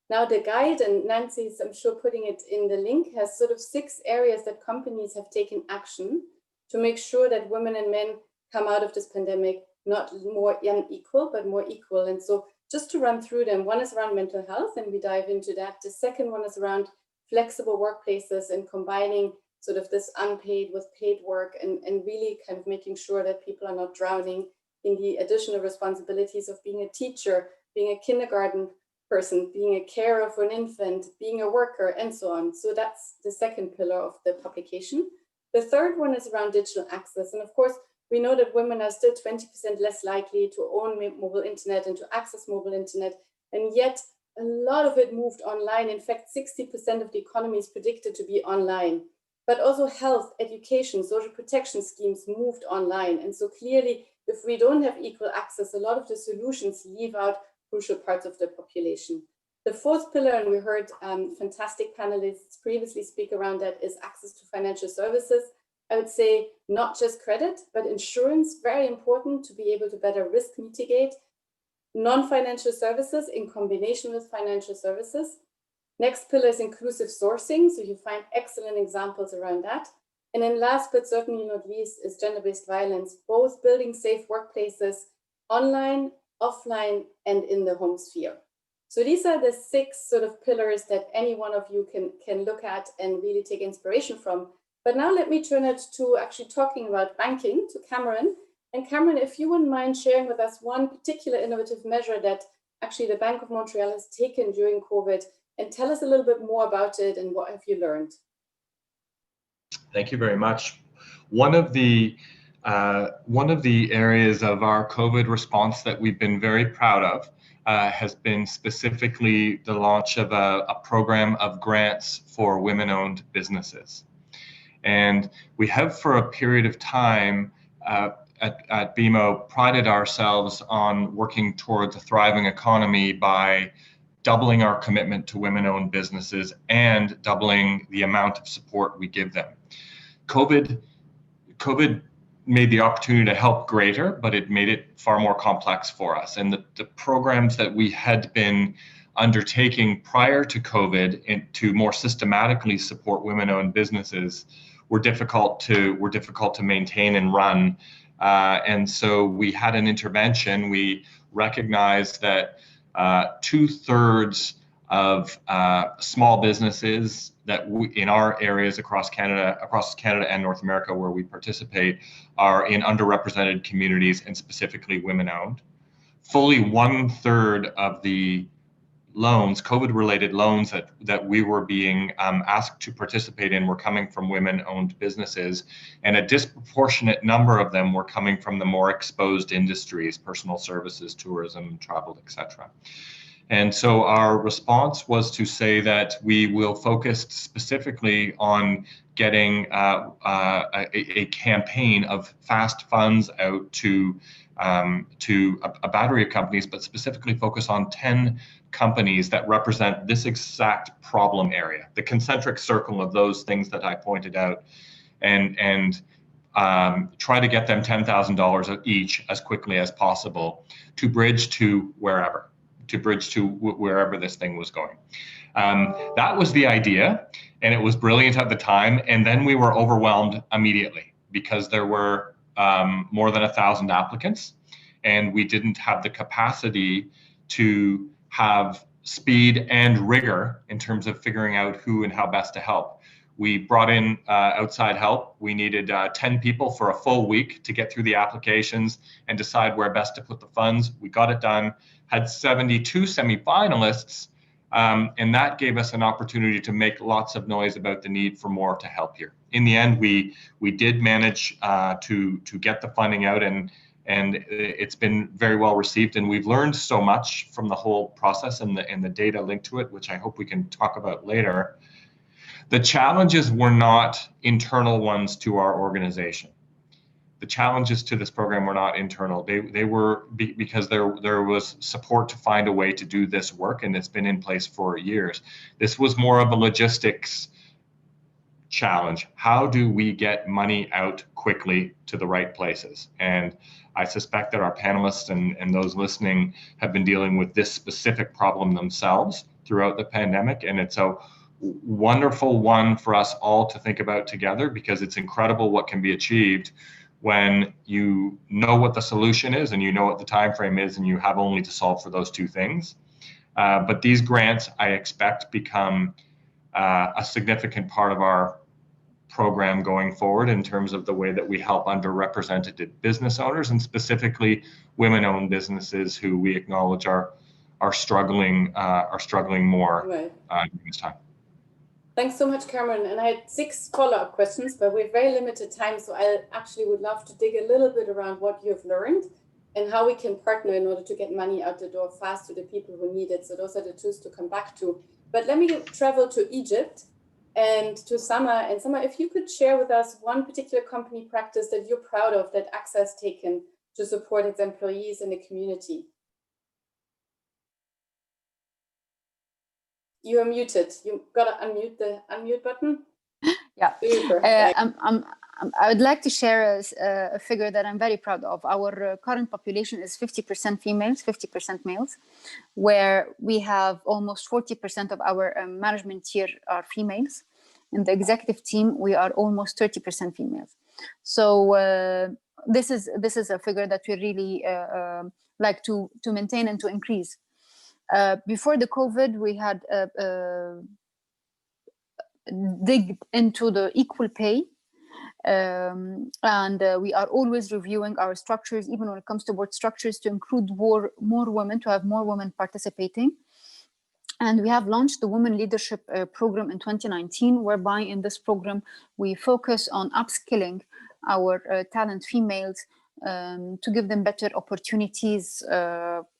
Now the guide, and Nancy's, I'm sure, putting it in the link, has sort of 6 areas that companies have taken action to make sure that women and men come out of this pandemic not more unequal, but more equal. And so just to run through them, one is around mental health, and we dive into that. The second one is around flexible workplaces and combining sort of this unpaid with paid work and really kind of making sure that people are not drowning in the additional responsibilities of being a teacher, being a kindergarten person, being a carer for an infant, being a worker, and so on. So that's the second pillar of the publication. The third one is around digital access. And of course, we know that women are still 20% less likely to own mobile internet and to access mobile internet. And yet a lot of it moved online. In fact, 60% of the economy is predicted to be online. But also health, education, social protection schemes moved online. And so clearly, if we don't have equal access, a lot of the solutions leave out crucial parts of the population. The fourth pillar, and we heard fantastic panelists previously speak around that, is access to financial services. I would say not just credit, but insurance, very important to be able to better risk mitigate. Non-financial services in combination with financial services. Next pillar is inclusive sourcing. So you find excellent examples around that. And then last, but certainly not least, is gender-based violence, both building safe workplaces online, offline, and in the home sphere. So these are the 6 sort of pillars that any one of you can look at and really take inspiration from. But now let me turn it to actually talking about banking to Cameron. And Cameron, if you wouldn't mind sharing with us one particular innovative measure that actually the Bank of Montreal has taken during COVID, and tell us a little bit more about it and what have you learned? Thank you very much. One of the areas of our COVID response that we've been very proud of has been specifically the launch of a program of grants for women-owned businesses. And we have for a period of time at BMO prided ourselves on working towards a thriving economy by doubling our commitment to women-owned businesses and doubling the amount of support we give them. COVID made the opportunity to help greater, but it made it far more complex for us. And the programs that we had been undertaking prior to COVID to more systematically support women-owned businesses were difficult to maintain and run And so we had an intervention. We recognized that 2/3 of small businesses that in our areas across Canada and North America where we participate are in underrepresented communities and specifically women-owned. Fully 1/3 of the loans, COVID-related loans that we were being asked to participate in were coming from women-owned businesses, and a disproportionate number of them were coming from the more exposed industries, personal services, tourism, travel, etc. And so our response was to say that we will focus specifically on getting a campaign of fast funds out to a battery of companies, but specifically focus on 10 companies that represent this exact problem area, the concentric circle of those things that I pointed out, and try to get them $10,000 each as quickly as possible to bridge to wherever this thing was going. That was the idea, and it was brilliant at the time. And then we were overwhelmed immediately because there were more than 1,000 applicants, and we didn't have the capacity to have speed and rigor in terms of figuring out who and how best to help. We brought in outside help. We needed 10 people for a full week to get through the applications and decide where best to put the funds. We got it done, had 72 semifinalists, and that gave us an opportunity to make lots of noise about the need for more to help here. In the end, we did manage to get the funding out, and it's been very well received, and we've learned so much from the whole process and the data linked to it, which I hope we can talk about later. The challenges were not internal ones to our organization. The challenges to this program were not internal. They were because there was support to find a way to do this work, and it's been in place for years. This was more of a logistics challenge. How do we get money out quickly to the right places? And I suspect that our panelists and those listening have been dealing with this specific problem themselves throughout the pandemic, and it's a wonderful one for us all to think about together, because it's incredible what can be achieved when you know what the solution is and you know what the time frame is, and you have only to solve for those two things. But these grants, I expect, become a significant part of our program going forward in terms of the way that we help underrepresented business owners, and specifically women-owned businesses who we acknowledge are struggling more during this time. Thanks so much, Cameron. And I had 6 follow-up questions, but we have very limited time, so I actually would love to dig a little bit around what you've learned and how we can partner in order to get money out the door fast to the people who need it. So those are the tools to come back to. But let me travel to Egypt and to Sama. And Sama, if you could share with us one particular company practice that you're proud of that AXA has taken to support its employees in the community. You are muted. You've got to unmute the unmute button. Yeah. I would like to share a figure that I'm very proud of. Our current population is 50% females, 50% males, where we have almost 40% of our management tier are females. In the executive team, we are almost 30% females. So this is a figure that we really like to maintain and to increase. Before the COVID, we had digged into the equal pay, and we are always reviewing our structures, even when it comes to board structures, to include more women, to have more women participating. And we have launched the Women Leadership Program in 2019, whereby in this program, we focus on upskilling our talent females to give them better opportunities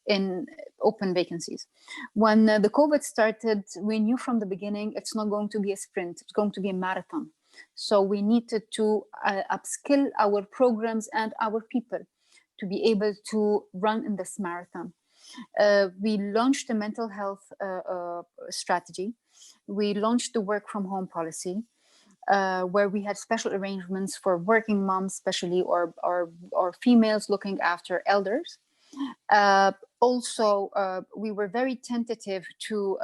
in open vacancies. When the COVID started, we knew from the beginning it's not going to be a sprint, it's going to be a marathon. So we needed to upskill our programs and our people to be able to run in this marathon. We launched a mental health strategy. We launched the work from home policy, where we had special arrangements for working moms, especially, or females looking after elders. Also, we were very tentative to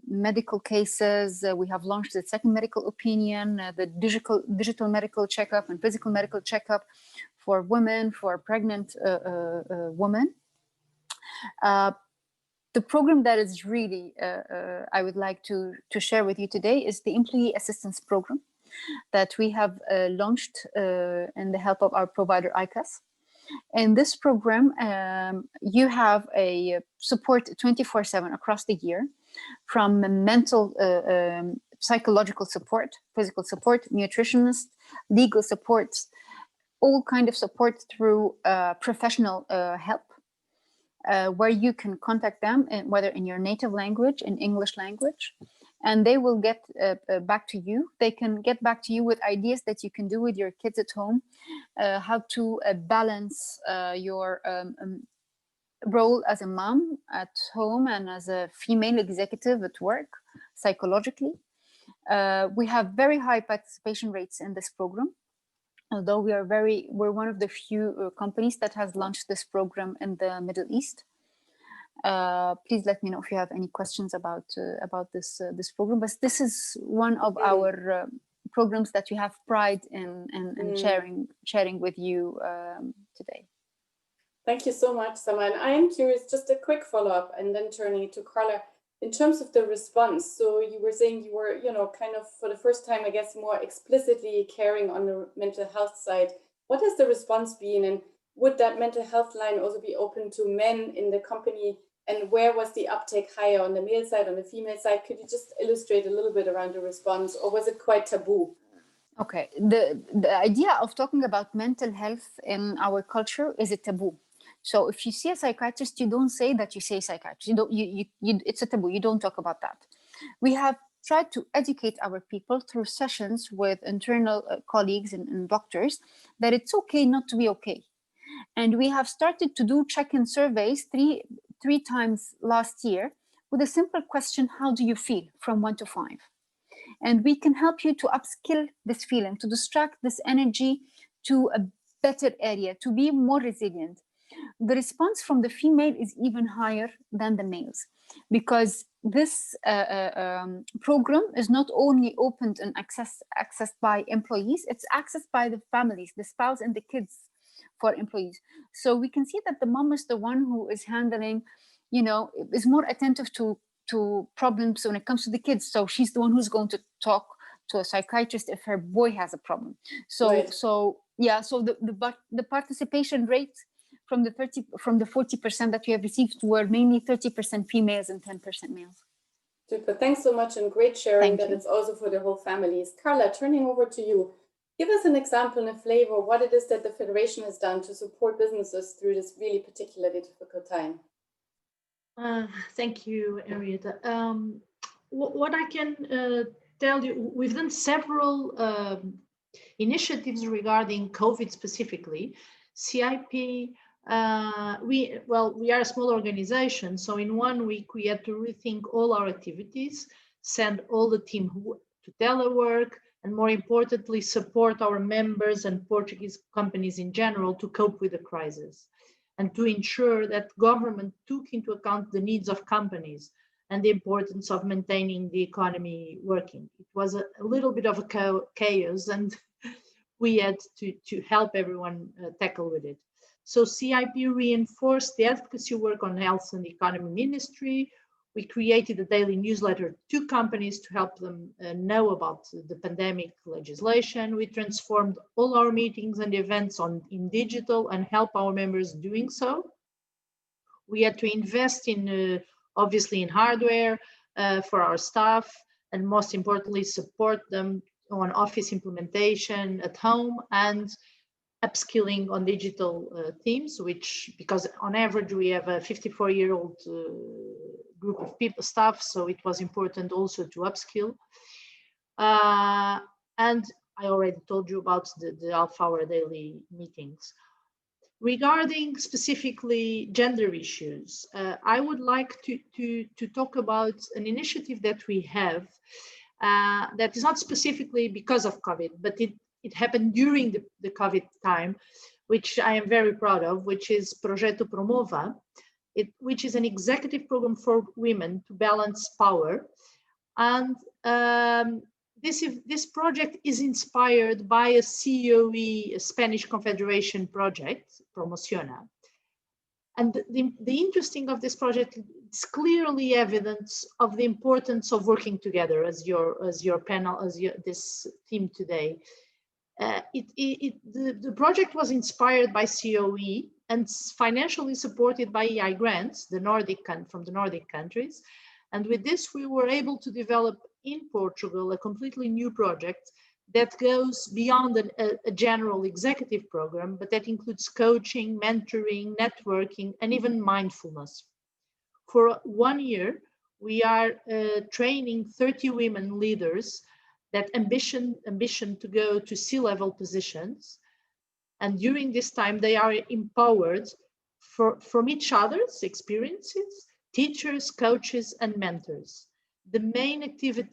medical cases. We have launched the second medical opinion, the digital medical checkup and physical medical checkup for women, for pregnant women. The program that is really, I would like to share with you today is the Employee Assistance Program that we have launched in the help of our provider, ICAS. In this program, you have a support 24/7 across the year, from mental, psychological support, physical support, nutritionist, legal support, all kind of support through professional help, where you can contact them, whether in your native language, in English language, and they will get back to you. They can get back to you with ideas that you can do with your kids at home, how to balance your role as a mom at home and as a female executive at work, psychologically. We have very high participation rates in this program, although we're one of the few companies that has launched this program in the Middle East. Please let me know if you have any questions about this program. But this is one of our programs that we have pride in sharing with you today. Thank you so much, Sama. And I am curious, just a quick follow-up, and then turning to Carla. In terms of the response, so you were saying you were, kind of for the first time, I guess, more explicitly caring on the mental health side. What has the response been, and would that mental health line also be open to men in the company? And where was the uptake higher, on the male side, on the female side? Could you just illustrate a little bit around the response, or was it quite taboo? Okay, the idea of talking about mental health in our culture is a taboo. So if you see a psychiatrist, you don't say that you say psychiatrist. It's a taboo. You don't talk about that. We have tried to educate our people through sessions with internal colleagues and doctors that it's okay not to be okay. And we have started to do check-in surveys three times last year with a simple question: how do you feel, from 1 to 5? And we can help you to upskill this feeling, to distract this energy to a better area, to be more resilient. The response from the female is even higher than the males, because this program is not only opened and accessed by employees, it's accessed by the families, the spouse and the kids for employees. So we can see that the mom is the one who is handling, is more attentive to problems when it comes to the kids. So she's the one who's going to talk to a psychiatrist if her boy has a problem. So Right. so the participation rate from the 40% that we have received were mainly 30% females and 10% males. Super. Thanks so much, and great sharing. Thank that you. It's also for the whole families. Carla, turning over to you. Give us an example and a flavor of what it is that the Federation has done to support businesses through this really particularly difficult time. Thank you, Henrietta. What I can tell you, we've done several initiatives regarding COVID specifically. CIP, we are a small organization, so in 1 week we had to rethink all our activities, send all the team to telework, and more importantly, support our members and Portuguese companies in general to cope with the crisis, and to ensure that government took into account the needs of companies and the importance of maintaining the economy working. It was a little bit of a chaos, and we had to help everyone tackle with it. So CIP reinforced the advocacy work on health and economy ministry. We created a daily newsletter to companies to help them know about the pandemic legislation. We transformed all our meetings and events in digital and help our members doing so. We had to invest in, obviously, in hardware for our staff, and most importantly, support them on office implementation at home and upskilling on digital themes, because on average we have a 54-year-old group of people, staff, so it was important also to upskill. And I already told you about the half-hour daily meetings. Regarding specifically gender issues, I would like to talk about an initiative that we have that is not specifically because of COVID, but it happened during the COVID time, which I am very proud of, which is Projeto Promova, which is an executive program for women to balance power. And this project is inspired by a COE, a Spanish Confederation project, Promociona. And the interesting of this project is clearly evidence of the importance of working together as your panel, this theme today. The project was inspired by COE and financially supported by EI grants, from the Nordic countries. And with this, we were able to develop in Portugal a completely new project that goes beyond a general executive program, but that includes coaching, mentoring, networking, and even mindfulness. For 1 year, we are training 30 women leaders that ambition to go to C-level positions. And during this time, they are empowered from each other's experiences, teachers, coaches, and mentors. The main objective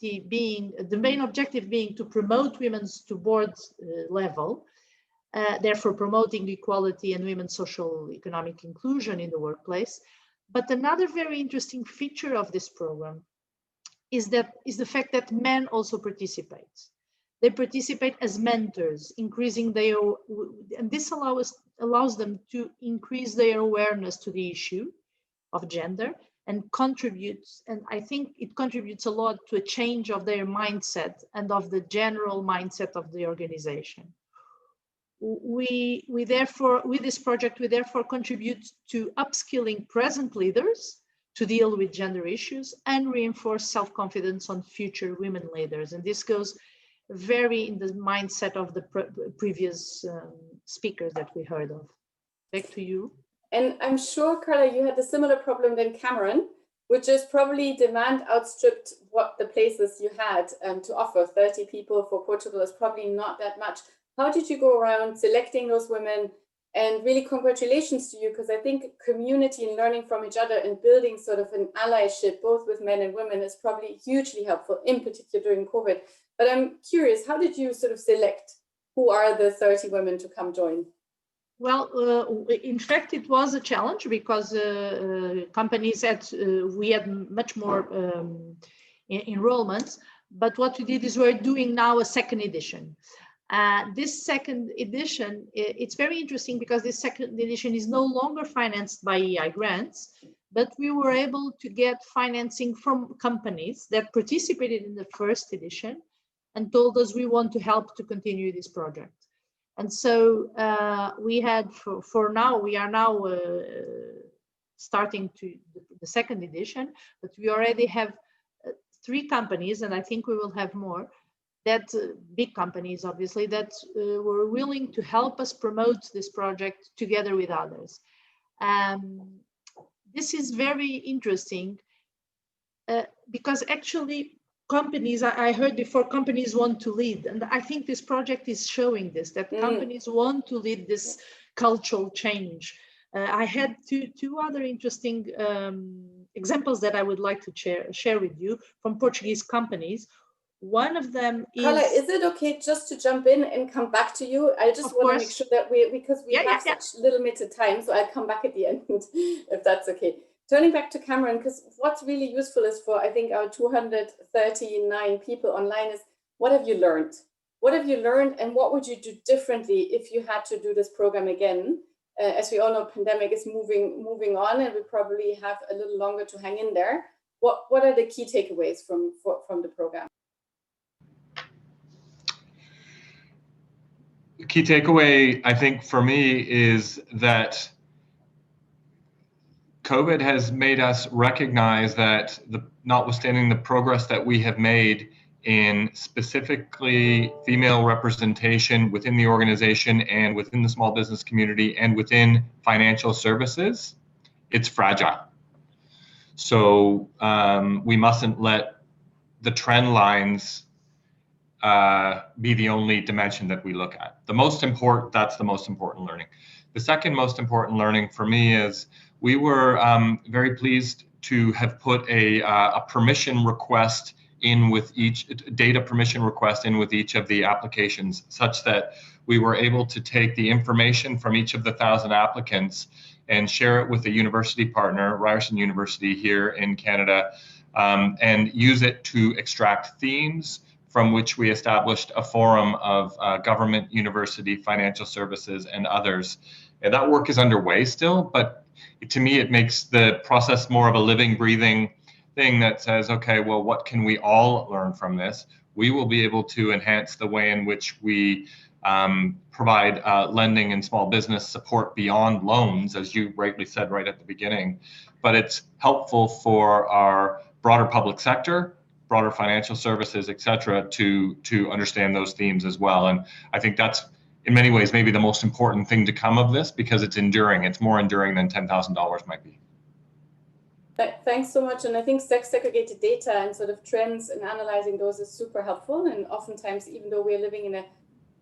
being to promote women's to board level, therefore promoting equality and women's social economic inclusion in the workplace. But another very interesting feature of this program is the fact that men also participate. They participate as mentors, increasing and this allows them to increase their awareness to the issue of gender, and I think it contributes a lot to a change of their mindset and of the general mindset of the organization. We therefore, with this project, we therefore contribute to upskilling present leaders to deal with gender issues and reinforce self-confidence on future women leaders. And this goes very in the mindset of the previous speakers that we heard of. Back to you. And I'm sure, Carla, you had a similar problem than Cameron, which is probably demand outstripped what the places you had to offer. 30 people for Portugal is probably not that much. How did you go around selecting those women? And really congratulations to you, because I think community and learning from each other and building sort of an allyship, both with men and women, is probably hugely helpful, in particular during COVID. But I'm curious, how did you sort of select who are the 30 women to come join? Well, in fact, it was a challenge because companies we had much more enrollments. But what we did is we're doing now a second edition. This second edition, it's very interesting because this second edition is no longer financed by EI grants, but we were able to get financing from companies that participated in the first edition and told us we want to help to continue this project. And so we had, we are now starting to the second edition, but we already have 3 companies, and I think we will have more, that big companies, obviously, that were willing to help us promote this project together with others. This is very interesting because actually companies, I heard before, companies want to lead. And I think this project is showing this, that companies want to lead this cultural change. I had two other interesting examples that I would like to share with you from Portuguese companies. One of them is... Carla, is it okay just to jump in and come back to you? I just want to make sure that because we have such limited time, so I'll come back at the end, if that's okay. Turning back to Cameron, because what's really useful is for, I think, our 239 people online is, what have you learned? What have you learned, and what would you do differently if you had to do this program again? As we all know, pandemic is moving on, and we probably have a little longer to hang in there. What are the key takeaways from the program? The key takeaway, I think, for me is that COVID has made us recognize that notwithstanding the progress that we have made in specifically female representation within the organization and within the small business community and within financial services, it's fragile. So we mustn't let the trend lines be the only dimension that we look at. That's the most important learning. The second most important learning for me is we were very pleased to have put a permission request in with each data permission request in with each of the applications, such that we were able to take the information from each of the 1,000 applicants and share it with a university partner, Ryerson University here in Canada, and use it to extract themes from which we established a forum of government, university, financial services, and others. And that work is underway still, but to me, it makes the process more of a living, breathing thing that says, okay, well, what can we all learn from this? We will be able to enhance the way in which we provide lending and small business support beyond loans, as you rightly said right at the beginning. But it's helpful for our broader public sector, broader financial services, et cetera, to understand those themes as well. And I think that's, in many ways, maybe the most important thing to come of this, because it's enduring. It's more enduring than $10,000 might be. Thanks so much. And I think sex-segregated data and sort of trends and analyzing those is super helpful. And oftentimes, even though we're living in a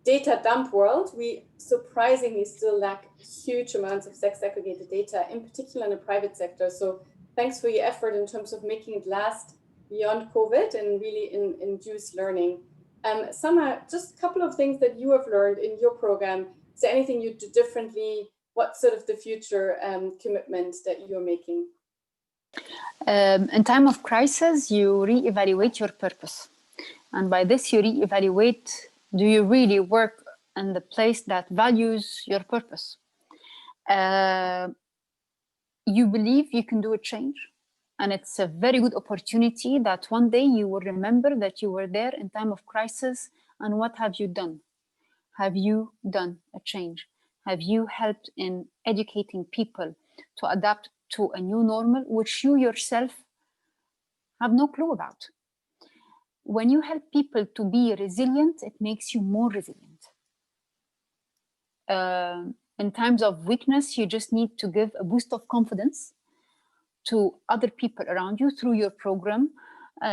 data dump world, we surprisingly still lack huge amounts of sex-segregated data, in particular in the private sector. So thanks for your effort in terms of making it last beyond COVID and really induce learning. Sama, just a couple of things that you have learned in your program. Is there anything you do differently? What's sort of the future commitment that you're making? In time of crisis, you reevaluate your purpose. And by this, you reevaluate, do you really work in the place that values your purpose? You believe you can do a change. And it's a very good opportunity that one day you will remember that you were there in time of crisis. And what have you done? Have you done a change? Have you helped in educating people to adapt to a new normal, which you yourself have no clue about? When you help people to be resilient, it makes you more resilient. In times of weakness, you just need to give a boost of confidence to other people around you through your program.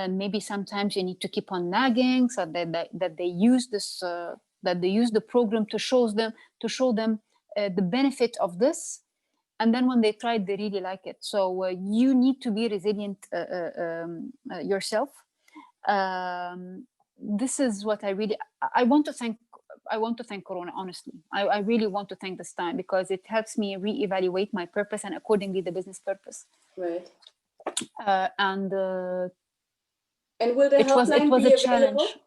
Maybe sometimes you need to keep on nagging so that they use this, that they use the program to show them the benefit of this. And then when they try it, they really like it. So you need to be resilient yourself. This is what I want to thank Corona, honestly. I really want to thank this time, because it helps me reevaluate my purpose and accordingly the business purpose. Right. And will the it was helpline a challenge.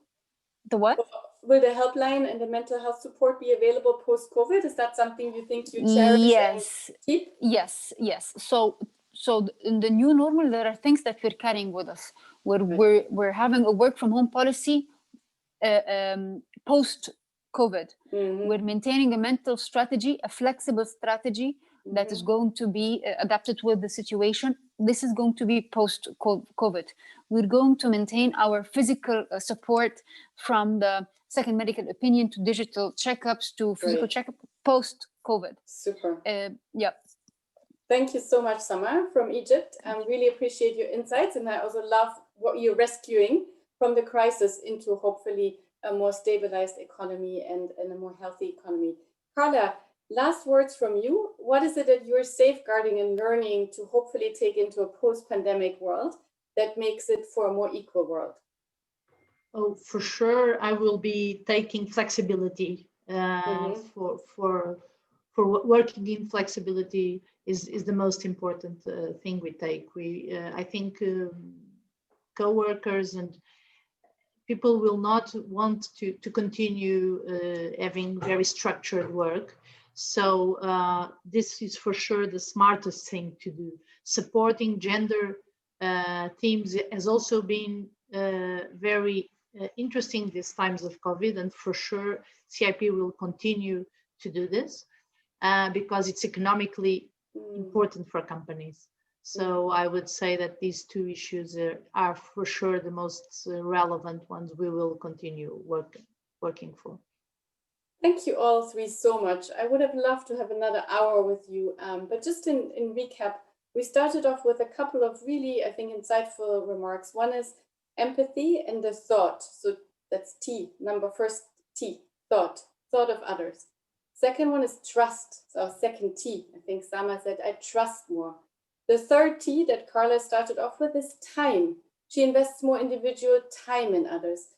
The what? Will the helpline and the mental health support be available post-COVID? Is that something you think you cherish? Yes. And keep? Yes. So in the new normal, there are things that we're carrying with us. We're having a work from home policy post-COVID. Mm-hmm. We're maintaining a mental strategy, a flexible strategy that is going to be adapted with the situation. This is going to be post-COVID. We're going to maintain our physical support, from the second medical opinion to digital checkups to physical checkup post-COVID. Super. Yeah. Thank you so much, Sama from Egypt. I really appreciate your insights, and I also love what you're rescuing from the crisis into hopefully a more stabilized economy and a more healthy economy. Carla, last words from you. What is it that you're safeguarding and learning to hopefully take into a post-pandemic world that makes it for a more equal world? Oh, for sure, I will be taking flexibility for working in flexibility is the most important thing we take. I think co-workers and people will not want to continue having very structured work. So this is for sure the smartest thing to do. Supporting gender themes has also been very interesting these times of COVID, and for sure CIP will continue to do this because it's economically important for companies. So I would say that these two issues are for sure the most relevant ones we will continue working for. Thank you all three so much. I would have loved to have another hour with you, but just in recap, we started off with a couple of really, I think, insightful remarks. One is empathy and the thought. So that's T, first T, thought of others. Second one is trust. So second T, I think Sama said, I trust more. The third T that Carla started off with is time. She invests more individual time in others.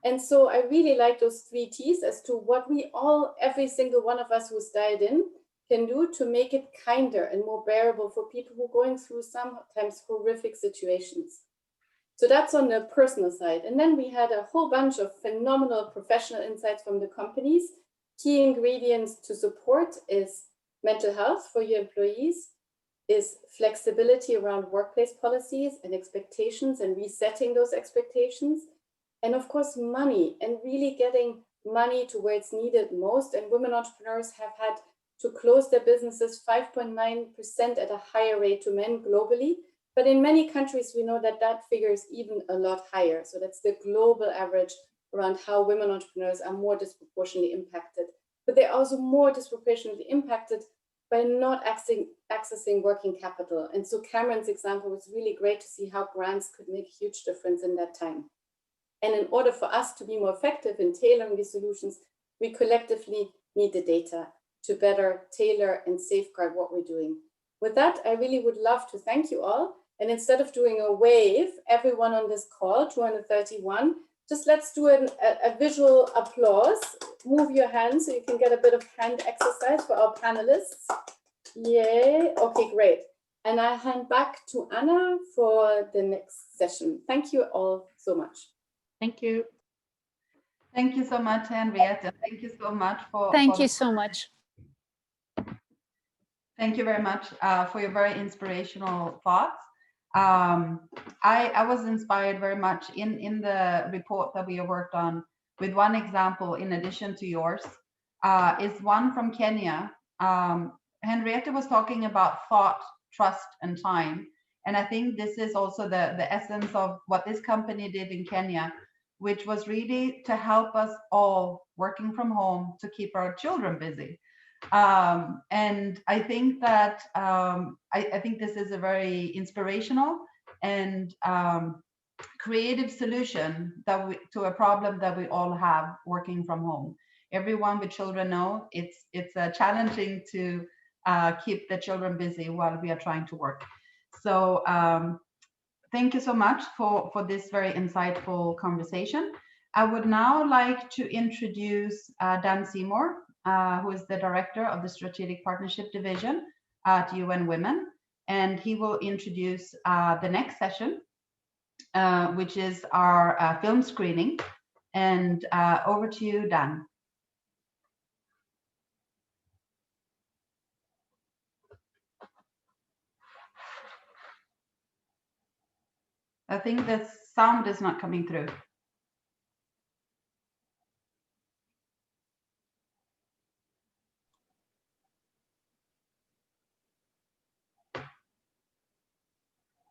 And so I really like those 3 T's as to what we all, every single one of us who's dialed in, can do to make it kinder and more bearable for people who are going through sometimes horrific situations. So that's on the personal side. And then we had a whole bunch of phenomenal professional insights from the companies. Key ingredients to support is mental health for your employees, is flexibility around workplace policies and expectations and resetting those expectations. And of course, money, and really getting money to where it's needed most. And women entrepreneurs have had to close their businesses 5.9% at a higher rate to men globally. But in many countries, we know that that figure is even a lot higher. So that's the global average around how women entrepreneurs are more disproportionately impacted. But they're also more disproportionately impacted by not accessing working capital. And so Cameron's example was really great to see how grants could make a huge difference in that time. And in order for us to be more effective in tailoring these solutions, we collectively need the data to better tailor and safeguard what we're doing. With that, I really would love to thank you all. And instead of doing a wave, everyone on this call, 231, just let's do a visual applause. Move your hands so you can get a bit of hand exercise for our panelists. Yay, okay, great. And I hand back to Anna for the next session. Thank you all so much. Thank you. Thank you so much, Henriette. Thank you so much for. Thank you so much. Thank you very much for your very inspirational thoughts. I was inspired very much in the report that we worked on with one example in addition to yours, is one from Kenya. Henriette was talking about thought, trust, and time. And I think this is also the essence of what this company did in Kenya, which was really to help us all working from home to keep our children busy. And I think that I think this is a very inspirational and creative solution that to a problem that we all have working from home. Everyone with children know it's challenging to keep the children busy while we are trying to work. So thank you so much for this very insightful conversation. I would now like to introduce Dan Seymour, who is the director of the Strategic Partnership Division at UN Women. And he will introduce the next session, which is our film screening. And over to you, Dan. I think the sound is not coming through.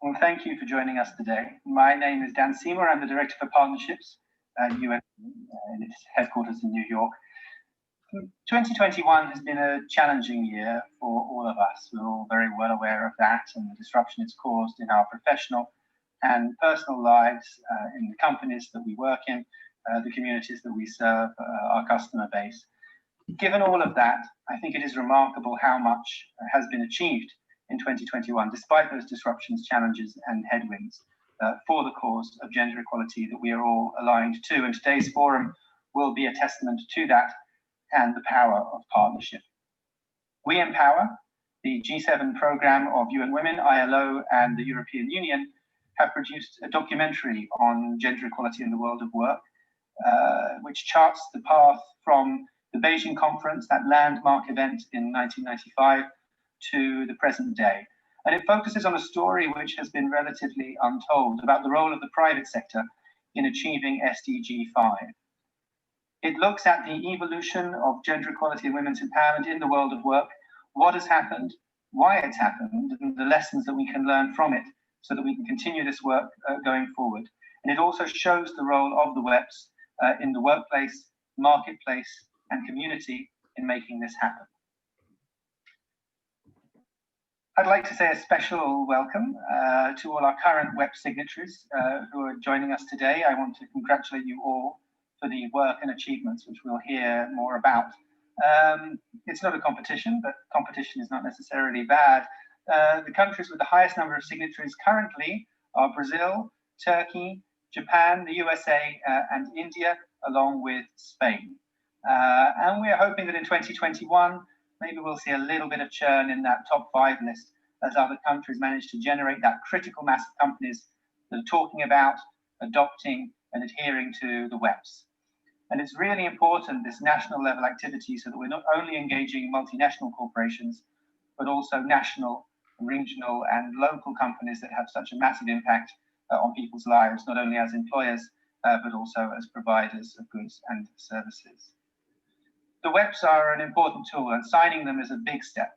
Well, thank you for joining us today. My name is Dan Seymour. I'm the Director for Partnerships at UN in its headquarters in New York. 2021 has been a challenging year for all of us. We're all very well aware of that and the disruption it's caused in our professional and personal lives, in the companies that we work in, the communities that we serve, our customer base. Given all of that, I think it is remarkable how much has been achieved in 2021, despite those disruptions, challenges, and headwinds, for the cause of gender equality that we are all aligned to. And today's forum will be a testament to that and the power of partnership. We Empower, the G7 program of UN Women, ILO, and the European Union have produced a documentary on gender equality in the world of work, which charts the path from the Beijing conference, that landmark event in 1995, to the present day. And it focuses on a story which has been relatively untold about the role of the private sector in achieving SDG 5. It looks at the evolution of gender equality and women's empowerment in the world of work, what has happened, why it's happened, and the lessons that we can learn from it so that we can continue this work going forward. And it also shows the role of the WEPs in the workplace, marketplace, and community in making this happen. I'd like to say a special welcome to all our current WEP signatories who are joining us today. I want to congratulate you all for the work and achievements, which we'll hear more about. It's not a competition, but competition is not necessarily bad. The countries with the highest number of signatories currently are Brazil, Turkey, Japan, the USA, and India, along with Spain. And we're hoping that in 2021, maybe we'll see a little bit of churn in that top 5 list as other countries manage to generate that critical mass of companies that are talking about, adopting, and adhering to the WEPs. And it's really important, this national level activity, so that we're not only engaging multinational corporations, but also national, regional, and local companies that have such a massive impact on people's lives, not only as employers, but also as providers of goods and services. The WEPs are an important tool, and signing them is a big step,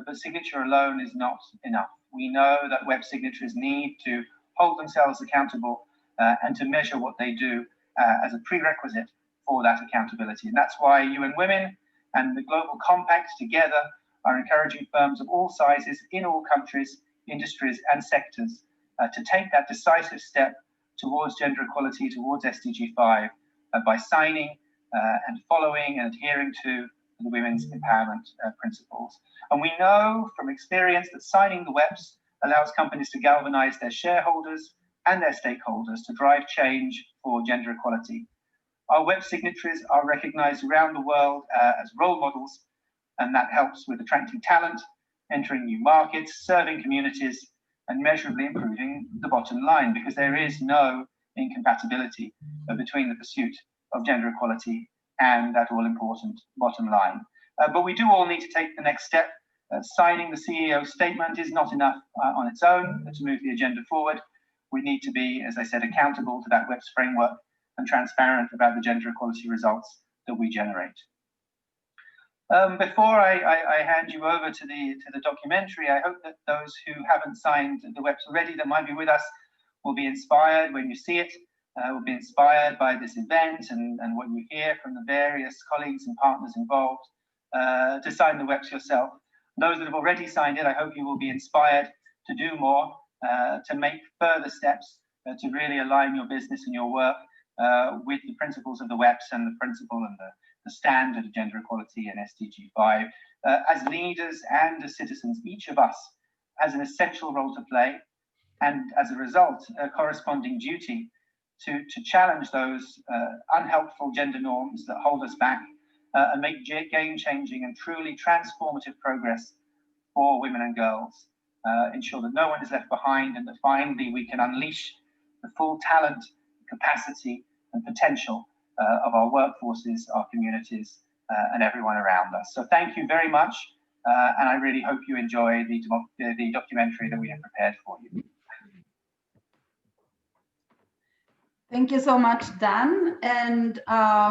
but signature alone is not enough. We know that WEP signatories need to hold themselves accountable and to measure what they do as a prerequisite for that accountability. And that's why UN Women and the Global Compact together are encouraging firms of all sizes in all countries, industries, and sectors to take that decisive step towards gender equality, towards SDG 5, by signing and following and adhering to the women's empowerment principles. And we know from experience that signing the WEPs allows companies to galvanize their shareholders and their stakeholders to drive change for gender equality. Our WEP signatories are recognized around the world as role models, and that helps with attracting talent, entering new markets, serving communities, and measurably improving the bottom line, because there is no incompatibility between the pursuit of gender equality and that all-important bottom line. But we do all need to take the next step. Signing the CEO statement is not enough on its own to move the agenda forward. We need to be, as I said, accountable to that WEPs framework and transparent about the gender equality results that we generate. Before I hand you over to the documentary, I hope that those who haven't signed the WEPs already that might be with us will be inspired when you see it, will be inspired by this event and what you hear from the various colleagues and partners involved to sign the WEPs yourself. Those that have already signed it, I hope you will be inspired to do more, to make further steps, to really align your business and your work with the principles of the WEPs and the principle and the standard of gender equality and SDG 5. As leaders and as citizens, each of us has an essential role to play, and as a result, a corresponding duty to challenge those unhelpful gender norms that hold us back and make game-changing and truly transformative progress for women and girls. Ensure that no one is left behind, and that finally we can unleash the full talent, capacity, and potential of our workforces, our communities, and everyone around us. So thank you very much, and I really hope you enjoy the documentary that we have prepared for you. Thank you so much, Dan. And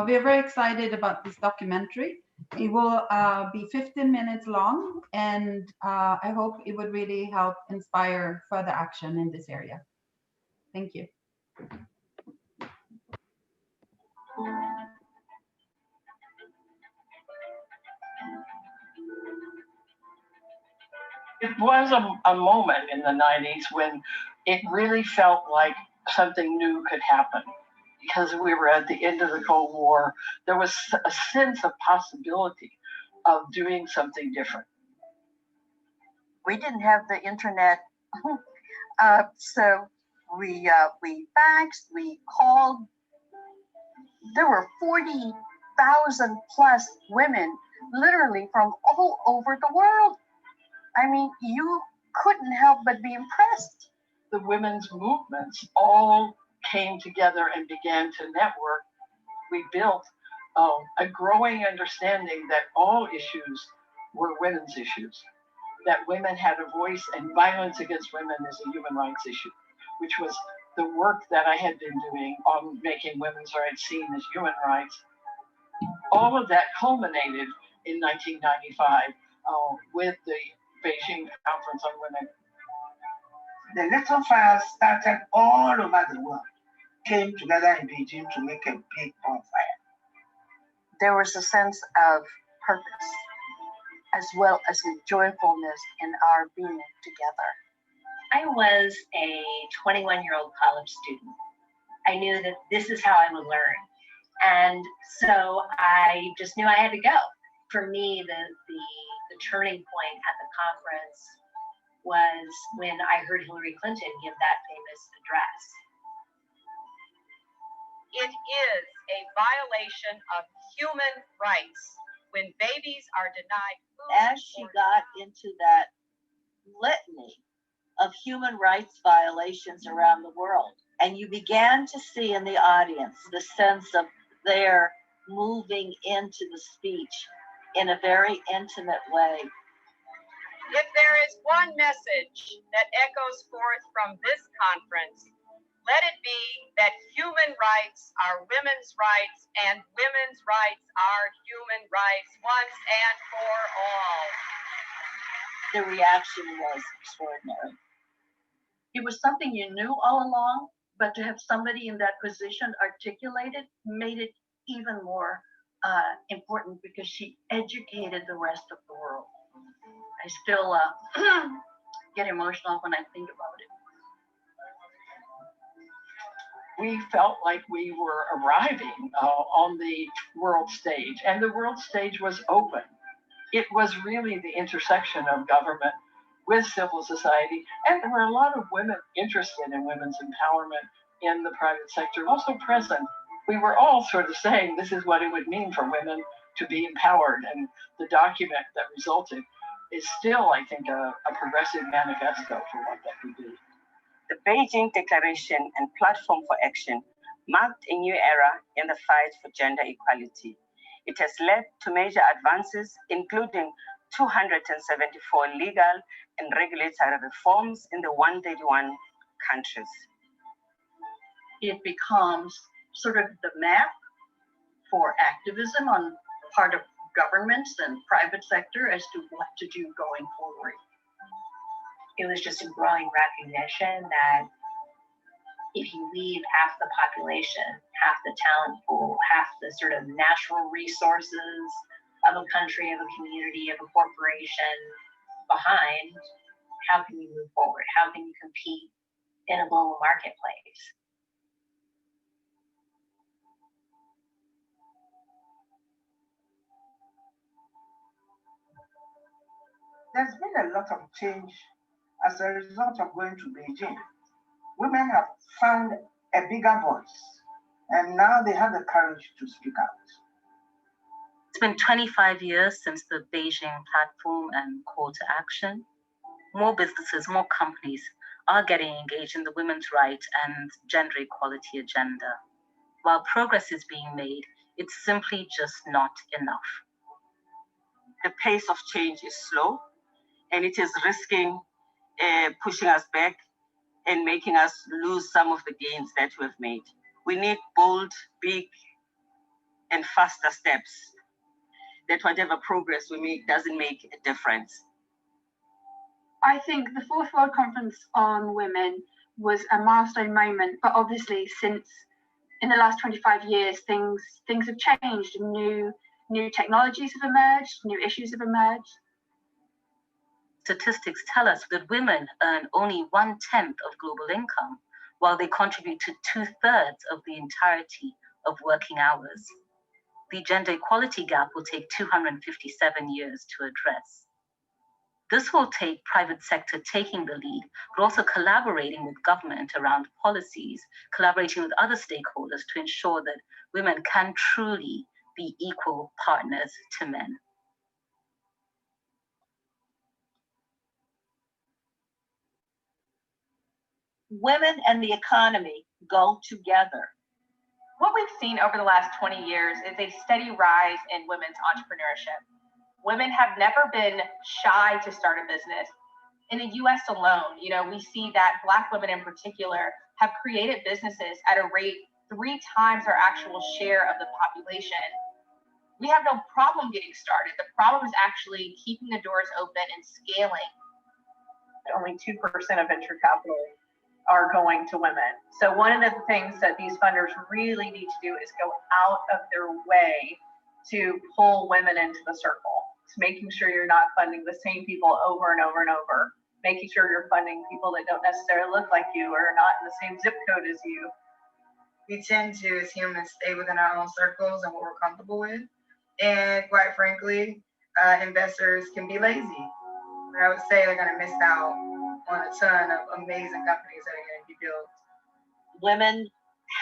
we're very excited about this documentary. It will be 15 minutes long, and I hope it would really help inspire further action in this area. Thank you. It was a moment in the 90s when it really felt like something new could happen, because we were at the end of the Cold War. There was a sense of possibility of doing something different. We didn't have the internet, so we faxed, we called. There were 40,000 plus women, literally from all over the world. I mean, you couldn't help but be impressed. The women's movements all came together and began to network. We built a growing understanding that all issues were women's issues, that women had a voice, and violence against women is a human rights issue, which was the work that I had been doing on making women's rights seen as human rights. All of that culminated in 1995 with the Beijing Conference on Women. The little fires started all over the world, came together in Beijing to make a big bonfire. There was a sense of purpose, as well as the joyfulness in our being together. I was a 21-year-old college student. I knew that this is how I would learn. And so I just knew I had to go. For me, the turning point at the conference was when I heard Hillary Clinton give that famous address. It is a violation of human rights when babies are denied food. As she got into that litany of human rights violations around the world, and you began to see in the audience the sense of their moving into the speech in a very intimate way. If there is one message that echoes forth from this conference, let it be that human rights are women's rights and women's rights are human rights once and for all. The reaction was extraordinary. It was something you knew all along, but to have somebody in that position articulate it made it even more important because she educated the rest of the world. I still get emotional when I think about it. We felt like we were arriving on the world stage, and the world stage was open. It was really the intersection of government with civil society, and there were a lot of women interested in women's empowerment in the private sector also present. We were all sort of saying this is what it would mean for women to be empowered, and the document that resulted is still, I think, a progressive manifesto for what that could be. The Beijing Declaration and Platform for Action marked a new era in the fight for gender equality. It has led to major advances, including 274 legal and regulatory reforms in the 131 countries. It becomes sort of the map for activism on the part of governments and private sector as to what to do going forward. It was just a growing recognition that if you leave half the population, half the talent pool, half the sort of natural resources of a country, of a community, of a corporation behind, how can you move forward? How can you compete in a global marketplace? There's been a lot of change as a result of going to Beijing. Women have found a bigger voice, and now they have the courage to speak out. It's been 25 years since the Beijing platform and call to action. More businesses, more companies are getting engaged in the women's rights and gender equality agenda. While progress is being made, it's simply just not enough. The pace of change is slow, and it is risking pushing us back and making us lose some of the gains that we've made. We need bold, big, and faster steps that whatever progress we make doesn't make a difference. I think the Fourth World Conference on Women was a milestone moment, but obviously since in the last 25 years, things have changed. New technologies have emerged, new issues have emerged. Statistics tell us that women earn only 1/10 of global income, while they contribute to 2/3 of the entirety of working hours. The gender equality gap will take 257 years to address. This will take private sector taking the lead, but also collaborating with government around policies, collaborating with other stakeholders to ensure that women can truly be equal partners to men. Women and the economy go together. What we've seen over the last 20 years is a steady rise in women's entrepreneurship. Women have never been shy to start a business. In the US alone, we see that Black women in particular have created businesses at a rate 3 times our actual share of the population. We have no problem getting started. The problem is actually keeping the doors open and scaling. Only 2% of venture capital are going to women. So one of the things that these funders really need to do is go out of their way to pull women into the circle. It's making sure you're not funding the same people over and over and over, making sure you're funding people that don't necessarily look like you or are not in the same zip code as you. We tend to, as humans, stay within our own circles and what we're comfortable with. And quite frankly, investors can be lazy. I would say they're going to miss out on a ton of amazing companies that are going to be built. Women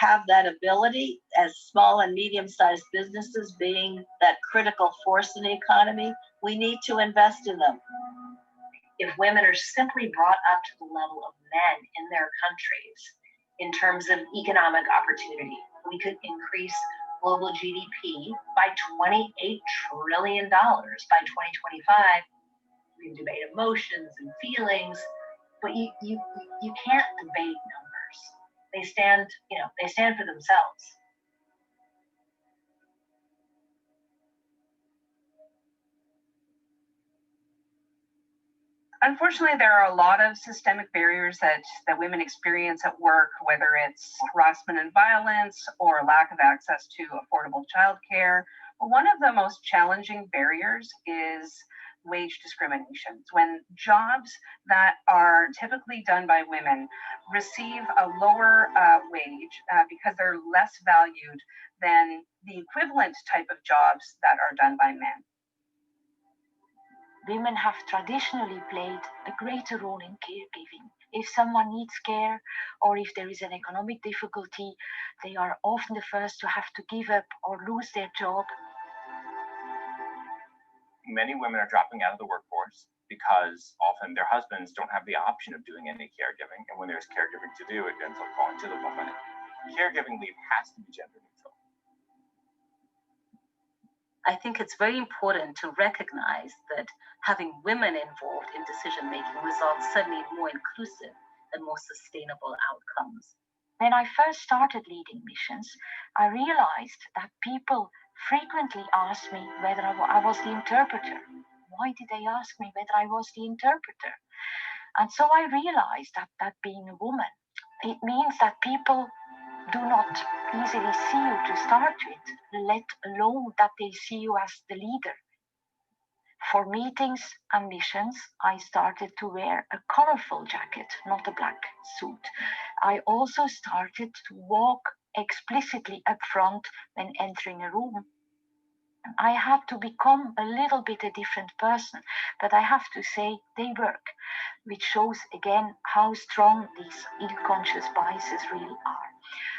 have that ability as small and medium-sized businesses being that critical force in the economy, we need to invest in them. If women are simply brought up to the level of men in their countries in terms of economic opportunity, we could increase global GDP by $28 trillion by 2025. We can debate emotions and feelings, but you can't debate numbers. They stand for themselves. Unfortunately, there are a lot of systemic barriers that women experience at work, whether it's harassment and violence or lack of access to affordable childcare. But one of the most challenging barriers is wage discrimination. When jobs that are typically done by women receive a lower wage because they're less valued than the equivalent type of jobs that are done by men. Women have traditionally played a greater role in caregiving. If someone needs care or if there is an economic difficulty, they are often the first to have to give up or lose their job. Many women are dropping out of the workforce because often their husbands don't have the option of doing any caregiving. And when there's caregiving to do, it ends up falling to the woman. Caregiving leave has to be gender neutral. I think it's very important to recognize that having women involved in decision-making results certainly more inclusive and more sustainable outcomes. When I first started leading missions, I realized that people frequently asked me whether I was the interpreter. Why did they ask me whether I was the interpreter? And so I realized that being a woman, it means that people do not easily see you to start with, let alone that they see you as the leader. For meetings and missions, I started to wear a colorful jacket, not a black suit. I also started to walk explicitly up front when entering a room. I had to become a little bit a different person, but I have to say they work, which shows again how strong these unconscious biases really are.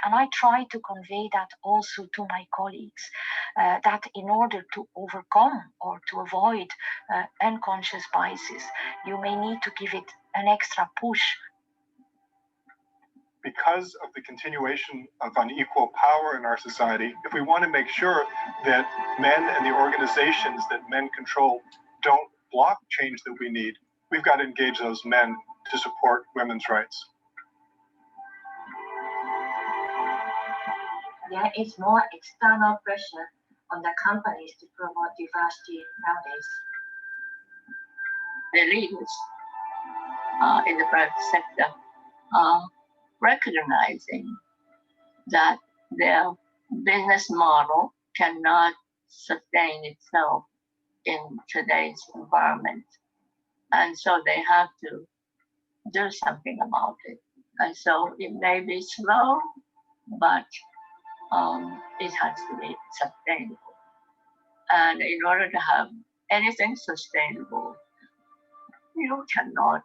And I try to convey that also to my colleagues, that in order to overcome or to avoid unconscious biases, you may need to give it an extra push. Because of the continuation of unequal power in our society, if we want to make sure that men and the organizations that men control don't block change that we need, we've got to engage those men to support women's rights. There is more external pressure on the companies to promote diversity nowadays. The leaders in the private sector are recognizing that their business model cannot sustain itself in today's environment. And so they have to do something about it. And so it may be slow, but it has to be sustainable. And in order to have anything sustainable, you cannot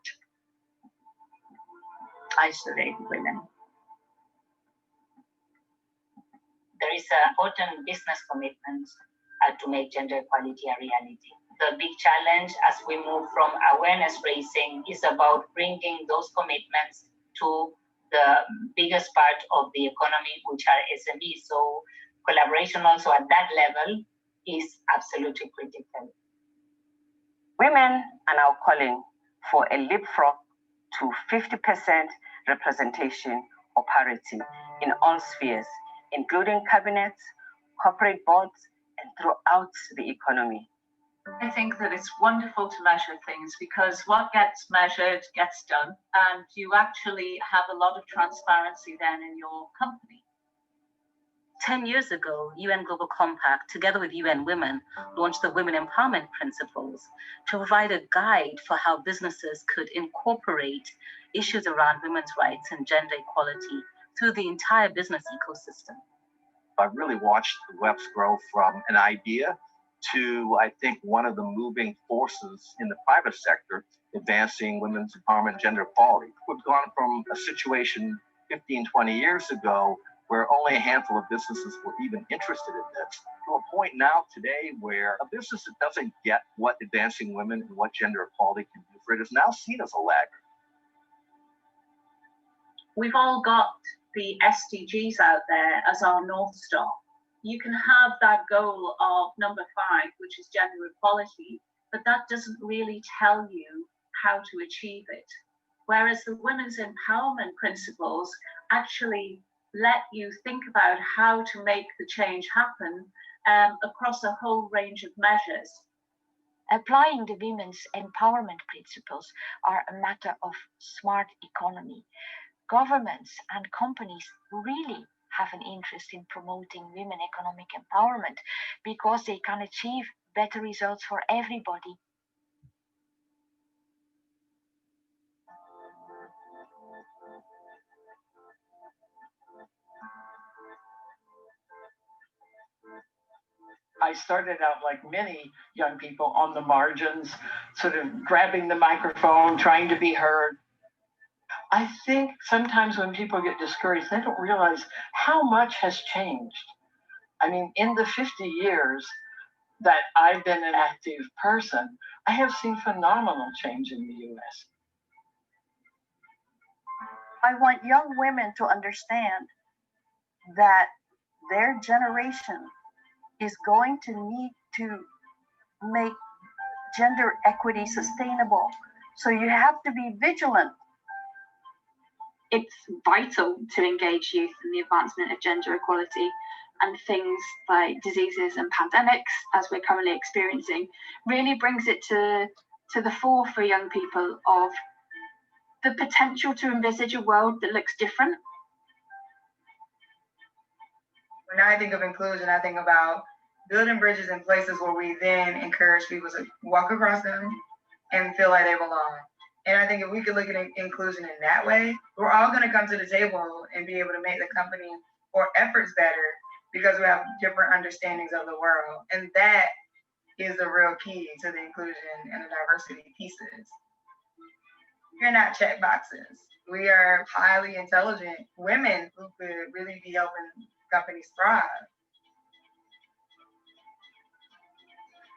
isolate women. There is an important business commitment to make gender equality a reality. The big challenge as we move from awareness raising is about bringing those commitments to the biggest part of the economy, which are SMEs. So collaboration also at that level is absolutely critical. Women are now calling for a leapfrog to 50% representation or parity in all spheres, including cabinets, corporate boards, and throughout the economy. I think that it's wonderful to measure things because what gets measured gets done, and you actually have a lot of transparency then in your company. 10 years ago, UN Global Compact, together with UN Women, launched the Women Empowerment Principles to provide a guide for how businesses could incorporate issues around women's rights and gender equality through the entire business ecosystem. I've really watched the WEPs grow from an idea to, I think, one of the moving forces in the private sector advancing women's empowerment and gender equality. We've gone from a situation 15, 20 years ago where only a handful of businesses were even interested in this, to a point now today where a business that doesn't get what advancing women and what gender equality can do for it is now seen as a laggard. We've all got the SDGs out there as our North Star. You can have that goal of number 5, which is gender equality, but that doesn't really tell you how to achieve it. Whereas the women's empowerment principles actually let you think about how to make the change happen across a whole range of measures. Applying the women's empowerment principles are a matter of smart economy. Governments and companies really have an interest in promoting women economic empowerment because they can achieve better results for everybody. I started out like many young people on the margins, sort of grabbing the microphone, trying to be heard. I think sometimes when people get discouraged, they don't realize how much has changed. I mean, in the 50 years that I've been an active person, I have seen phenomenal change in the US. I want young women to understand that their generation is going to need to make gender equity sustainable. So you have to be vigilant. It's vital to engage youth in the advancement of gender equality, and things like diseases and pandemics, as we're currently experiencing, really brings it to the fore for young people of the potential to envisage a world that looks different. When I think of inclusion, I think about building bridges in places where we then encourage people to walk across them and feel like they belong. And I think if we could look at inclusion in that way, we're all going to come to the table and be able to make the company or efforts better because we have different understandings of the world. And that is the real key to the inclusion and the diversity pieces. We're not check boxes. We are highly intelligent women who could really be helping companies thrive.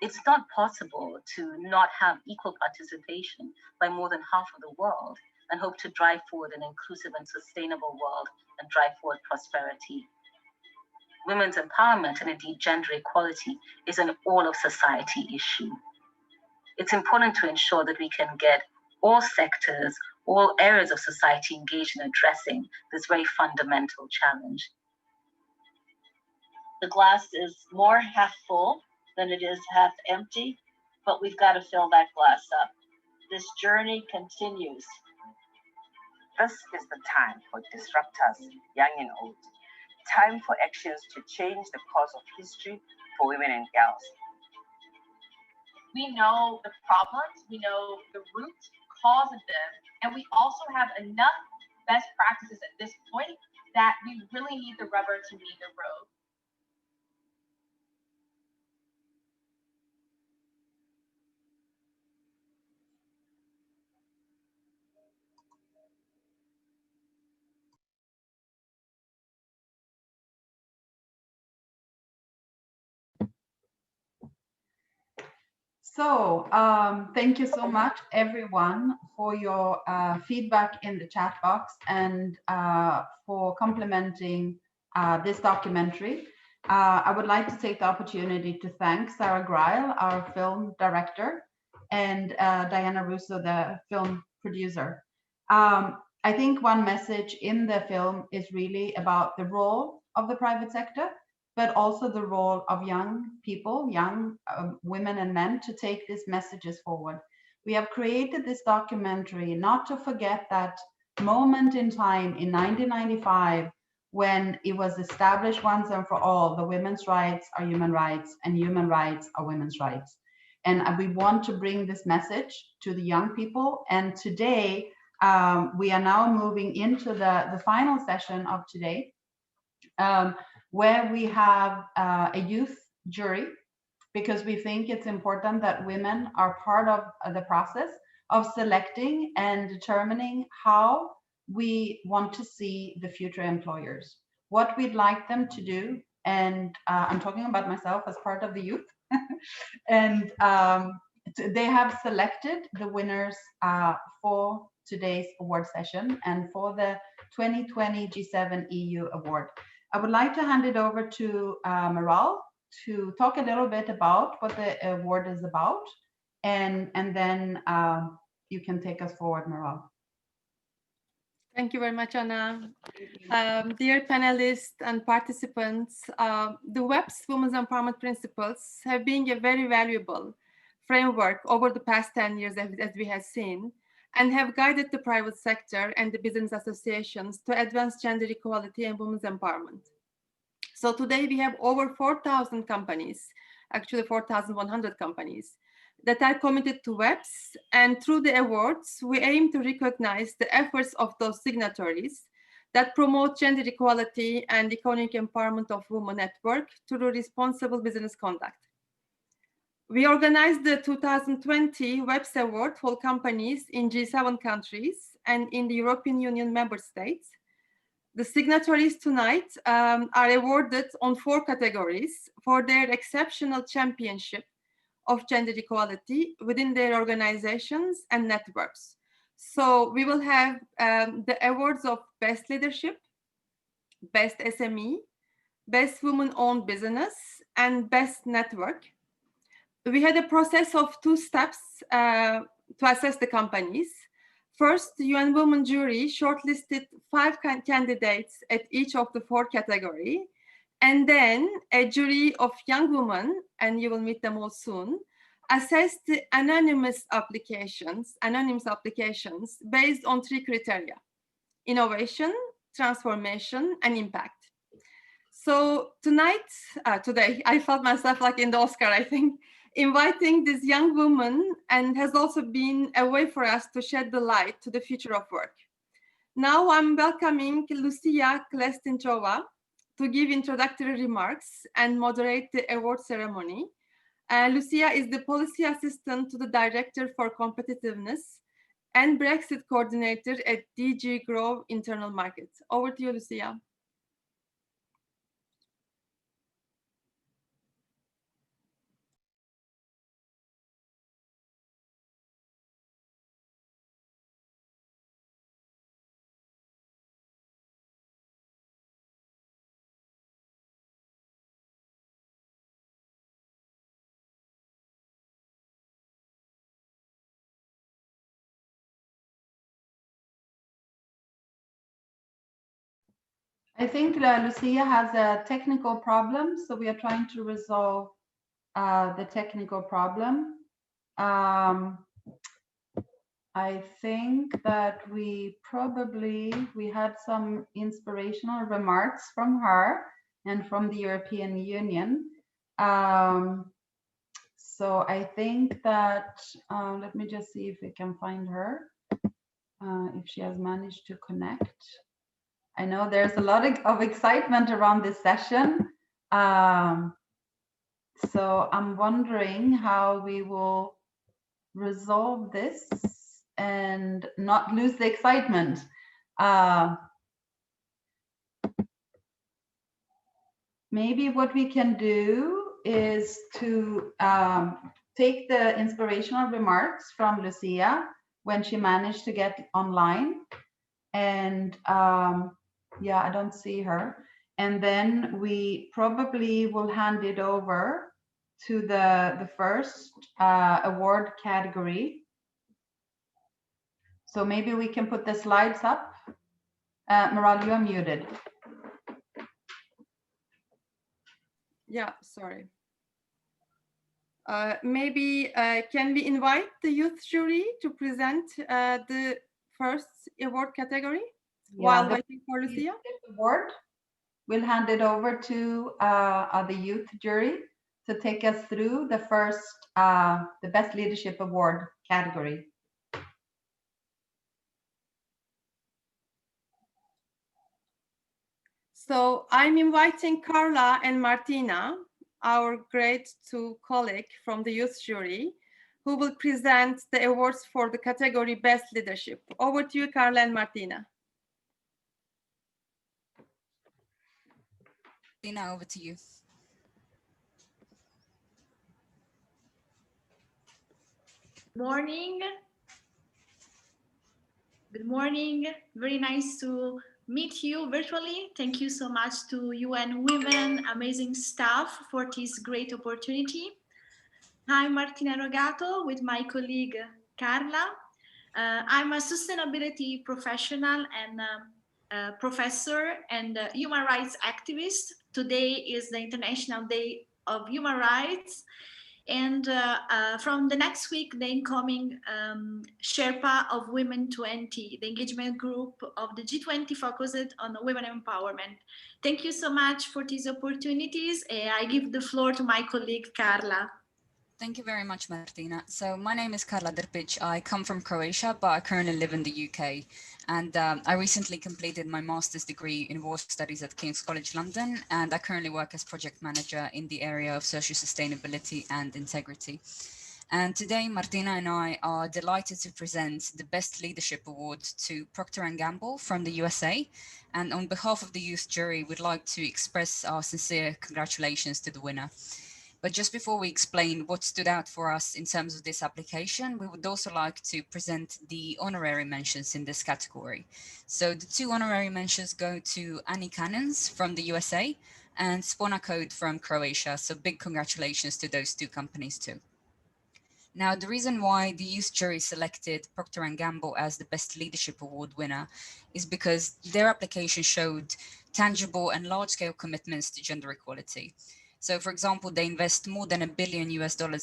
It's not possible to not have equal participation by more than half of the world and hope to drive forward an inclusive and sustainable world and drive forward prosperity. Women's empowerment and indeed gender equality is an all of society issue. It's important to ensure that we can get all sectors, all areas of society engaged in addressing this very fundamental challenge. The glass is more half full than it is half empty, but we've got to fill that glass up. This journey continues. This is the time for disruptors, young and old. Time for actions to change the course of history for women and girls. We know the problems, we know the root cause of them, and we also have enough best practices at this point that we really need the rubber to meet the road. So thank you so much, everyone, for your feedback in the chat box and for complimenting this documentary. I would like to take the opportunity to thank Sarah Greil, our film director, and Diana Russo, the film producer. I think one message in the film is really about the role of the private sector, but also the role of young people, young women and men, to take these messages forward. We have created this documentary not to forget that moment in time in 1995 when it was established once and for all, the women's rights are human rights and human rights are women's rights. And we want to bring this message to the young people. And today, we are now moving into the final session of today, where we have a youth jury, because we think it's important that women are part of the process of selecting and determining how we want to see the future employers. what we'd like them to do. And I'm talking about myself as part of the youth. And they have selected the winners for today's award session and for the 2020 G7-EU Award. I would like to hand it over to Maral to talk a little bit about what the award is about, and then you can take us forward, Maral. Thank you very much, Anna. Dear panelists and participants, the WEPs Women's Empowerment Principles have been a very valuable framework over the past 10 years, as we have seen, and have guided the private sector and the business associations to advance gender equality and women's empowerment. So today we have over 4,000 companies, actually 4,100 companies, that are committed to WEPs, and through the awards, we aim to recognize the efforts of those signatories that promote gender equality and economic empowerment of women at work through responsible business conduct. We organized the 2020 WEPs Award for companies in G7 countries and in the European Union member states. The signatories tonight are awarded on 4 categories for their exceptional championship of gender equality within their organizations and networks. So we will have the awards of Best Leadership, Best SME, Best Women-Owned Business, and Best Network. We had a process of 2 steps to assess the companies. First, the UN Women jury shortlisted 5 candidates at each of the 4 categories. And then a jury of young women, and you will meet them all soon, assessed the anonymous applications based on 3 criteria: innovation, transformation, and impact. So today, I felt myself like in the Oscar, I think, inviting this young woman, and has also been a way for us to shed the light to the future of work. Now I'm welcoming Lucia Klestinchova to give introductory remarks and moderate the award ceremony. Lucia is the policy assistant to the Director for Competitiveness and Brexit coordinator at DG Grow Internal Market. Over to you, Lucia. I think Lucia has a technical problem, so we are trying to resolve the technical problem. I think that we had some inspirational remarks from her and from the European Union. So I think that, let me just see if we can find her, if she has managed to connect. I know there's a lot of excitement around this session. So I'm wondering how we will resolve this and not lose the excitement. Maybe what we can do is to take the inspirational remarks from Lucia when she managed to get online. And yeah, I don't see her. And then we probably will hand it over to the first award category. So maybe we can put the slides up. Maral, you are muted. Yeah, sorry. Maybe can we invite the youth jury to present the first award category while waiting for Lucia? Award. We'll hand it over to the youth jury to take us through the first, the Best Leadership Award category. So I'm inviting Carla and Martina, our grade 2 colleague from the youth jury, who will present the awards for the category Best Leadership. Over to you, Carla and Martina. Martina, over to you. Morning. Good morning. Very nice to meet you virtually. Thank you so much to UN Women, amazing staff, for this great opportunity. I'm Martina Rogato with my colleague Carla. I'm a sustainability professional and professor and human rights activist. Today is the International Day of Human Rights. And from the next week, the incoming Sherpa of Women 20, the engagement group of the G20 focused on women empowerment. Thank you so much for these opportunities. I give the floor to my colleague, Carla. Thank you very much, Martina. So my name is Carla Drpic. I come from Croatia, but I currently live in the UK. And I recently completed my master's degree in war studies at King's College London. And I currently work as project manager in the area of social sustainability and integrity. And today, Martina and I are delighted to present the Best Leadership Award to Procter & Gamble from the USA. And on behalf of the youth jury, we'd like to express our sincere congratulations to the winner. But just before we explain what stood out for us in terms of this application, we would also like to present the honorary mentions in this category. So the two honorary mentions go to Annie Cannons from the USA and Spona Code from Croatia. So big congratulations to those two companies too. Now, the reason why the youth jury selected Procter & Gamble as the Best Leadership Award winner is because their application showed tangible and large-scale commitments to gender equality. So, for example, they invest more than $1 billion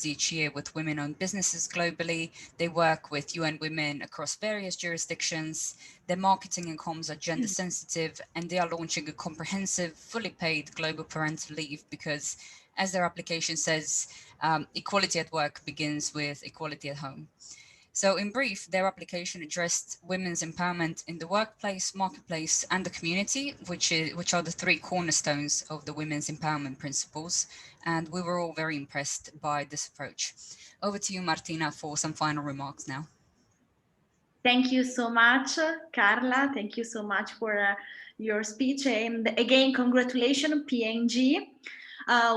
each year with women-owned businesses globally. They work with UN Women across various jurisdictions. Their marketing and comms are gender sensitive, and they are launching a comprehensive, fully paid global parental leave because, as their application says, equality at work begins with equality at home. So in brief, their application addressed women's empowerment in the workplace, marketplace, and the community, which are the three cornerstones of the women's empowerment principles. And we were all very impressed by this approach. Over to you, Martina, for some final remarks now. Thank you so much, Carla. Thank you so much for your speech. And again, congratulations, P&G.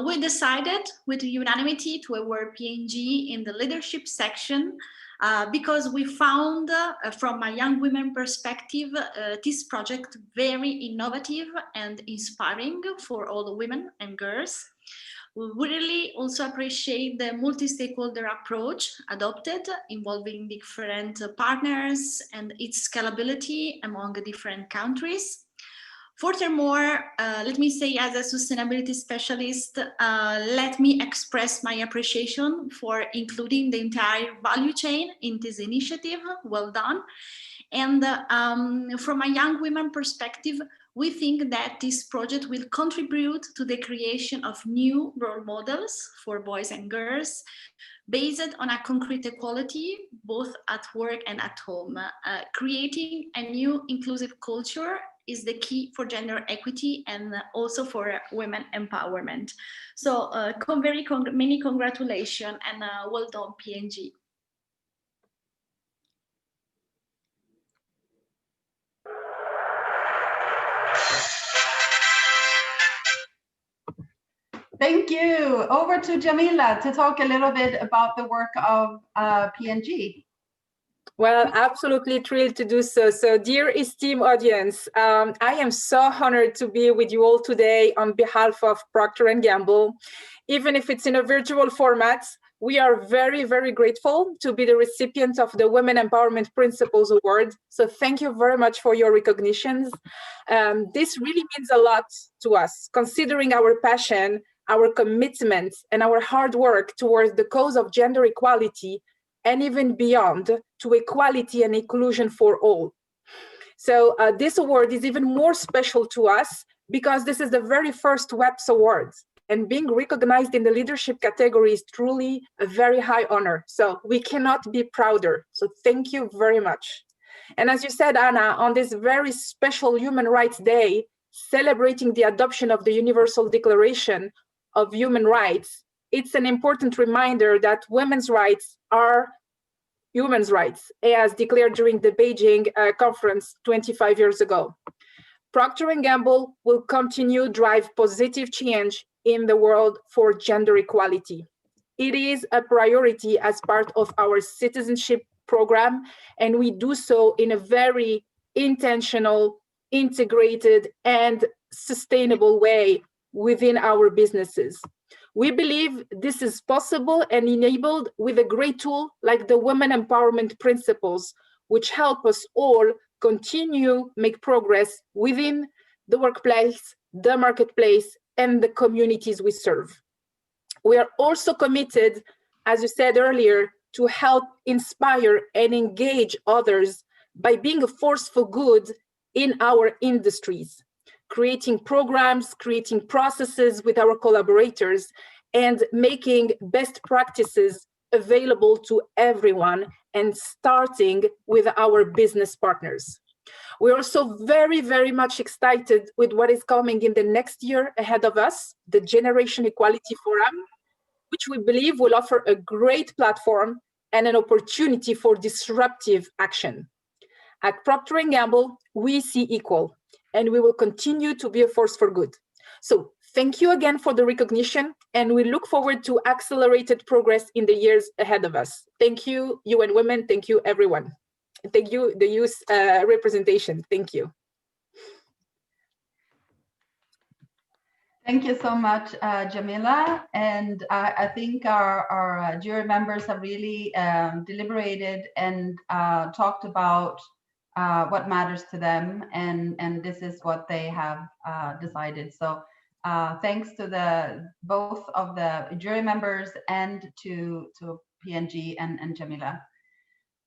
We decided with unanimity to award P&G in the leadership section because we found, from a young women perspective, this project very innovative and inspiring for all the women and girls. We really also appreciate the multi-stakeholder approach adopted, involving different partners and its scalability among different countries. Furthermore, let me say, as a sustainability specialist, let me express my appreciation for including the entire value chain in this initiative. Well done. And from a young women perspective, we think that this project will contribute to the creation of new role models for boys and girls based on a concrete equality, both at work and at home. Creating a new inclusive culture is the key for gender equity and also for women empowerment. So many congratulations and well done, P&G. Thank you. Over to Jamila to talk a little bit about the work of P&G. Well, absolutely thrilled to do so. So, dear esteemed audience, I am so honored to be with you all today on behalf of Procter & Gamble. Even if it's in a virtual format, we are very, very grateful to be the recipient of the Women Empowerment Principles Award. So thank you very much for your recognitions. This really means a lot to us, considering our passion, our commitment, and our hard work towards the cause of gender equality, and even beyond, to equality and inclusion for all. So this award is even more special to us because this is the very first WEPs Award, and being recognized in the leadership category is truly a very high honor. So we cannot be prouder. So thank you very much. And as you said, Anna, on this very special Human Rights Day, celebrating the adoption of the Universal Declaration of Human Rights, it's an important reminder that women's rights are human rights, as declared during the Beijing conference 25 years ago. Procter & Gamble will continue to drive positive change in the world for gender equality. It is a priority as part of our citizenship program, and we do so in a very intentional, integrated, and sustainable way within our businesses. We believe this is possible and enabled with a great tool like the Women Empowerment Principles, which help us all continue make progress within the workplace, the marketplace, and the communities we serve. We are also committed, as you said earlier, to help inspire and engage others by being a force for good in our industries, creating programs, creating processes with our collaborators, and making best practices available to everyone, and starting with our business partners. We're also very, very much excited with what is coming in the next year ahead of us, the Generation Equality Forum, which we believe will offer a great platform and an opportunity for disruptive action. At Procter & Gamble, we see equal, and we will continue to be a force for good. So thank you again for the recognition, and we look forward to accelerated progress in the years ahead of us. Thank you, UN Women. Thank you, everyone. Thank you, the youth representation. Thank you. Thank you so much, Jamila. And I think our jury members have really deliberated and talked about what matters to them, and this is what they have decided. So thanks to both of the jury members and to P&G and Jamila.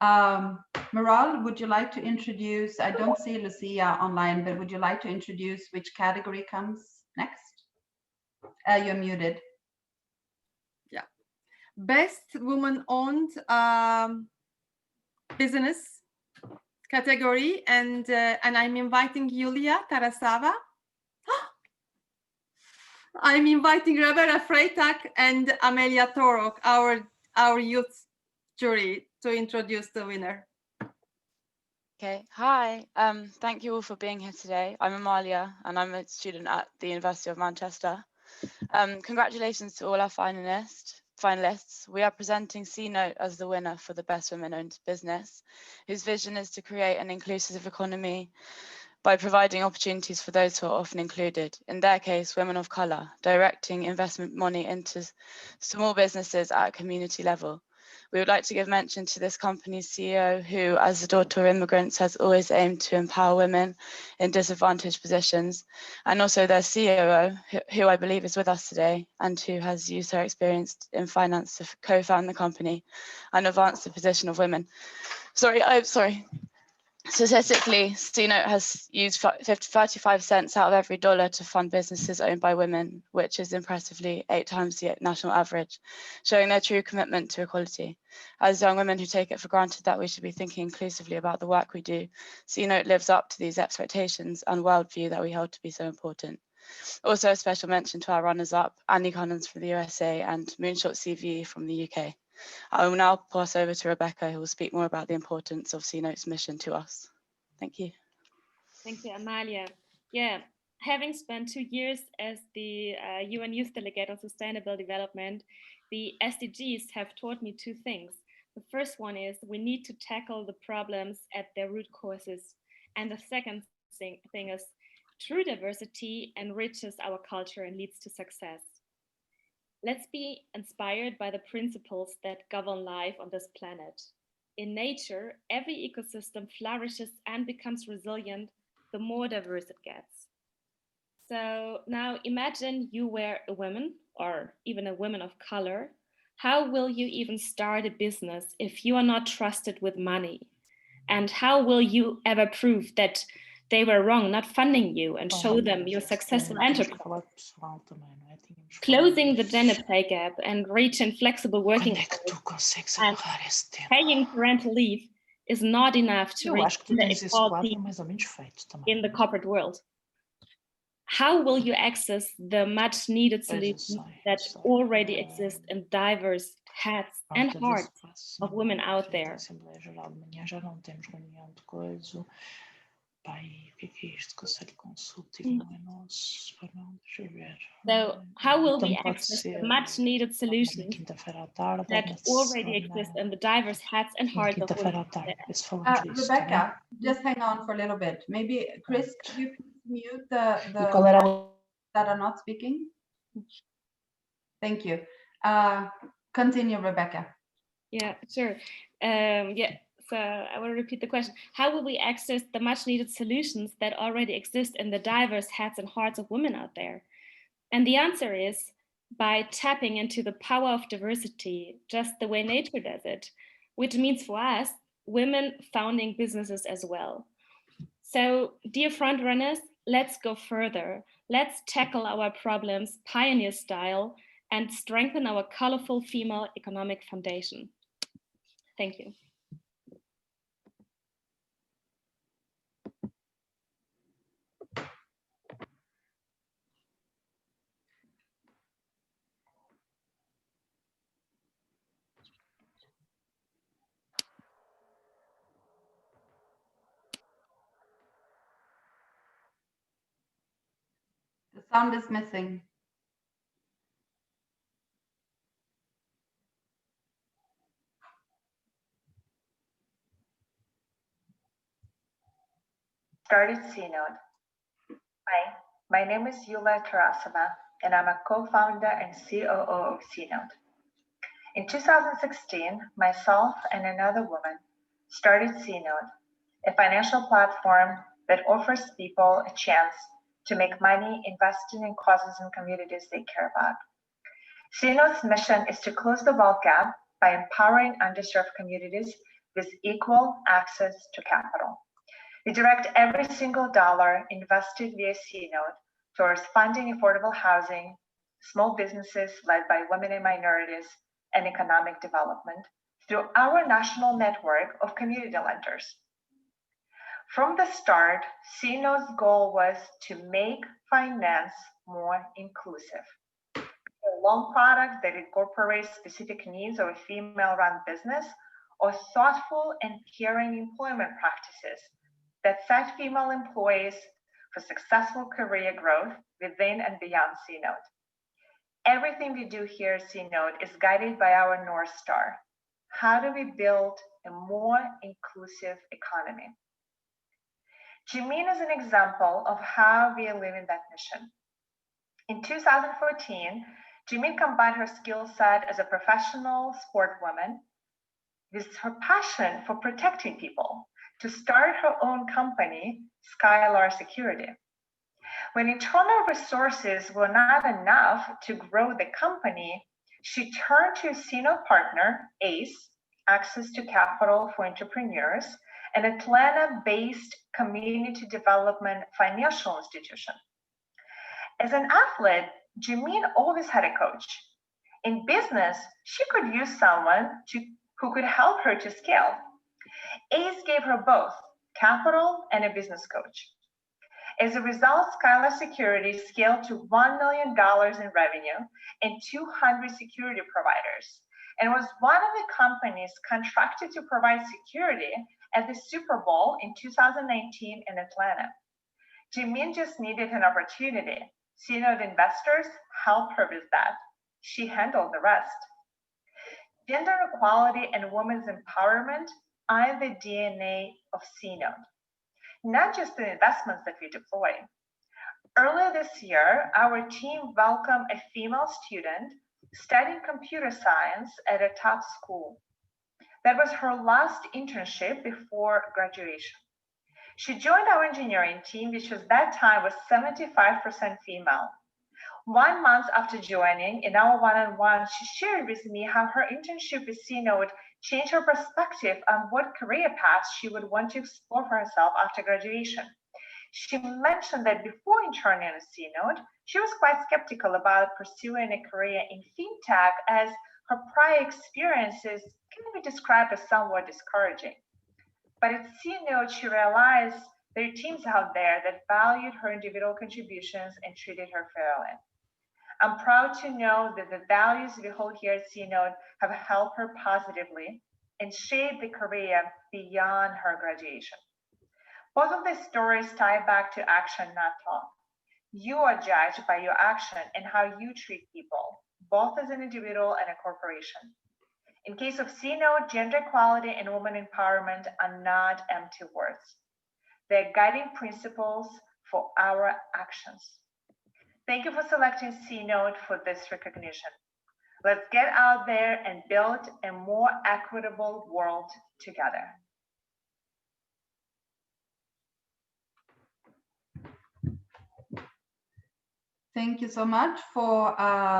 Maral, would you like to introduce, I don't see Lucia online, but would you like to introduce which category comes next? You're muted. Yeah. Best woman-owned business category, and I'm inviting Yulia Tarasova. I'm inviting Rebecca Freitag and Amelia Torok, our youth jury, to introduce the winner. Okay, hi. Thank you all for being here today. I'm Amalia, and I'm a student at the University of Manchester. Congratulations to all our finalists. We are presenting C-Note as the winner for the Best Women-Owned Business, whose vision is to create an inclusive economy by providing opportunities for those who are often included, in their case, women of colour, directing investment money into small businesses at a community level. We would like to give mention to this company's CEO, who, as a daughter of immigrants, has always aimed to empower women in disadvantaged positions, and also their COO, who I believe is with us today, and who has used her experience in finance to co-found the company and advance the position of women. Statistically, C-Note has used 35 cents out of every dollar to fund businesses owned by women, which is impressively 8 times the national average, showing their true commitment to equality. As young women who take it for granted that we should be thinking inclusively about the work we do, C-Note lives up to these expectations and worldview that we hold to be so important. Also, a special mention to our runners-up, Annie Collins from the USA and Moonshot CV from the UK. I will now pass over to Rebecca, who will speak more about the importance of C-Note's mission to us. Thank you. Thank you, Amalia. Yeah, having spent 2 years as the UN Youth Delegate on Sustainable Development, the SDGs have taught me 2 things. The first one is we need to tackle the problems at their root causes. And the second thing is true diversity enriches our culture and leads to success. Let's be inspired by the principles that govern life on this planet. In nature, every ecosystem flourishes and becomes resilient the more diverse it gets. So now imagine you were a woman or even a woman of color. How will you even start a business if you are not trusted with money? And how will you ever prove that they were wrong, not funding you, and show them your successful enterprise? Closing the gender pay gap and reaching flexible working hours and paying parental leave is not enough to reach the equality in the corporate world. How will you access the much needed solutions that already exist in diverse heads and hearts of women out there? So how will we access the much needed solutions that already exist in the diverse heads and hearts of women? Rebecca, just hang on for a little bit. Maybe Chris, could you please mute the that are not speaking? Thank you. Continue, Rebecca. Yeah, sure. Yeah, so I will repeat the question. How will we access the much needed solutions that already exist in the diverse heads and hearts of women out there? And the answer is by tapping into the power of diversity, just the way nature does it, which means for us, women founding businesses as well. So, dear frontrunners, let's go further. Let's tackle our problems pioneer style and strengthen our colorful female economic foundation. Thank you. The sound is missing. Started C-Note. Hi, my name is Yula Tarasova, and I'm a co-founder and COO of C-Note. In 2016, myself and another woman started C-Note, a financial platform that offers people a chance to make money investing in causes and communities they care about. C-Note's mission is to close the wealth gap by empowering underserved communities with equal access to capital. We direct every single dollar invested via C-Note towards funding affordable housing, small businesses led by women and minorities, and economic development through our national network of community lenders. From the start, C-Note's goal was to make finance more inclusive. A loan product that incorporates specific needs of a female-run business, or thoughtful and caring employment practices that set female employees for successful career growth within and beyond C-Note. Everything we do here at C-Note is guided by our North Star. How do we build a more inclusive economy? Jimin is an example of how we are living that mission. In 2014, Jimin combined her skill set as a professional sportwoman with her passion for protecting people to start her own company, Skylar Security. When internal resources were not enough to grow the company, she turned to a C-Note partner, ACE, Access to Capital for Entrepreneurs, an Atlanta-based community development financial institution. As an athlete, Jimin always had a coach. In business, she could use someone who could help her to scale. ACE gave her both capital and a business coach. As a result, Skylar Security scaled to $1 million in revenue and 200 security providers, and was one of the companies contracted to provide security at the Super Bowl in 2019 in Atlanta. Jimin just needed an opportunity. C-Note investors helped her with that. She handled the rest. Gender equality and women's empowerment are the DNA of C-Note, not just the investments that we deploy. Earlier this year, our team welcomed a female student studying computer science at a top school. That was her last internship before graduation. She joined our engineering team, which at that time was 75% female. 1 month after joining, in our one-on-one, she shared with me how her internship with C-Note changed her perspective on what career paths she would want to explore for herself after graduation. She mentioned that before interning at C-Note, she was quite skeptical about pursuing a career in fintech, as her prior experiences can be described as somewhat discouraging. But at C-Note, she realized there are teams out there that valued her individual contributions and treated her fairly. I'm proud to know that the values we hold here at C-Note have helped her positively and shaped the career beyond her graduation. Both of these stories tie back to action, not talk. You are judged by your action and how you treat people, both as an individual and a corporation. In case of C-Note, gender equality and women empowerment are not empty words. They're guiding principles for our actions. Thank you for selecting C-Note for this recognition. Let's get out there and build a more equitable world together. Thank you so much for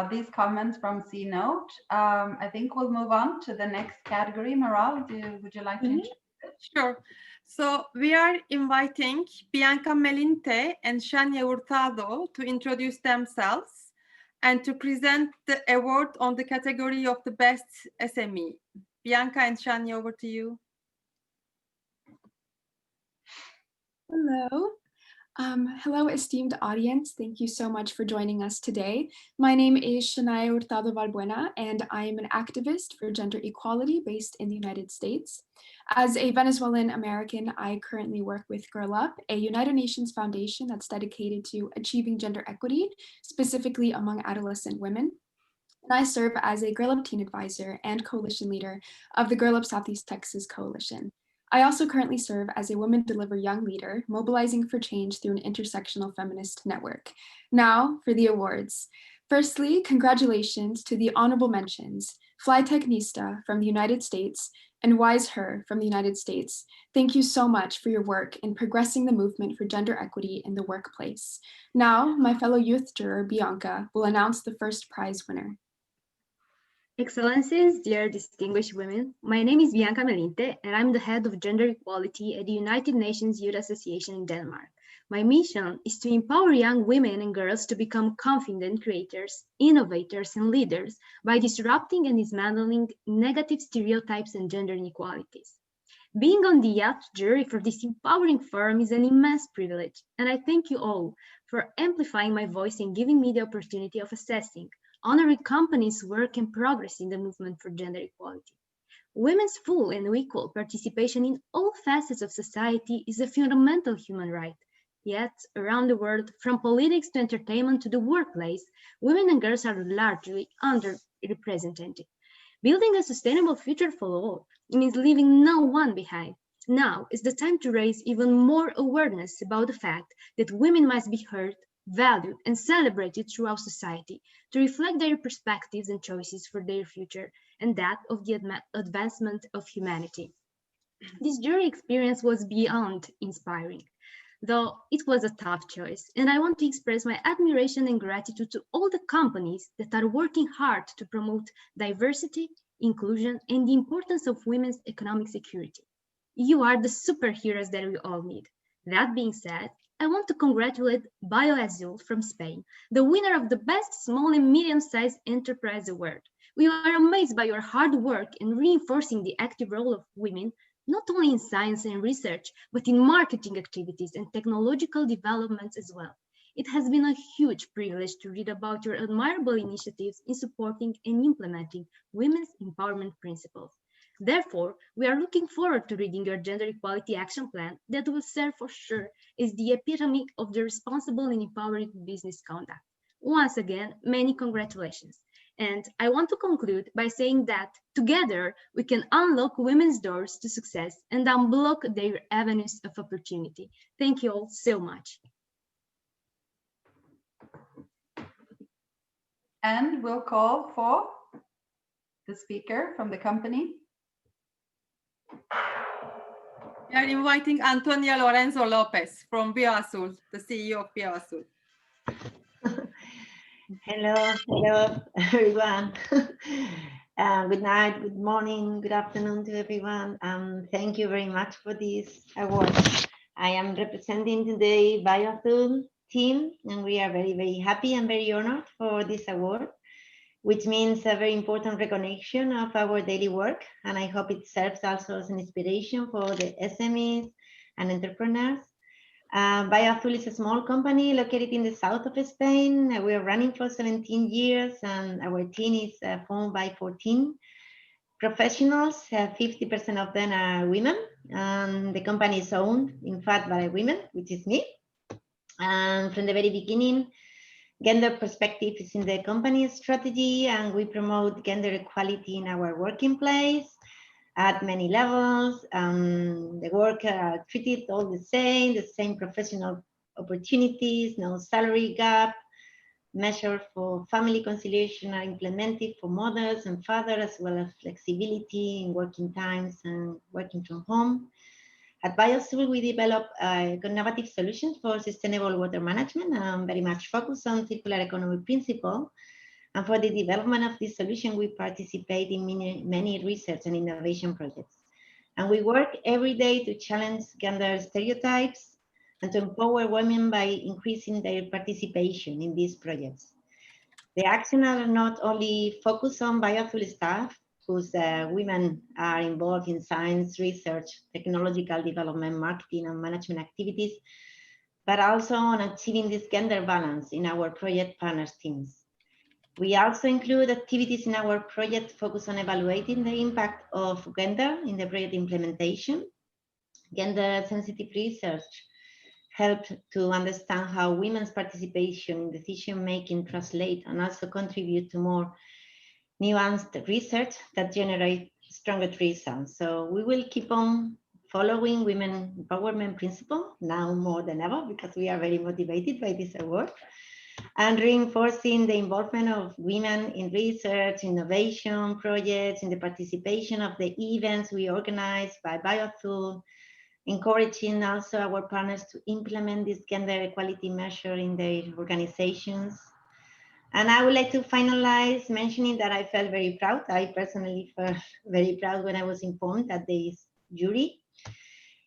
these comments from C-Note. I think we'll move on to the next category. Maral, would you like to introduce it? Sure. So we are inviting Bianca Melinte and Shania Hurtado to introduce themselves and to present the award on the category of the best SME. Bianca and Shania, over to you. Hello. Hello, esteemed audience. Thank you so much for joining us today. My name is Shania Hurtado Valbuena, and I am an activist for gender equality based in the United States. As a Venezuelan American, I currently work with Girl Up, a United Nations foundation that's dedicated to achieving gender equity, specifically among adolescent women. And I serve as a Girl Up teen advisor and coalition leader of the Girl Up Southeast Texas Coalition. I also currently serve as a Women Deliver Young leader, mobilizing for change through an intersectional feminist network. Now for the awards. Firstly, congratulations to the honorable mentions, Fly Technista from the United States and Wise Her from the United States. Thank you so much for your work in progressing the movement for gender equity in the workplace. Now, my fellow youth juror, Bianca, will announce the first prize winner. Excellencies, dear distinguished women, my name is Bianca Melinte, and I'm the head of gender equality at the United Nations Youth Association in Denmark. My mission is to empower young women and girls to become confident creators, innovators, and leaders by disrupting and dismantling negative stereotypes and gender inequalities. Being on the yacht jury for this empowering forum is an immense privilege, and I thank you all for amplifying my voice and giving me the opportunity of assessing, honoring companies' work and progress in the movement for gender equality. Women's full and equal participation in all facets of society is a fundamental human right. Yet, around the world, from politics to entertainment to the workplace, women and girls are largely underrepresented. Building a sustainable future for all means leaving no one behind. Now is the time to raise even more awareness about the fact that women must be heard, valued, and celebrated throughout society to reflect their perspectives and choices for their future and that of the advancement of humanity. This jury experience was beyond inspiring, though it was a tough choice, and I want to express my admiration and gratitude to all the companies that are working hard to promote diversity, inclusion, and the importance of women's economic security. You are the superheroes that we all need. That being said, I want to congratulate BioAzul from Spain, the winner of the Best Small and Medium-Sized Enterprise Award. We are amazed by your hard work in reinforcing the active role of women, not only in science and research, but in marketing activities and technological developments as well. It has been a huge privilege to read about your admirable initiatives in supporting and implementing women's empowerment principles. Therefore, we are looking forward to reading your Gender Equality Action Plan that will serve for sure as the epitome of the responsible and empowering business conduct. Once again, many congratulations. And I want to conclude by saying that together we can unlock women's doors to success and unblock their avenues of opportunity. Thank you all so much. And we'll call for the speaker from the company. We are inviting Antonia Lorenzo Lopez from BioAzul, the CEO of BioAzul. Hello, everyone. Good night, good morning, good afternoon to everyone. Thank you very much for this award. I am representing today BioAzul team, and we are very, very happy and very honored for this award, which means a very important recognition of our daily work. And I hope it serves also as an inspiration for the SMEs and entrepreneurs. BioAzul is a small company located in the south of Spain. We are running for 17 years and our team is formed by 14 professionals. 50% of them are women. The company is owned, in fact, by women, which is me. And from the very beginning, gender perspective is in the company's strategy, and we promote gender equality in our working place at many levels. The workers are treated all the same professional opportunities, no salary gap. Measures for family conciliation are implemented for mothers and fathers, as well as flexibility in working times and working from home. At Biosul, we develop innovative solutions for sustainable water management, very much focused on circular economy principle. And for the development of this solution, we participate in many research and innovation projects. And we work every day to challenge gender stereotypes and to empower women by increasing their participation in these projects. The actions are not only focused on Biosul staff, whose women are involved in science, research, technological development, marketing, and management activities, but also on achieving this gender balance in our project partners teams. We also include activities in our project focused on evaluating the impact of gender in the project implementation. Gender-sensitive research helped to understand how women's participation in decision-making translate and also contribute to more nuanced research that generate stronger results. So we will keep on following women empowerment principle now more than ever, because we are very motivated by this award, and reinforcing the involvement of women in research, innovation projects, in the participation of the events we organize by Biosul, encouraging also our partners to implement this gender equality measure in their organizations. And I would like to finalize mentioning that I felt very proud. I personally felt very proud when I was informed that this jury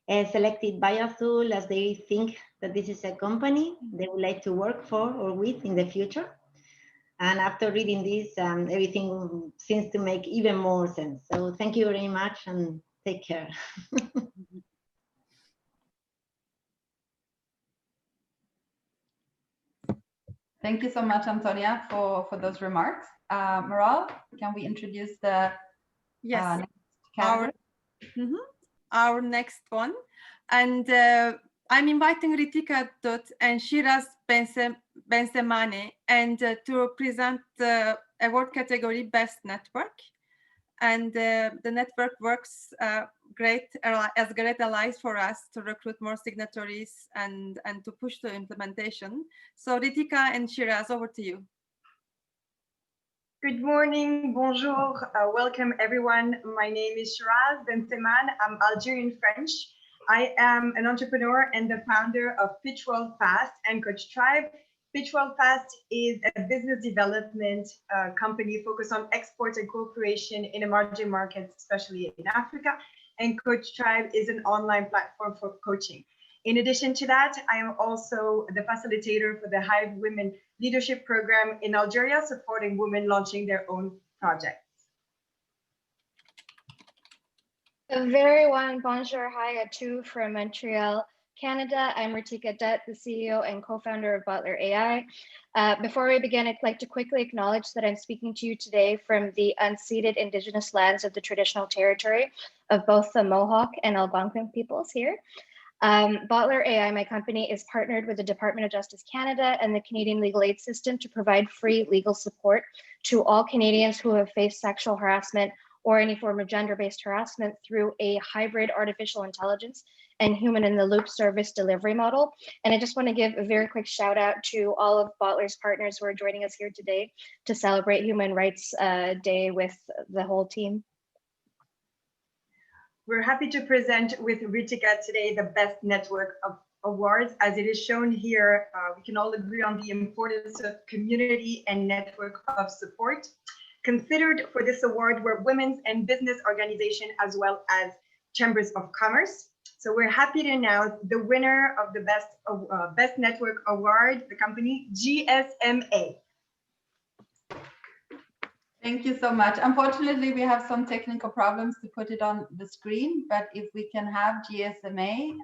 selected Biosul as they think that this is a company they would like to work for or with in the future. And after reading this, everything seems to make even more sense. So thank you very much and take care. Thank you so much, Antonia, for those remarks. Maral, can we introduce the yes, next category? Our next one. And I'm inviting Ritika Dut and Shiraz Benzemane and to present the award category Best Network. And the network works as great allies for us to recruit more signatories and to push the implementation. So Ritika and Shiraz, over to you. Good morning, bonjour, welcome everyone. My name is Shiraz Benzemane. I'm Algerian French. I am an entrepreneur and the founder of Pitch World Fast and Coach Tribe. Pitch World Fast is a business development company focused on export and cooperation in emerging markets, especially in Africa. And Coach Tribe is an online platform for coaching. In addition to that, I am also the facilitator for the Hive Women Leadership Program in Algeria, supporting women launching their own projects. A very warm bonjour, hi à tous from Montreal, Canada. I'm Ritika Dutt, the CEO and co-founder of Butler AI. Before we begin, I'd like to quickly acknowledge that I'm speaking to you today from the unceded Indigenous lands of the traditional territory of both the Mohawk and Algonquin peoples here. Butler AI, my company, is partnered with the Department of Justice Canada and the Canadian Legal Aid System to provide free legal support to all Canadians who have faced sexual harassment or any form of gender-based harassment through a hybrid artificial intelligence and human-in-the-loop service delivery model. And I just want to give a very quick shout out to all of Butler's partners who are joining us here today to celebrate Human Rights Day with the whole team. We're happy to present with Ritika today the Best Network of Awards. As it is shown here, we can all agree on the importance of community and network of support. Considered for this award were women's and business organizations as well as chambers of commerce. So we're happy to announce the winner of the Best Network Award, the company GSMA. Thank you so much. Unfortunately, we have some technical problems to put it on the screen, but if we can have GSMA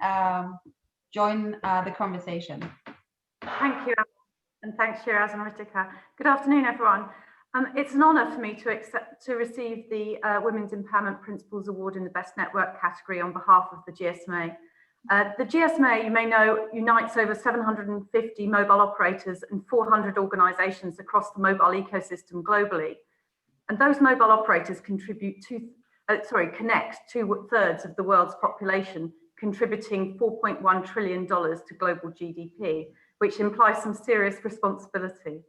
join the conversation. Thank you, and thanks Shiraz and Ritika. Good afternoon, everyone. It's an honour for me to receive the Women's Empowerment Principles Award in the Best Network category on behalf of the GSMA. The GSMA, you may know, unites over 750 mobile operators and 400 organisations across the mobile ecosystem globally. And those mobile operators connect 2/3 of the world's population, contributing $4.1 trillion to global GDP, which implies some serious responsibility.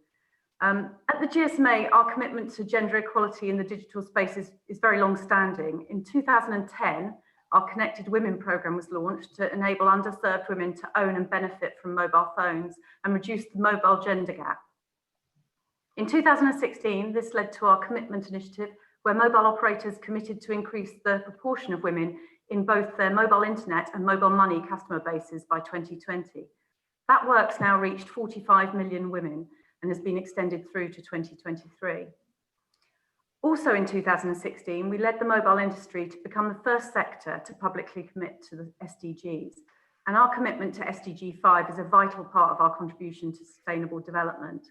At the GSMA, our commitment to gender equality in the digital space is very long-standing. In 2010, our Connected Women programme was launched to enable underserved women to own and benefit from mobile phones and reduce the mobile gender gap. In 2016, this led to our Commitment Initiative, where mobile operators committed to increase the proportion of women in both their mobile internet and mobile money customer bases by 2020. That work's now reached 45 million women and has been extended through to 2023. Also in 2016, we led the mobile industry to become the first sector to publicly commit to the SDGs. And our commitment to SDG 5 is a vital part of our contribution to sustainable development.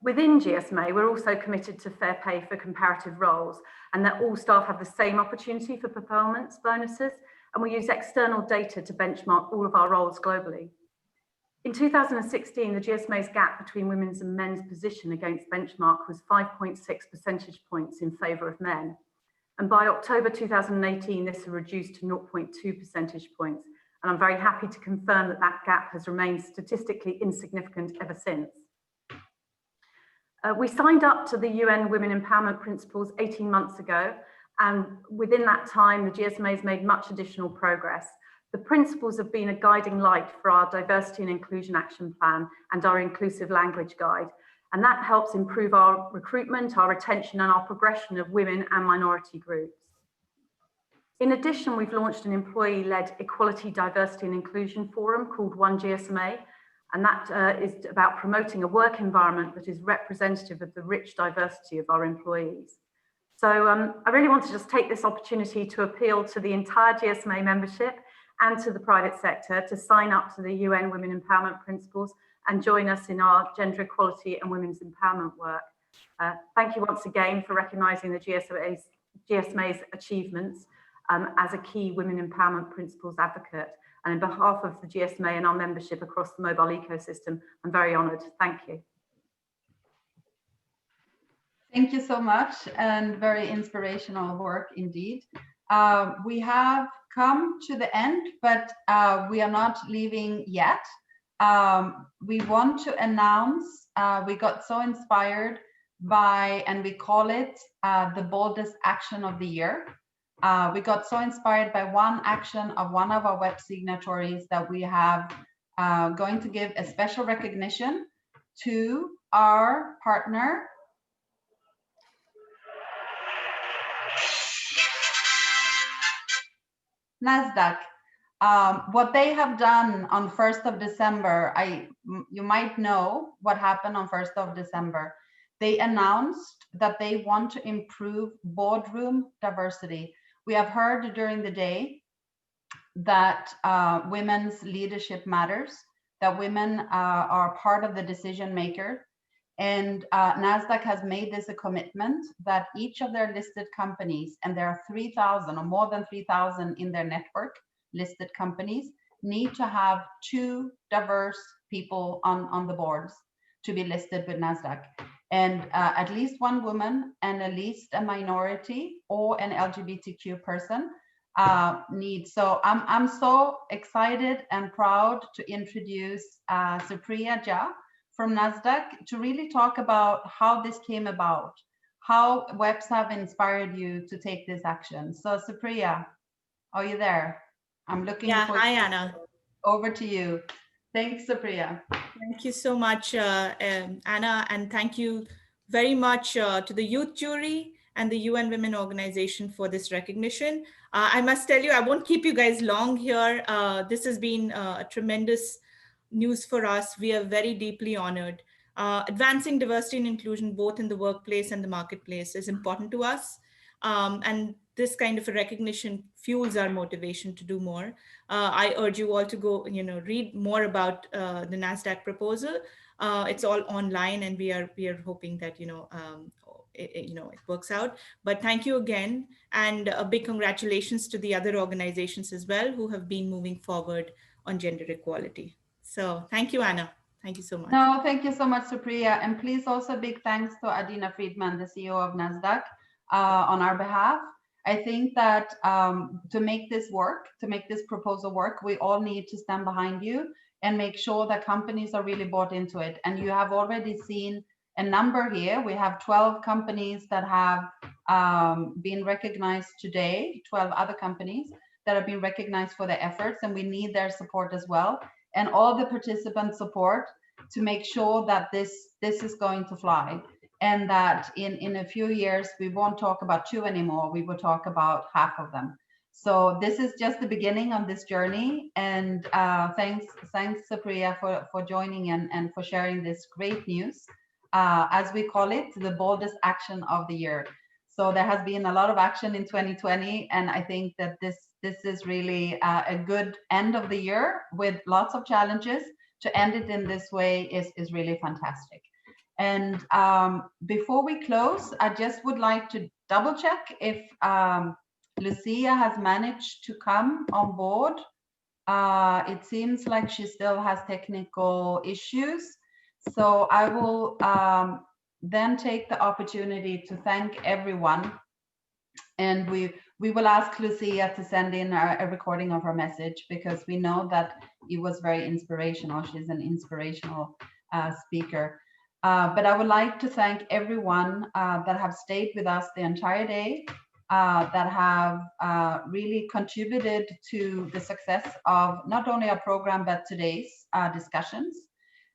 Within GSMA, we're also committed to fair pay for comparative roles and that all staff have the same opportunity for performance bonuses, and we use external data to benchmark all of our roles globally. In 2016, the GSMA's gap between women's and men's position against benchmark was 5.6 percentage points in favour of men. And by October 2018, this had reduced to 0.2 percentage points. And I'm very happy to confirm that that gap has remained statistically insignificant ever since. We signed up to the UN Women Empowerment Principles 18 months ago. And within that time, the GSMA has made much additional progress. The principles have been a guiding light for our Diversity and Inclusion Action Plan and our Inclusive Language Guide. And that helps improve our recruitment, our retention, and our progression of women and minority groups. In addition, we've launched an employee-led Equality, Diversity and Inclusion Forum called One GSMA. And that is about promoting a work environment that is representative of the rich diversity of our employees. So I really want to just take this opportunity to appeal to the entire GSMA membership and to the private sector to sign up to the UN Women Empowerment Principles and join us in our gender equality and women's empowerment work. Thank you once again for recognising the GSMA's achievements as a key Women Empowerment Principles advocate. And on behalf of the GSMA and our membership across the mobile ecosystem, I'm very honoured. Thank you. Thank you so much, and very inspirational work indeed. We have come to the end, but we are not leaving yet. We want to announce, we got so inspired by, and we call it the boldest action of the year. We got so inspired by one action of one of our web signatories that we have going to give a special recognition to our partner, NASDAQ. What they have done on 1st of December, you might know what happened on 1st of December. They announced that they want to improve boardroom diversity. We have heard during the day that women's leadership matters, that women are part of the decision maker. And NASDAQ has made this a commitment that each of their listed companies, and there are 3,000 or more than 3,000 in their network, listed companies, need to have 2 diverse people on the boards to be listed with NASDAQ. And at least 1 woman and at least a minority or an LGBTQ person need. So I'm so excited and proud to introduce Supriya Jha from NASDAQ to really talk about how this came about, how WEPs have inspired you to take this action. So Supriya, are you there? I'm looking for Hi, Anna. Over to you. Thanks, Supriya. Thank you so much, Anna, and thank you very much to the youth jury and the UN Women Organization for this recognition. I must tell you, I won't keep you guys long here. This has been a tremendous news for us. We are very deeply honored. Advancing diversity and inclusion both in the workplace and the marketplace is important to us. And this kind of a recognition fuels our motivation to do more. I urge you all to go, read more about the NASDAQ proposal. It's all online, and we are hoping that it works out. But thank you again, and a big congratulations to the other organizations as well who have been moving forward on gender equality. So thank you, Anna. Thank you so much. No, thank you so much, Supriya. And please also big thanks to Adina Friedman, the CEO of NASDAQ, on our behalf. I think that to make this work, to make this proposal work, we all need to stand behind you and make sure that companies are really bought into it. And you have already seen a number here. We have 12 companies that have been recognized today, 12 other companies that have been recognized for their efforts, and we need their support as well. And all the participant support to make sure that this is going to fly, and that in a few years we won't talk about 2 anymore, we will talk about half of them. So this is just the beginning on this journey, and thanks Supriya for joining and for sharing this great news, as we call it, the boldest action of the year. So there has been a lot of action in 2020, and I think that this is really a good end of the year with lots of challenges. To end it in this way is really fantastic. And before we close, I just would like to double check if Lucia has managed to come on board. It seems like she still has technical issues. So I will then take the opportunity to thank everyone. And we will ask Lucia to send in a recording of her message, because we know that it was very inspirational. She's an inspirational speaker. But I would like to thank everyone that have stayed with us the entire day, that have really contributed to the success of not only our program, but today's discussions.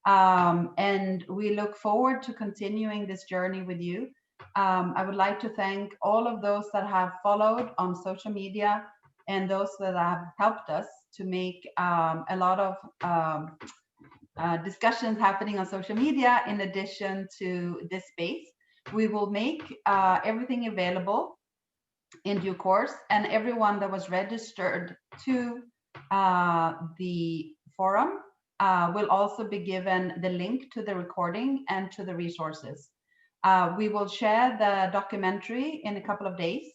And we look forward to continuing this journey with you. I would like to thank all of those that have followed on social media and those that have helped us to make a lot of discussions happening on social media in addition to this space. We will make everything available in due course, and everyone that was registered to the forum will also be given the link to the recording and to the resources. We will share the documentary in a couple of days.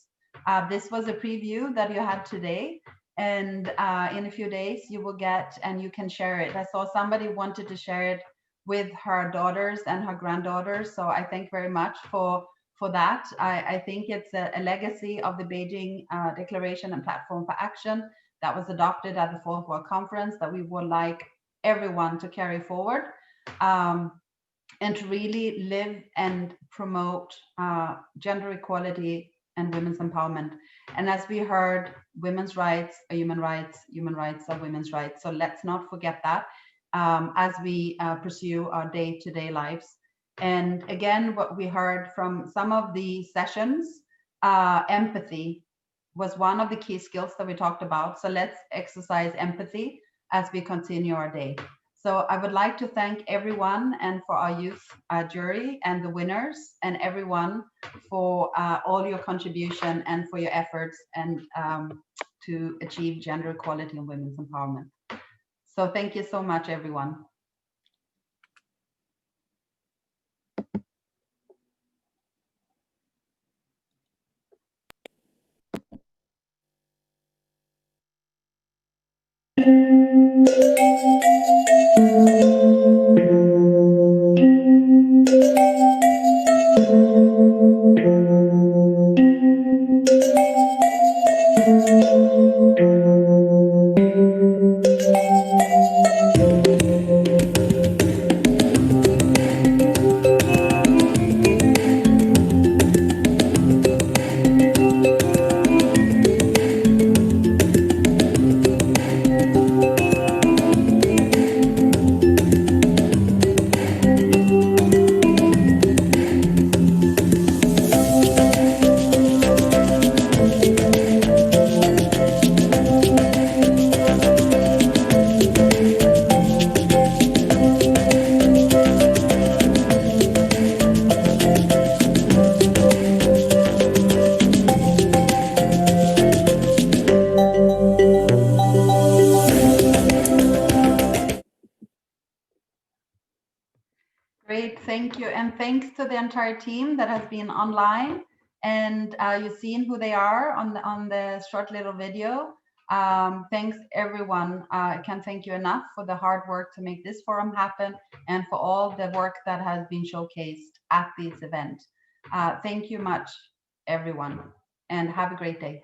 This was a preview that you had today, and in a few days you will get, and you can share it. I saw somebody wanted to share it with her daughters and her granddaughters, so I thank very much for that. I think it's a legacy of the Beijing Declaration and Platform for Action that was adopted at the Fourth World Conference that we would like everyone to carry forward. And to really live and promote gender equality and women's empowerment. And as we heard, women's rights are human rights are women's rights. So let's not forget that as we pursue our day-to-day lives. And again, what we heard from some of the sessions, empathy was one of the key skills that we talked about. So let's exercise empathy as we continue our day. So I would like to thank everyone, and for our youth jury and the winners, and everyone for all your contribution and for your efforts and to achieve gender equality and women's empowerment. So thank you so much, everyone. you. And thanks to the entire team that has been online, and you've seen who they are on the short little video. Thanks everyone. I can't thank you enough for the hard work to make this forum happen and for all the work that has been showcased at this event. Thank you much, everyone, and have a great day.